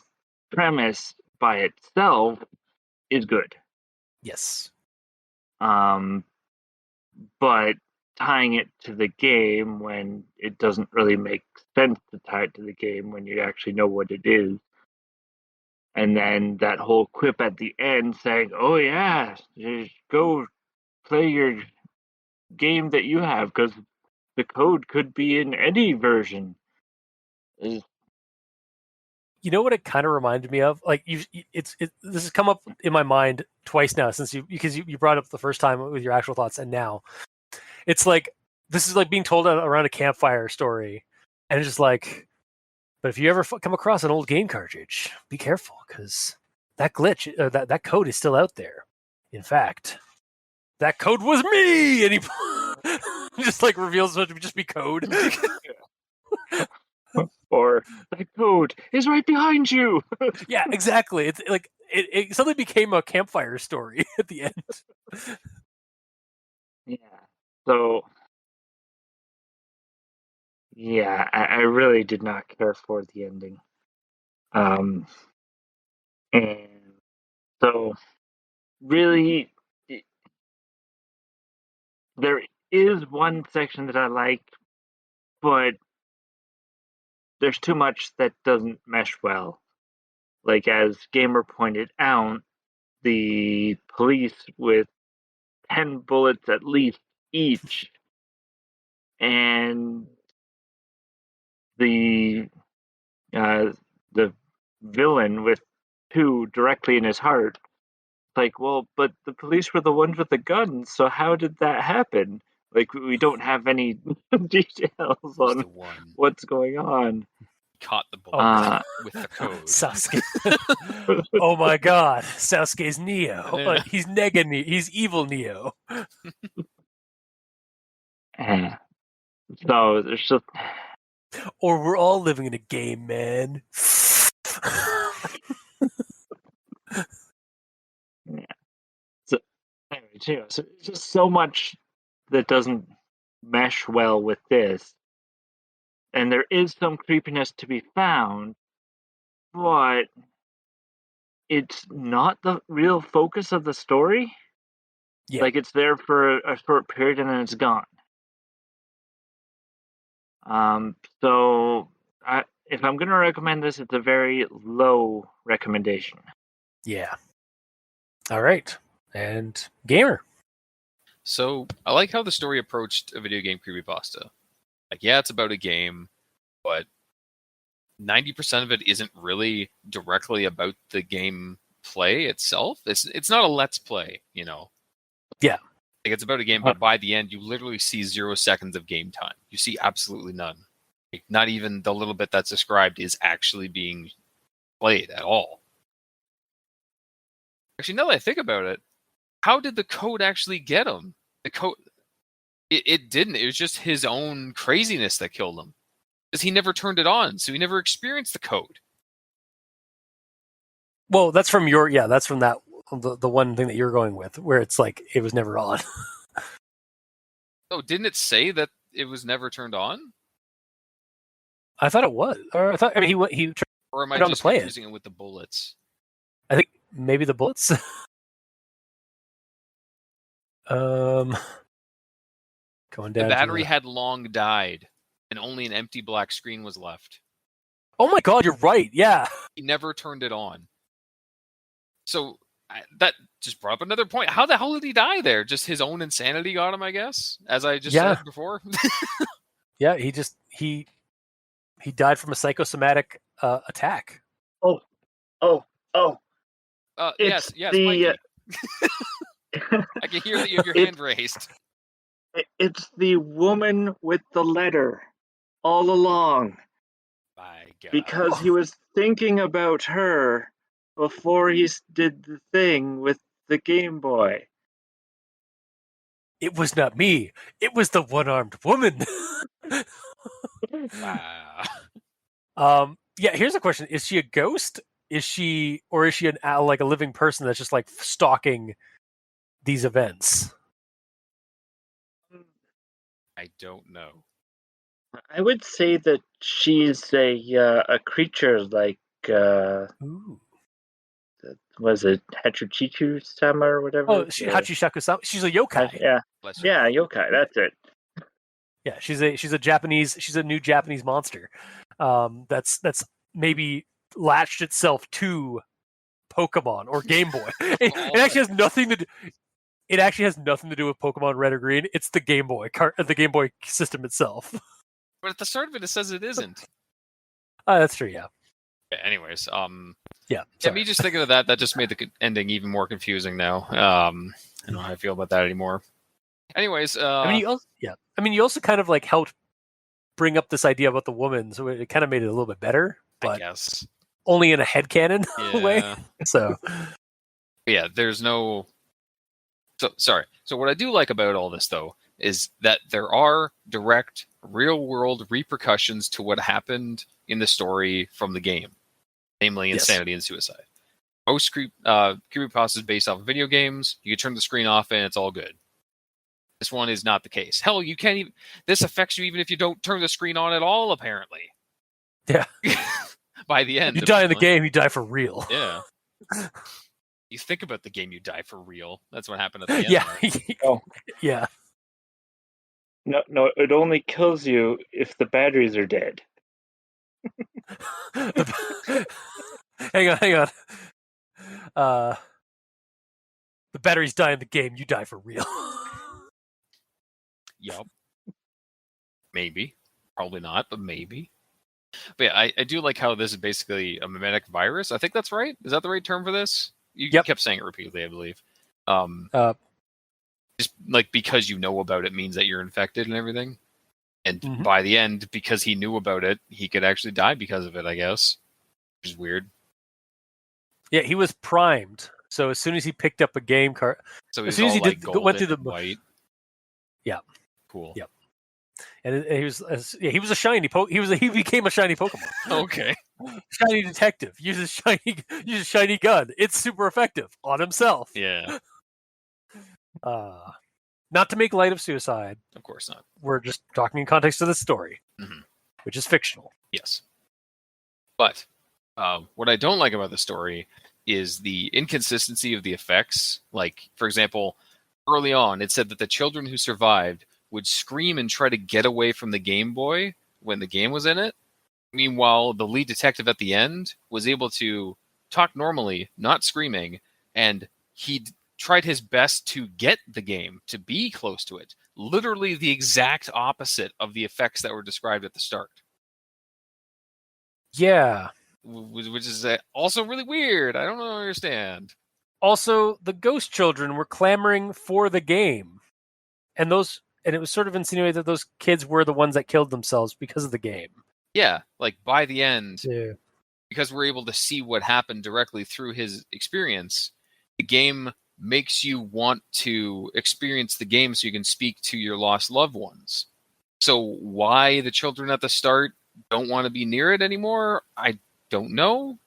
premise by itself is good. Yes. But tying it to the game when it doesn't really make sense to tie it to the game when you actually know what it is. And then that whole quip at the end saying, "Oh yeah, just go play your game that you have because the code could be in any version." Is You know what it kind of reminded me of? Like this has come up in my mind twice now since you brought it up the first time with your actual thoughts, and now it's like this is like being told around a campfire story, and it's just like, but if you ever come across an old game cartridge, be careful because that glitch, that code is still out there. In fact, that code was me, and he just like reveals it to just be code. or that code is right behind you. Yeah, exactly. It's like it suddenly became a campfire story at the end. Yeah. So yeah, I really did not care for the ending. And so really there is one section that I like, but there's too much that doesn't mesh well. Like as Gamer pointed out, the police with 10 bullets at least each, and the uh, the villain with 2 directly in his heart. Like, well, but the police were the ones with the guns, so how did that happen? Like, we don't have any details Was on the one what's going on. caught the Oh, bullet God. with the code. Sasuke. Oh my God, Sasuke's Neo. Yeah. He's Nega Neo. He's evil Neo. So there's just Or we're all living in a game, man. yeah. So anyway, too, so it's just so much that doesn't mesh well with this, and there is some creepiness to be found, but it's not the real focus of the story. Yeah. Like it's there for a short period and then it's gone. So if I'm going to recommend this, it's a very low recommendation. Yeah. All right. And Gamer. So I like how the story approached a video game creepypasta. Like, yeah, it's about a game, but 90% of it isn't really directly about the game play itself. It's not a let's play, you know. Yeah. Like it's about a game, but by the end, you literally see 0 seconds of game time. You see absolutely none. Like, not even the little bit that's described is actually being played at all. Actually, now that I think about it, how did the code actually get him? The code, it didn't. It was just his own craziness that killed him. Because he never turned it on, so he never experienced the code. Well, that's from that's from that the one thing that you're going with, where it's like it was never on. Oh, didn't it say that it was never turned on? I thought it was, or I mean, he tried Or am I on to just play confusing it with the bullets? I think maybe the bullets. Going down. The battery had long died, and only an empty black screen was left. Oh my God, you're right. Yeah. He never turned it on. So that just brought up another point. How the hell did he die there? Just his own insanity got him, I guess, as I just said before. Yeah, he died from a psychosomatic attack. Oh. Yes, the, Mikey. I can hear that you have your hand raised. It's the woman with the letter all along. My God. Because he was thinking about her before he did the thing with the Game Boy. It was not me. It was the one-armed woman. Wow. Yeah, here's a question. Is she a ghost? Is she like a living person that's just like stalking these events? I don't know. I would say that she's a creature like Ooh. was it Hachichichu-sama or whatever? Oh, Hachishaku-sama. She's a yokai. Yeah, Bless her. yeah, yokai. That's it. Yeah, she's a new Japanese monster. That's maybe latched itself to Pokemon or Game Boy. It actually has nothing to do. It actually has nothing to do with Pokemon Red or Green. It's the Game Boy the Game Boy system itself. But at the start of it says it isn't. That's true. Yeah. Anyways, Yeah. yeah, me just thinking of that just made the ending even more confusing now. I don't know how I feel about that anymore. Anyways, I mean, you also kind of like helped bring up this idea about the woman, so it kind of made it a little bit better, I but guess only in a headcanon way. So yeah, there's no. So sorry. So what I do like about all this though is that there are direct, real-world repercussions to what happened in the story from the game, namely insanity and suicide. Most creepypastas based off of video games, you can turn the screen off and it's all good. This one is not the case. Hell, you can't even. This affects you even if you don't turn the screen on at all. Apparently. Yeah. By the end, you die in the game, you die for real. Yeah. You think about the game, you die for real. That's what happened at the end. Yeah. Oh. Yeah. No, it only kills you if the batteries are dead. Hang on. The batteries die in the game, you die for real. Yup. Maybe. Probably not, but maybe. But yeah, I do like how this is basically a mimetic virus. I think that's right. Is that the right term for this? You kept saying it repeatedly, I believe. Just like because you know about it means that you're infected and everything. And by the end, because he knew about it, he could actually die because of it, I guess. Which is weird. Yeah, he was primed. So as soon as he picked up a game card, so as soon as he went through the white. Yeah. Cool. Yep. And he was a shiny he became a shiny Pokemon. Okay. Shiny detective uses shiny gun. It's super effective on himself. Yeah. Not to make light of suicide. Of course not. We're just talking in context of the story, which is fictional. Yes. But what I don't like about the story is the inconsistency of the effects. Like, for example, early on, it said that the children who survived would scream and try to get away from the Game Boy when the game was in it. Meanwhile, the lead detective at the end was able to talk normally, not screaming, and he tried his best to get the game, to be close to it. Literally the exact opposite of the effects that were described at the start. Yeah. Which is also really weird. I don't understand. Also, the ghost children were clamoring for the game. And it was sort of insinuated that those kids were the ones that killed themselves because of the game. Yeah, like by the end, because we're able to see what happened directly through his experience, the game makes you want to experience the game so you can speak to your lost loved ones. So why the children at the start don't want to be near it anymore, I don't know.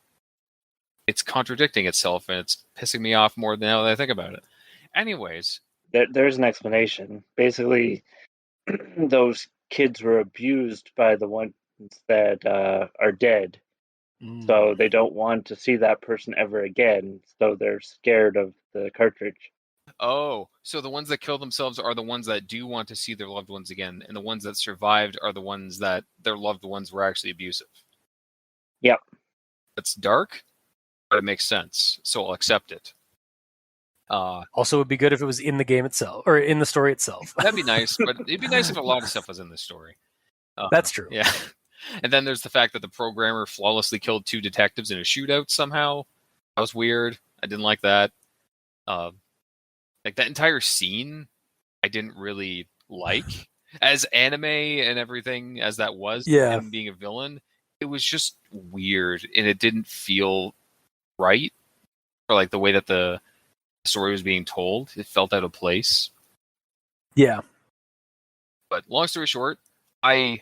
It's contradicting itself, and it's pissing me off more now that I think about it. Anyways. There's an explanation. Basically, those kids were abused by the ones that are dead. So they don't want to see that person ever again. So they're scared of the cartridge. Oh, so the ones that kill themselves are the ones that do want to see their loved ones again, and the ones that survived are the ones that their loved ones were actually abusive. Yep. That's dark, but it makes sense, so I'll accept it. Also, it would be good if it was in the game itself, or in the story itself. That'd be nice, but it'd be nice if a lot of stuff was in this story. That's true. Yeah. And then there's the fact that the programmer flawlessly killed 2 detectives in a shootout somehow. That was weird. I didn't like that. Like that entire scene, I didn't really like. As anime and everything as that was, him being a villain, it was just weird, and it didn't feel right. Or like the way that the story was being told, it felt out of place. Yeah. But long story short, I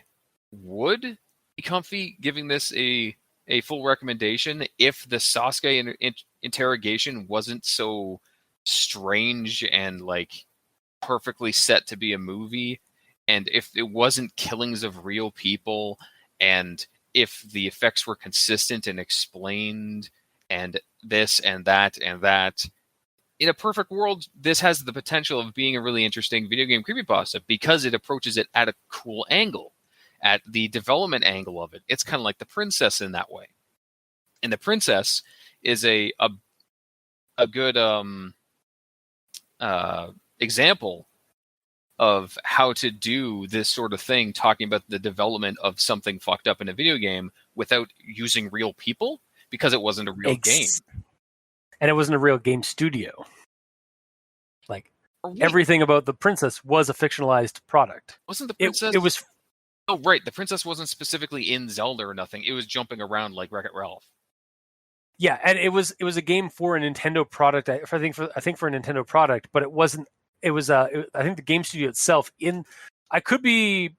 would be comfy giving this a full recommendation if the Sasuke interrogation wasn't so strange and like perfectly set to be a movie, And if it wasn't killings of real people, and if the effects were consistent and explained, and this and that and that, in a perfect world, this has the potential of being a really interesting video game creepypasta because it approaches it at a cool angle, at the development angle of it. It's kind of like The Princess in that way. And The Princess is a good example of how to do this sort of thing, talking about the development of something fucked up in a video game without using real people, because it wasn't a real game. And it wasn't a real game studio. Like, Wait, everything about The Princess was a fictionalized product. wasn't The Princess... It was... Oh, right. The Princess wasn't specifically in Zelda or nothing. It was jumping around like Wreck-It Ralph. Yeah, and it was a game for a Nintendo product. I think for a Nintendo product, but it wasn't. It was I think the game studio itself. I could be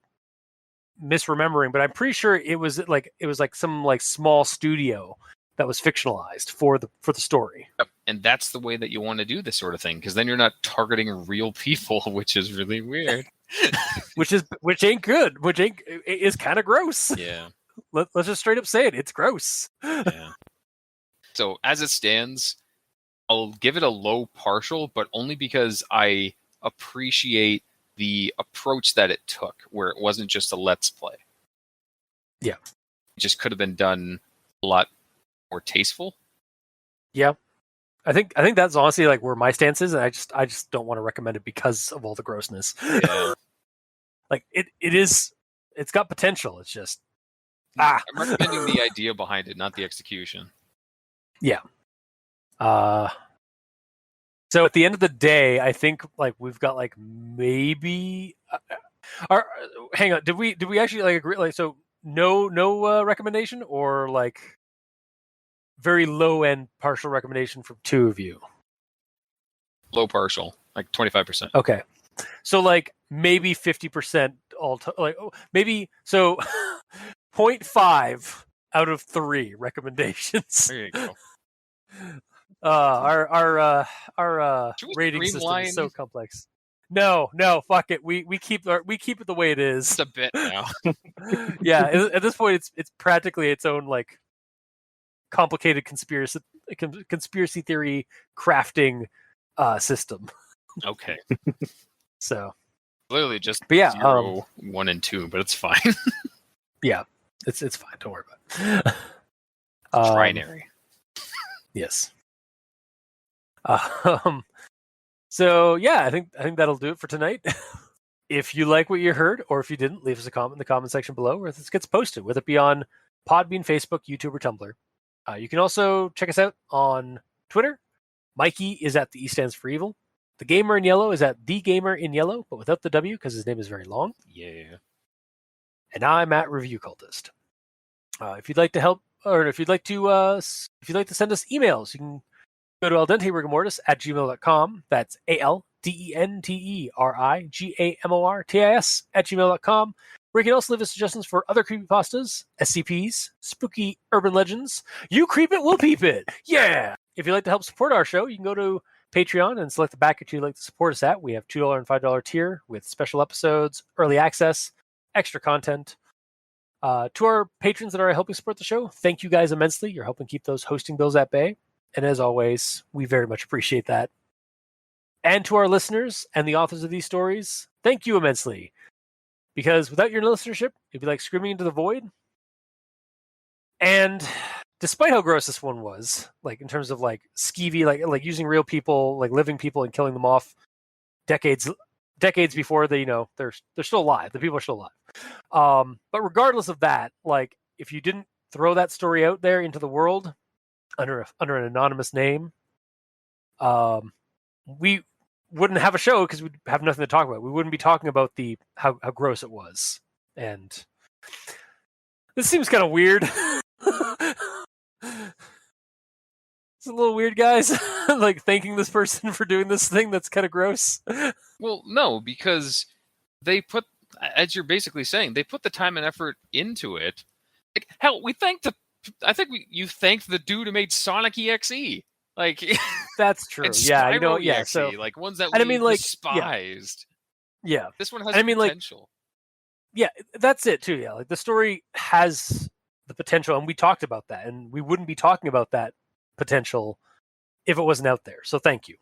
misremembering, but I'm pretty sure it was like some like small studio that was fictionalized for the story. Yep. And that's the way that you want to do this sort of thing, because then you're not targeting real people, which is really weird. which ain't good. Which is kind of gross. Yeah. Let's just straight up say it. It's gross. Yeah. So as it stands, I'll give it a low partial, but only because I appreciate the approach that it took, where it wasn't just a let's play. Yeah. It just could have been done a lot more tasteful. Yeah. I think that's honestly like where my stance is, and I just don't want to recommend it because of all the grossness. Yeah. Like it's got potential. It's just I'm recommending the idea behind it, not the execution. Yeah. So at the end of the day, I think like we've got like maybe. Hang on. Did we actually like agree? Like, so no recommendation, or like very low end partial recommendation from two of you? Low partial, like 25%. Okay. So like maybe 50% maybe so 0.5 out of 3 recommendations. There you go. Our Should we rating system streamline? is so complex. No, fuck it. We keep it the way it is. It's a bit now. Yeah, at this point, it's practically its own like complicated conspiracy theory crafting system. Okay. So Literally just but yeah, 0, 1, and 2, but it's fine. Yeah, it's fine. Don't worry about it. Trinary. Yes. So yeah, I think that'll do it for tonight. If you like what you heard, or if you didn't, leave us a comment in the comment section below where this gets posted, whether it be on Podbean, Facebook, YouTube, or Tumblr. You can also check us out on Twitter. Mikey is at the E stands for evil. The Gamer in Yellow is at the Gamer in Yellow, but without the W because his name is very long. Yeah. And I'm at Review Cultist. If you'd like to help, or if you'd like to send us emails, you can go to aldenterigamortis@gmail.com. That's ALDENTERIGAMORTIS@gmail.com. Where you can also leave us suggestions for other creepypastas, SCPs, spooky urban legends. You creep it, we'll peep it. Yeah! If you'd like to help support our show, you can go to Patreon and select the backer you'd like to support us at. We have $2 and $5 tier with special episodes, early access, extra content. To our patrons that are helping support the show, thank you guys immensely. You're helping keep those hosting bills at bay. And as always, we very much appreciate that. And to our listeners and the authors of these stories, thank you immensely. Because without your listenership, it'd be like screaming into the void. And despite how gross this one was, like in terms of like skeevy, like using real people, like living people and killing them off decades before they, they're still alive. The people are still alive. But regardless of that, like if you didn't throw that story out there into the world under an anonymous name, we wouldn't have a show because we'd have nothing to talk about. We wouldn't be talking about how gross it was. And this seems kind of weird. It's a little weird, guys. Like thanking this person for doing this thing that's kind of gross. Well, no, because they put, as you're basically saying, they put the time and effort into it. Like, hell, you thanked the dude who made Sonic EXE. Like that's true. And yeah, EXE, so like ones that and we I mean, like, despised. Yeah. This one has I mean, potential. yeah, that's it too. Yeah, like the story has the potential, and we talked about that, and we wouldn't be talking about that potential if it wasn't out there. So thank you.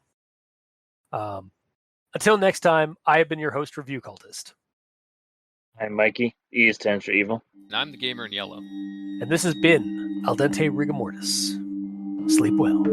Until next time, I have been your host, Review Cultist. I'm Mikey. E stands for evil. And I'm the gamer in yellow. And this has been Al Dente Rigamortis. Sleep well.